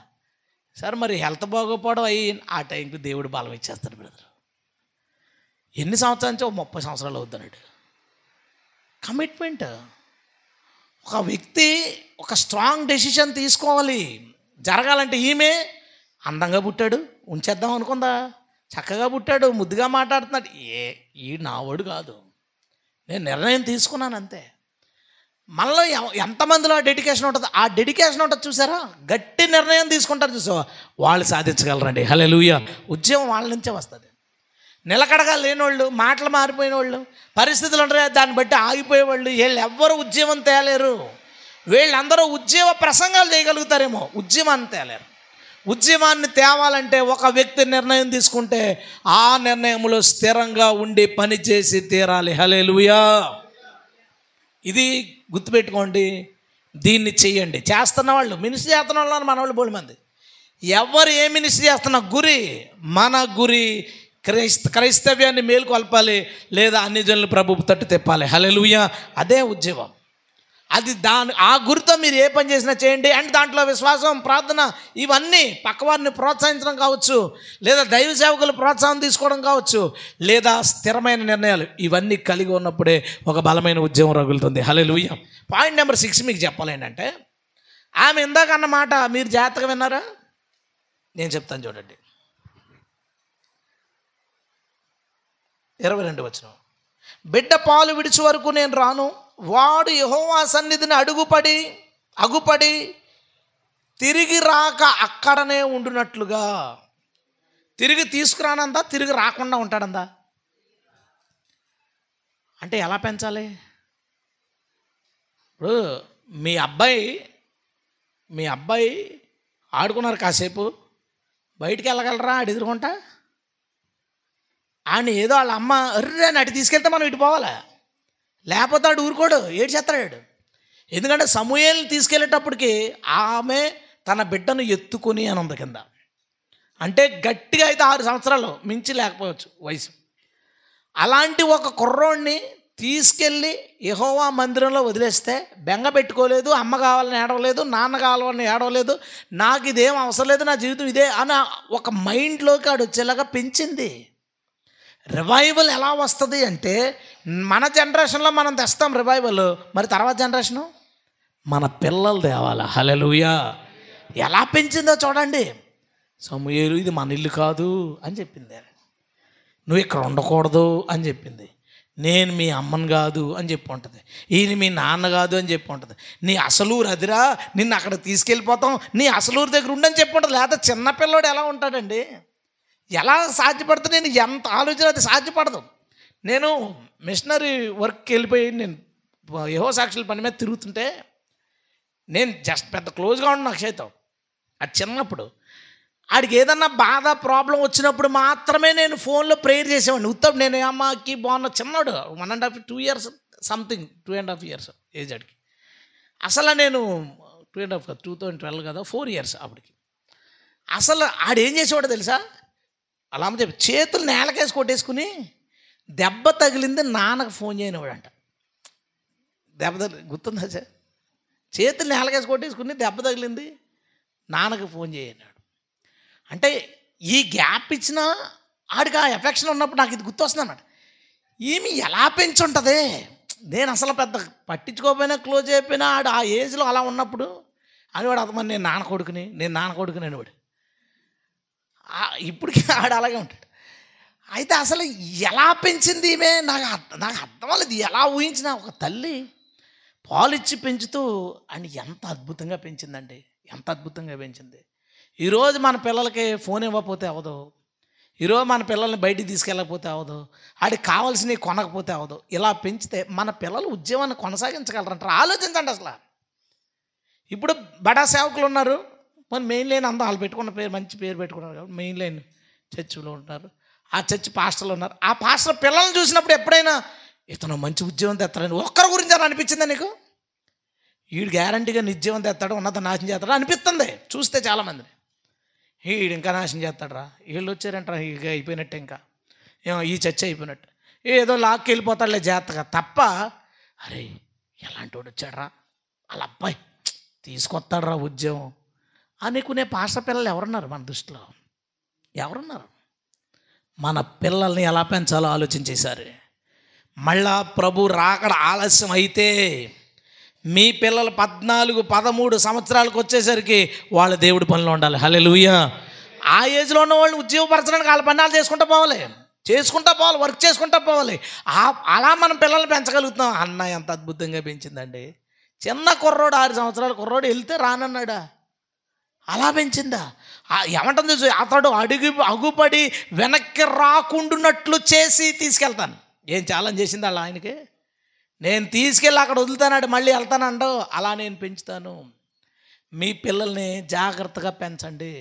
సార్ మరి హెల్త్ బాగోపోవడం ఆ టైంకి దేవుడు బలం ఇచ్చేస్తాడు బ్రదర్. ఎన్ని సంవత్సరాల నుంచి? 30 సంవత్సరాలు అవుతున్నాడు. కమిట్మెంట్. ఒక వ్యక్తి ఒక స్ట్రాంగ్ డెసిషన్ తీసుకోవాలి. జరగాలంటే ఈమె అందంగా పుట్టాడు, ఉంచేద్దాం అనుకుందా, చక్కగా పుట్టాడు, ముద్దుగా మాట్లాడుతున్నాడు, ఈ నావాడు కాదు, నేను నిర్ణయం తీసుకున్నాను అంతే. మనలో ఎంతమందిలో డెడికేషన్ ఉంటుంది? ఆ డెడికేషన్ ఉంటుంది చూసారా, గట్టి నిర్ణయం తీసుకుంటారు చూసావా, వాళ్ళు సాధించగలరండి. హల్లెలూయా. ఉద్యమం వాళ్ళ నుంచే వస్తుంది. నిలకడగా లేనివాళ్ళు, మాటలు మారిపోయిన వాళ్ళు, పరిస్థితులు ఉంటాయి దాన్ని బట్టి ఆగిపోయేవాళ్ళు, వీళ్ళు ఎవ్వరు ఉద్యమం తేలేరు. వీళ్ళందరూ ఉద్యమ ప్రసంగాలు చేయగలుగుతారేమో, ఉద్యమాన్ని తేలేరు. ఉద్యమాన్ని తేవాలంటే ఒక వ్యక్తి నిర్ణయం తీసుకుంటే ఆ నిర్ణయంలో స్థిరంగా ఉండి పని చేసి తీరాలి. హల్లెలూయా. ఇది గుర్తుపెట్టుకోండి, దీన్ని చెయ్యండి. చేస్తున్న వాళ్ళు, మినిస్ట్రీ చేస్తున్న వాళ్ళు మన వాళ్ళు బోడి మంది. ఎవరు ఏ మినిస్ట్రీ చేస్తున్న మన గురి క్రైస్తవ్యాన్ని మేలుకొల్పాలి, లేదా అన్ని జనులు ప్రభువు తట్టు తెప్పాలి. హల్లెలూయా. అదే ఉద్యమం. అది ఆ గురితో మీరు ఏ పని చేసినా చేయండి. అండ్ దాంట్లో విశ్వాసం, ప్రార్థన, ఇవన్నీ పక్కవారిని ప్రోత్సహించడం కావచ్చు, లేదా దైవ సేవకులు ప్రోత్సాహం తీసుకోవడం కావచ్చు, లేదా స్థిరమైన నిర్ణయాలు, ఇవన్నీ కలిగి ఉన్నప్పుడే ఒక బలమైన ఉద్యమం రగులుతుంది. హల్లెలూయా. పాయింట్ నెంబర్ 6 మీకు చెప్పాలి ఏంటంటే, ఆమె ఇందాక అన్న మాట మీరు జాగ్రత్తగా విన్నారా? నేను చెప్తాను చూడండి. 22వ వచనం, బిడ్డ పాలు విడిచి వరకు నేను రాను, వాడు యెహోవా సన్నిధిని అగుపడి తిరిగి రాక అక్కడనే ఉండునట్లుగా. తిరిగి తీసుకురానందా, తిరిగి రాకుండా ఉంటాడందా? అంటే ఎలా పెంచాలి? ఇప్పుడు మీ అబ్బాయి ఆడుకున్నారు, కాసేపు బయటికి వెళ్ళగలరా ఆడు ఎదురుకుంటా? ఆయన ఏదో వాళ్ళ అమ్మ అర్రే అని అటు తీసుకెళ్తే మనం ఇటు పోవాలా, లేకపోతే ఆడు ఊరుకోడు, ఏడు చేస్తాడు. ఎందుకంటే సమూయేలుని తీసుకెళ్ళేటప్పటికి ఆమె తన బిడ్డను ఎత్తుకొని అని ఉంది కింద. అంటే గట్టిగా అయితే 6 సంవత్సరాలు మించి లేకపోవచ్చు వయసు. అలాంటి ఒక కుర్రోడిని తీసుకెళ్ళి యెహోవా మందిరంలో వదిలేస్తే బెంగ పెట్టుకోలేదు, అమ్మ కావాలని ఏడవలేదు, నాన్న కావాలని ఏడవలేదు, నాకు ఇదేం అవసరం లేదు, నా జీవితం ఇదే అని ఒక మైండ్లోకి ఆడు వచ్చేలాగా పెంచింది. రివైవల్ ఎలా వస్తుంది అంటే, మన జనరేషన్లో మనం తెస్తాం రివైవల్, మరి తర్వాత జనరేషను మన పిల్లలు తేవాలా. హల్లెలూయా. ఎలా పెంచిందో చూడండి. సమూయేలు ఇది మన ఇల్లు కాదు అని చెప్పింది, నువ్వు ఇక్కడ ఉండకూడదు అని చెప్పింది, నేను మీ అమ్మని కాదు అని చెప్పి ఉంటుంది, ఈయన మీ నాన్న కాదు అని చెప్పి ఉంటుంది, నీ అసలూరు అదిరా, నిన్ను అక్కడ తీసుకెళ్ళిపోతాం, నీ అసలూరు దగ్గర ఉండని చెప్పి ఉంటుంది. లేకపోతే చిన్నపిల్లడు ఎలా ఉంటాడండి, ఎలా సాధ్యపడుతుంది? నేను ఎంత ఆలోచన అది సాధ్యపడదు. నేను మిషనరీ వర్క్కి వెళ్ళిపోయి నేను యెహోవా సాక్షుల పని మీద తిరుగుతుంటే, నేను జస్ట్ పెద్ద క్లోజ్గా ఉన్నాను నాకు చేతాం. అది చిన్నప్పుడు ఆడికి ఏదన్నా బాధ ప్రాబ్లం వచ్చినప్పుడు మాత్రమే నేను ఫోన్లో ప్రేయర్ చేసేవాడిని. ఉత్తప్పుడు నేను అమ్మకి బాగున్నా, చిన్నాడు 1.5 2 years సంథింగ్, 2.5 years ఏజ్ ఆడికి. అసలు నేను 2.5 2012 కదా, 4 years అప్పటికి. అసలు ఆడేం చేసేవాడు తెలుసా, అలా అని చెప్పి చేతులు నేలకేసి కొట్టేసుకుని దెబ్బ తగిలింది నాన్నకు ఫోన్ చేయనివాడంట. దెబ్బ తగిలి గుర్తుందా సార్? చేతులు నేలకేసి కొట్టేసుకుని దెబ్బ తగిలింది నాన్నకు ఫోన్ చేయన్నాడు. అంటే ఈ గ్యాప్ ఇచ్చినా ఆడికి ఆ ఎఫెక్షన్ ఉన్నప్పుడు నాకు ఇది గుర్తొస్తుంది అన్నమాట. ఈమె ఎలా పెంచుంటుంది, నేను అసలు పెద్ద పట్టించుకోకపోయినా క్లోజ్ అయిపోయినా ఆడు ఆ ఏజ్లో అలా ఉన్నప్పుడు అనేవాడు అతమని నేను నాన్న కొడుకుని అనేవాడు. ఇప్పటికీ ఆడు అలాగే ఉంటాడు. అయితే అసలు ఎలా పెంచింది ఈమె నాకు అర్థం అవ్వలేదు. ఎలా ఊహించిన ఒక తల్లి పాలిచ్చి పెంచుతూ అని ఎంత అద్భుతంగా పెంచిందండి, ఎంత అద్భుతంగా పెంచింది. ఈరోజు మన పిల్లలకి ఫోన్ ఇవ్వకపోతే అవ్వదు, ఈరోజు మన పిల్లల్ని బయటికి తీసుకెళ్ళకపోతే అవ్వదు, ఆడికి కావాల్సినవి కొనకపోతే అవ్వదు. ఇలా పెంచితే మన పిల్లలు ఉద్యమాన్ని కొనసాగించగలరంటారు. ఆలోచించండి. అసలు ఇప్పుడు బడా సేవకులు ఉన్నారు, మన మెయిన్ లైన్ అంతా వాళ్ళు పెట్టుకున్న పేరు మంచి పేరు పెట్టుకున్నారు కాబట్టి మెయిన్ లైన్ చర్చిలో ఉంటారు, ఆ చర్చ్ పాస్టర్లు ఉన్నారు. ఆ పాస్టర్ పిల్లల్ని చూసినప్పుడు ఎప్పుడైనా ఇతను మంచి ఉద్యోగం తెస్తాడని ఒక్కరి గురించి అని అనిపించిందా నీకు? వీడు గ్యారంటీగా నిజీవం తెస్తాడు, ఉన్నత నాశనం చేస్తాడు అనిపిస్తుంది చూస్తే చాలామందిని. వీడు ఇంకా నాశనం చేస్తాడరా, వీళ్ళు వచ్చారంటారా, ఇక అయిపోయినట్టే, ఇంకా ఈ చర్చ అయిపోయినట్టు, ఏదో లాక్కి వెళ్ళిపోతాడులే జాగ్రత్తగా తప్ప, అరే ఎలాంటి వాడు వచ్చాడరా, వాళ్ళ అబ్బాయి తీసుకొస్తాడరా ఉద్యోగం అనుకునే పాస్టర్ పిల్లలు ఎవరున్నారు మన దృష్టిలో? ఎవరున్నారు? మన పిల్లల్ని ఎలా పెంచాలో ఆలోచించేశారు. మళ్ళా ప్రభు రాకడ ఆలస్యం అయితే మీ పిల్లలు 14 13 సంవత్సరాలకు వచ్చేసరికి వాళ్ళ దేవుడి పనిలో ఉండాలి. హల్లెలూయా. ఆ ఏజ్లో ఉన్న వాళ్ళని ఉద్యోగపరచడానికి వాళ్ళ పన్నాలు చేసుకుంటూ పోవాలి, వర్క్ చేసుకుంటూ పోవాలి. అలా మనం పిల్లల్ని పెంచగలుగుతాం. అన్న ఎంత అద్భుతంగా పెంచిందండి. చిన్న కుర్రోడు 6 సంవత్సరాల కుర్రోడు వెళ్తే రానన్నాడా, అలా పెంచిందా? ఏమంటుంది, అతడు అగుపడి వెనక్కి రాకుండాన్నట్లు చేసి తీసుకెళ్తాను. ఏం ఛాలెంజ్ చేసింది అలా ఆయనకి? నేను తీసుకెళ్ళి అక్కడ వదులుతానాడు, మళ్ళీ వెళ్తానండో, అలా నేను పెంచుతాను. మీ పిల్లల్ని జాగ్రత్తగా పెంచండి.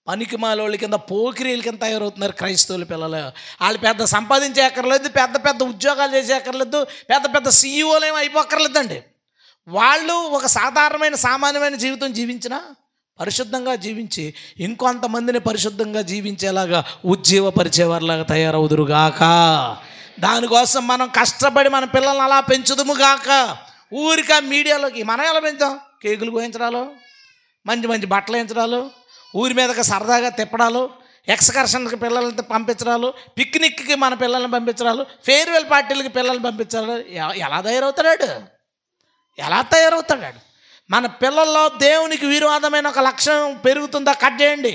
పనికి మాలోళ్ళ కింద పోకిరీల కింద తయారవుతున్నారు క్రైస్తవుల పిల్లలు. వాళ్ళు పెద్ద సంపాదించే అక్కర్లేదు, పెద్ద ఉద్యోగాలు చేసే అక్కర్లేదు, పెద్ద సీఈఓలు ఏమి అయిపోక్కర్లేదండి. వాళ్ళు ఒక సామాన్యమైన జీవితం జీవించినా పరిశుద్ధంగా జీవించి ఇంకొంతమందిని పరిశుద్ధంగా జీవించేలాగా ఉజ్జీవపరిచేవారిలాగా తయారవుదురుగాక. దానికోసం మనం కష్టపడి మన పిల్లల్ని అలా పెంచుదుముగాక. ఊరికా మీడియాలోకి మనం ఎలా పెంచాం? కేకులు కోయించడాలు, మంచి బట్టలు వేయించడాలు, ఊరి మీదకి సరదాగా తిప్పడాలు, ఎక్స్కర్షన్కి పిల్లల్ని పంపించడాలు, పిక్నిక్కి మన పిల్లల్ని పంపించడాలు, ఫేర్వెల్ పార్టీలకి పిల్లల్ని పంపించడాలు. ఎలా తయారవుతాడు? మన పిల్లల్లో దేవునికి విరోధమైన ఒక లక్షణం పెరుగుతుందా? కట్ చేయండి.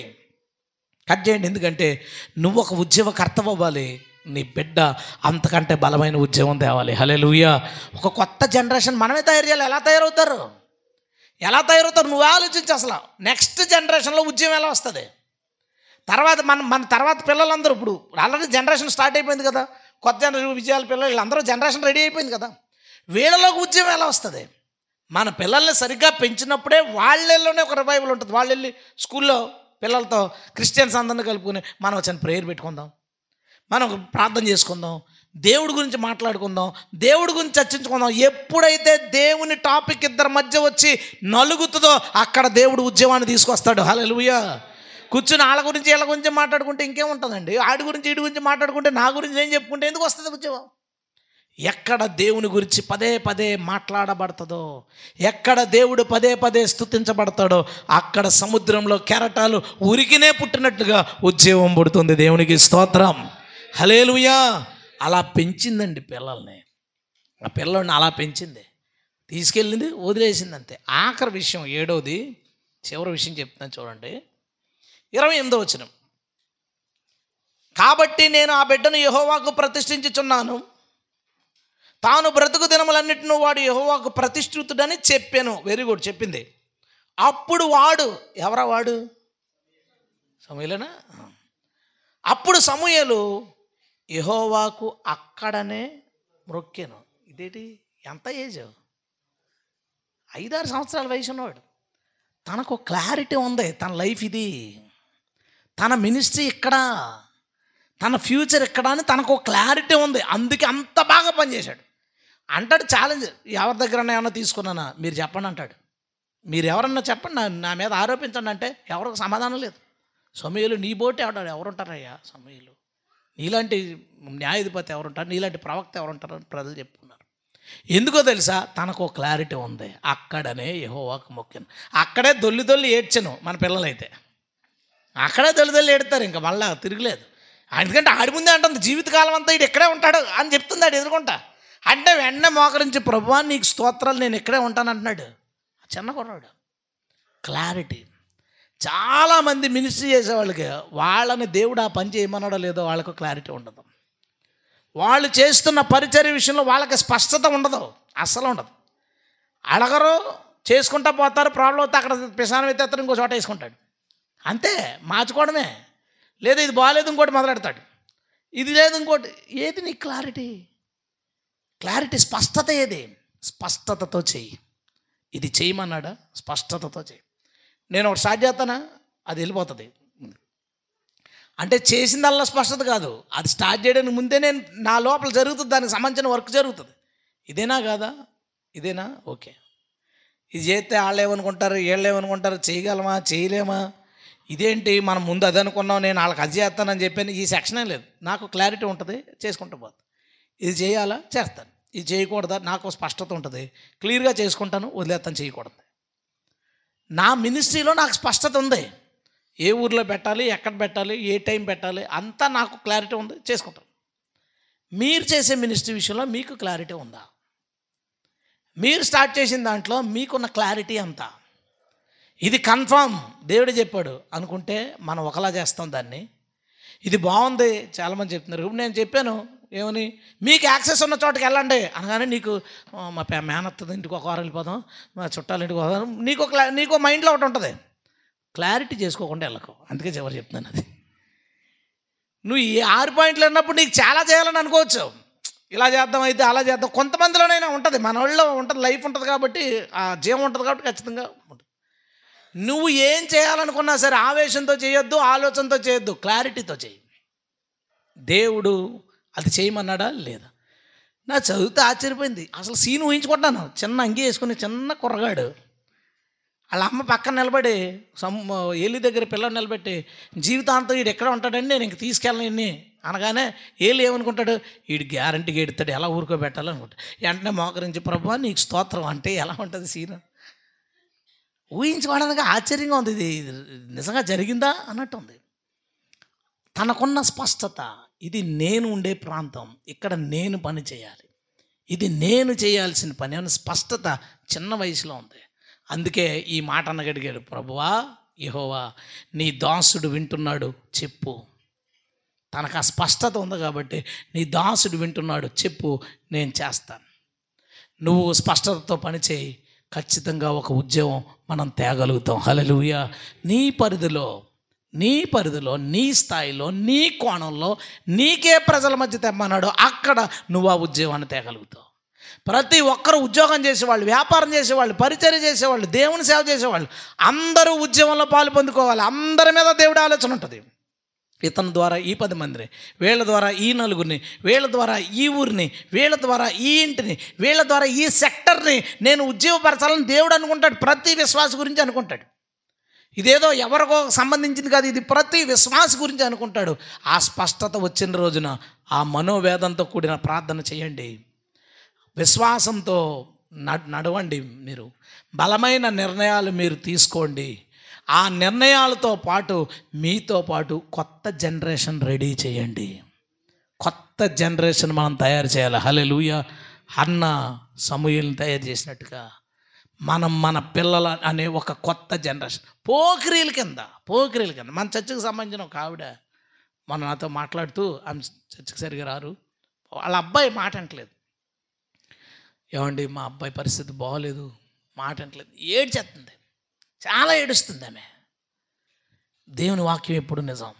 ఎందుకంటే నువ్వు ఒక ఉద్యోగకర్త అవ్వాలి, నీ బిడ్డ అంతకంటే బలమైన ఉద్యోగం తేవాలి. హల్లెలూయా. ఒక కొత్త జనరేషన్ మనమే తయారు చేయాలి. ఎలా తయారవుతారు? నువ్వు ఆలోచించి. అసలు నెక్స్ట్ జనరేషన్లో ఉద్యోగం ఎలా వస్తుంది? తర్వాత మన తర్వాత పిల్లలందరూ ఇప్పుడు ఆల్రెడీ జనరేషన్ స్టార్ట్ అయిపోయింది కదా, కొత్త జనరేషన్ విజయాల పిల్లలు వీళ్ళందరూ జనరేషన్ రెడీ అయిపోయింది కదా, వీళ్ళలోకి ఉద్యోగం ఎలా వస్తుంది? మన పిల్లల్ని సరిగ్గా పెంచినప్పుడే వాళ్ళలోనే ఒక రివైవల్ ఉంటుంది. వాళ్ళు వెళ్ళి స్కూల్లో పిల్లలతో క్రిస్టియన్స్ అందరినీ కలుపుకొని మనం వచ్చిన ప్రేయర్ పెట్టుకుందాం, మనం ప్రార్థన చేసుకుందాం, దేవుడి గురించి మాట్లాడుకుందాం, దేవుడి గురించి చర్చించుకుందాం. ఎప్పుడైతే దేవుని టాపిక్ ఇద్దరి మధ్య వచ్చి నలుగుతుందో అక్కడ దేవుడు ఉద్యమాన్ని తీసుకొస్తాడు. హల్లెలూయా. కూర్చుని వాళ్ళ గురించి వీళ్ళ గురించి మాట్లాడుకుంటే ఇంకేముంటుందండి? ఆడి గురించి వీడి గురించి మాట్లాడుకుంటే నా గురించి ఏం చెప్పుకుంటే ఎందుకు వస్తుంది ఉద్యమం? ఎక్కడ దేవుని గురించి పదే పదే మాట్లాడబడుతుందో, ఎక్కడ దేవుడు పదే పదే స్తుతించబడతాడో అక్కడ సముద్రంలో కెరటాలు ఉరికినే పుట్టినట్లుగా ఉద్యోగం పుడుతుంది. దేవునికి స్తోత్రం, హల్లెలూయా. అలా పెంచిందండి పిల్లల్ని. ఆ పిల్లోడిని అలా పెంచింది, తీసుకెళ్ళింది, వదిలేసింది, అంతే. ఆఖరి విషయం, ఏడవది చివరి విషయం చెప్తున్నాను చూడండి. 28వ వచనం. కాబట్టి నేను ఆ బిడ్డను యెహోవాకు ప్రతిష్ఠించుచున్నాను, తాను బ్రతుకు దినములన్నిటిని వాడు యెహోవాకు ప్రతిష్ఠితుడని చెప్పాను. వెరీ గుడ్, చెప్పింది. అప్పుడు వాడు, ఎవరా వాడు? సమూయేలేనా? అప్పుడు సమూయేలు యెహోవాకు అక్కడనే మ్రొక్కెను. ఇదేంటి, ఎంత ఏజ్? 5-6 సంవత్సరాల వయసు ఉన్నవాడు. తనకు క్లారిటీ ఉంది, తన లైఫ్ ఇది, తన మినిస్ట్రీ ఇక్కడ, తన ఫ్యూచర్ ఇక్కడ అని తనకు క్లారిటీ ఉంది. అందుకే అంత బాగా పనిచేశాడు. అంటాడు ఛాలెంజ్, ఎవరి దగ్గరన్నా ఏమన్నా తీసుకున్నానా మీరు చెప్పండి అంటాడు. మీరు ఎవరన్నా చెప్పండి, నా మీద ఆరోపించండి అంటే ఎవరికి సమాధానం లేదు. సమూయేలు నీ బోటి ఆడాడు, ఎవరుంటారయ్యా సమూయేలు, నీలాంటి న్యాయాధిపతి ఎవరుంటారు, నీలాంటి ప్రవక్త ఎవరుంటారు అని ప్రజలు చెప్పుకున్నారు. ఎందుకో తెలుసా, తనకు క్లారిటీ ఉంది. అక్కడనే యెహోవాకు మొక్కాను. అక్కడే దొల్లి దొల్లి ఏడ్చను. మన పిల్లలైతే అక్కడే దొల్లి దొల్లి ఏడుతారు, ఇంకా మళ్ళీ తిరగలేదు. ఎందుకంటే ఆడి ముందే అంటుంది జీవితకాలం అంతా ఇటు ఇక్కడే ఉంటాడు అని చెప్తుంది ఆడు ఎదుర్కొంటా. అంటే వెంటనే మోకరించి ప్రభువా నీకు స్తోత్రాలు, నేను ఇక్కడే ఉంటాను అంటున్నాడు. చిన్న కుర్రాడు, క్లారిటీ. చాలామంది మినిస్ట్రీ చేసేవాళ్ళకి వాళ్ళని దేవుడు ఆ పని చేయమన్నాడో లేదో వాళ్ళకు క్లారిటీ ఉండదు. వాళ్ళు చేస్తున్న పరిచర్య విషయంలో వాళ్ళకి స్పష్టత ఉండదు, అస్సలు ఉండదు. అడగరు, చేసుకుంటా పోతారు. ప్రాబ్లం అవుతే అక్కడ పిసానం ఎత్తేస్తారు, ఇంకో చోట వేసుకుంటాడు, అంతే. మార్చుకోవడమే. లేదా ఇది బాగాలేదు ఇంకోటి మొదలెడతాడు, ఇది లేదు ఇంకోటి. ఏది నీ క్లారిటీ? క్లారిటీ, స్పష్టత ఏది? స్పష్టతతో చెయ్యి. ఇది చేయమన్నాడా, స్పష్టతతో చెయ్యి. నేను ఒకటి స్టార్ట్ చేస్తానా, అది వెళ్ళిపోతుంది. అంటే చేసిందల్లా స్పష్టత కాదు, అది స్టార్ట్ చేయడానికి ముందే నేను నా లోపల జరుగుతుంది, దానికి సంబంధించిన వర్క్ జరుగుతుంది. ఇదేనా కాదా, ఇదేనా, ఓకే. ఇది చేస్తే వాళ్ళు ఏమనుకుంటారు, వీళ్ళు ఏమనుకుంటారు, చేయగలమా చేయలేమా, ఇదేంటి మనం ముందు అది అనుకున్నాం, నేను వాళ్ళకి అది చేస్తానని చెప్పాను. ఈ సెక్షనే లేదు. నాకు క్లారిటీ ఉంటుంది, చేసుకుంటూ పోతాను. ఇది చేయాలా చేస్తాను, ఇది చేయకూడదా నాకు స్పష్టత ఉంటుంది, క్లియర్గా చేసుకుంటాను, వదిలేస్తాను, చేయకూడదు. నా మినిస్ట్రీలో నాకు స్పష్టత ఉంది, ఏ ఊర్లో పెట్టాలి, ఎక్కడ పెట్టాలి, ఏ టైం పెట్టాలి, అంతా నాకు క్లారిటీ ఉంది, చేసుకుంటాను. మీరు చేసే మినిస్ట్రీ విషయంలో మీకు క్లారిటీ ఉందా? మీరు స్టార్ట్ చేసిన దాంట్లో మీకున్న క్లారిటీ అంతా, ఇది కన్ఫామ్ దేవుడు చెప్పాడు అనుకుంటే మనం ఒకలా చేస్తాం దాన్ని. ఇది బాగుంది, చాలామంది చెప్తున్నారు. ఇప్పుడు నేను చెప్పాను ఏమని, మీకు యాక్సెస్ ఉన్న చోటకి వెళ్ళండి అనగానే నీకు మా మేనత్తది ఇంటికి ఒక వారం వెళ్ళిపోదాం, మా చుట్టాల ఇంటికి పోదాం, నీకు మైండ్లో ఒకటి ఉంటుంది. క్లారిటీ చేసుకోకుండా వెళ్ళకు. అందుకే చివరి చెప్తున్నాను, అది నువ్వు ఈ 6 పాయింట్లు అన్నప్పుడు నీకు చాలా చేయాలని అనుకోవచ్చు. ఇలా చేద్దాం, అయితే అలా చేద్దాం. కొంతమందిలోనైనా ఉంటుంది, మన వాళ్ళలో ఉంటుంది, లైఫ్ ఉంటుంది కాబట్టి, ఆ జీవం ఉంటుంది కాబట్టి ఖచ్చితంగా ఉంటుంది. నువ్వు ఏం చేయాలనుకున్నా సరే ఆవేశంతో చేయొద్దు, ఆలోచనతో చేయొద్దు, క్లారిటీతో చేయి. దేవుడు అది చేయమన్నాడా లేదా? నా చదివితే ఆశ్చర్యపోయింది. అసలు సీన్ ఊహించుకుంటున్నాను. చిన్న అంగి వేసుకుని చిన్న కుర్రగాడు, వాళ్ళ అమ్మ పక్కన నిలబడి ఏలి దగ్గర పిల్లలు నిలబెట్టి, జీవితాంతం వీడు ఎక్కడ ఉంటాడండి, నేను ఇంక తీసుకెళ్ళని అనగానే ఏలి ఏమనుకుంటాడు, వీడు గ్యారంటీగా ఎడతాడు, ఎలా ఊరుకోబెట్టాలి అనుకుంటాడు. వెంటనే మోకరించి ప్రభువా నీకు స్తోత్రం అంటే ఎలా ఉంటుంది సీన్? ఊహించుకోవడానికి ఆశ్చర్యంగా ఉంది. ఇది నిజంగా జరిగిందా అన్నట్టు ఉంది. తనకున్న స్పష్టత, ఇది నేను ఉండే ప్రాంతం, ఇక్కడ నేను పని చేయాలి, ఇది నేను చేయాల్సిన పని అనే స్పష్టత చిన్న వయసులో ఉంది. అందుకే ఈ మాట అనగడిగాడు, ప్రభువా యెహోవా నీ దాసుడు వింటున్నాడు చెప్పు. తనకు ఆ స్పష్టత ఉంది కాబట్టి, నీ దాసుడు వింటున్నాడు చెప్పు, నేను చేస్తాను. నువ్వు స్పష్టతతో పనిచేయి, ఖచ్చితంగా ఒక ఉద్యోగం మనం తేగలుగుతాం. హల్లెలూయా. నీ పరిధిలో, నీ స్థాయిలో, నీ కోణంలో నీకే ప్రజల మధ్య తెమ్మన్నాడో అక్కడ నువ్వు ఆ ఉద్యోగాన్ని తేగలుగుతావు. ప్రతి ఒక్కరు ఉద్యోగం చేసేవాళ్ళు, వ్యాపారం చేసేవాళ్ళు, పరిచర్య చేసేవాళ్ళు, దేవుని సేవ చేసేవాళ్ళు అందరూ ఉద్యమంలో పాలు పొందుకోవాలి. అందరి మీద దేవుడి ఆలోచన ఉంటుంది. ఇతని ద్వారా ఈ 10 మందిని, వీళ్ళ ద్వారా ఈ 4గురిని, వీళ్ళ ద్వారా ఈ ఊరిని, వీళ్ళ ద్వారా ఈ ఇంటిని, వీళ్ళ ద్వారా ఈ సెక్టర్ని నేను ఉద్యోగపరచాలని దేవుడు అనుకుంటాడు. ప్రతి విశ్వాస గురించి అనుకుంటాడు. ఇదేదో ఎవరికో సంబంధించింది కాదు, ఇది ప్రతి విశ్వాస గురించి అనుకుంటాడు. ఆ స్పష్టత వచ్చిన రోజున ఆ మనోవేదంతో కూడిన ప్రార్థన చేయండి. విశ్వాసంతో నడవండి. మీరు బలమైన నిర్ణయాలు మీరు తీసుకోండి. ఆ నిర్ణయాలతో పాటు మీతో పాటు కొత్త జనరేషన్ రెడీ చేయండి. కొత్త జనరేషన్ మనం తయారు చేయాలి. హల్లెలూయా. అన్న సమూయేలుని తయారు చేసినట్టుగా మనం మన పిల్లల అనే ఒక కొత్త జనరేషన్ పోకిరీల కింద మన చర్చికి సంబంధించిన ఒక ఆవిడ మన నాతో మాట్లాడుతూ, ఆమె చర్చికి సరిగా రారు, వాళ్ళ అబ్బాయి మాట అంటలేదు. ఏమండి మా అబ్బాయి పరిస్థితి బాగోలేదు, మాట అంటలేదు, ఏడ్చేస్తుంది, చాలా ఏడుస్తుంది ఆమె. దేవుని వాక్యం ఎప్పుడు నిజం.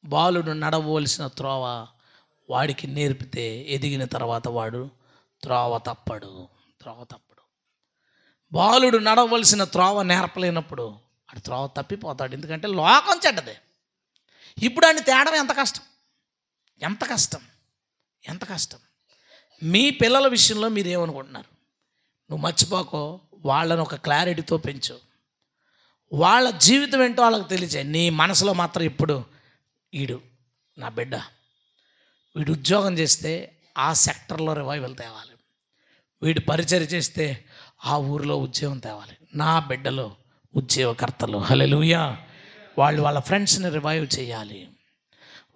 బాలుడు నడవలసిన త్రోవ వాడికి నేర్పితే ఎదిగిన తర్వాత వాడు త్రోవ తప్పడు. బాలుడు నడవలసిన త్రోవ నేర్పలేనప్పుడు వాడు త్రోవ తప్పిపోతాడు. ఎందుకంటే లోకం చెడ్డదే. ఇప్పుడు ఆయన తేడం ఎంత కష్టం. మీ పిల్లల విషయంలో మీరు ఏమనుకుంటున్నారు? నువ్వు మర్చిపోకో, వాళ్ళని ఒక క్లారిటీతో పెంచు. వాళ్ళ జీవితం ఏంటో వాళ్ళకి తెలియచే. నీ మనసులో మాత్రం ఇప్పుడు వీడు నా బిడ్డ, వీడు ఉద్యోగం చేస్తే ఆ సెక్టర్లో రివైవల్ తేవాలి, వీడు పరిచర్య చేస్తే ఆ ఊరిలో ఉద్యోగం తేవాలి, నా బిడ్డలో ఉద్యోగకర్తలు హల్లెలూయా వాళ్ళు వాళ్ళ ఫ్రెండ్స్ని రివైవ్ చేయాలి,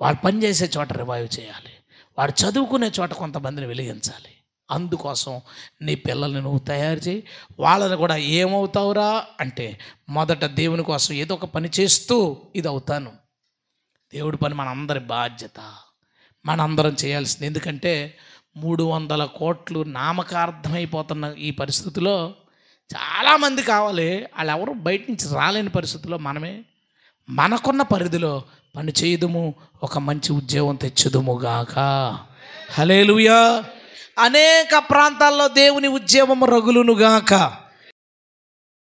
వాళ్ళు పనిచేసే చోట రివైవ్ చేయాలి, వాడు చదువుకునే చోట కొంతమందిని వెలిగించాలి. అందుకోసం నీ పిల్లల్ని నువ్వు తయారు చేయి. వాళ్ళని కూడా ఏమవుతావురా అంటే, మొదట దేవుని కోసం ఏదో ఒక పని చేస్తూ ఇది అవుతాను. దేవుడి పని మనందరి బాధ్యత, మనందరం చేయాల్సింది. ఎందుకంటే 300 కోట్లు నామకార్థమైపోతున్న ఈ పరిస్థితిలో చాలామంది కావాలి. వాళ్ళు ఎవరు బయట నుంచి రాలేని పరిస్థితిలో మనమే మనకున్న పరిధిలో పని చేయుదుము, ఒక మంచి ఉద్యోగం తెచ్చుదుముగాక. హల్లెలూయా. అనేక ప్రాంతాల్లో దేవుని ఉద్యమం రగులునుగాక.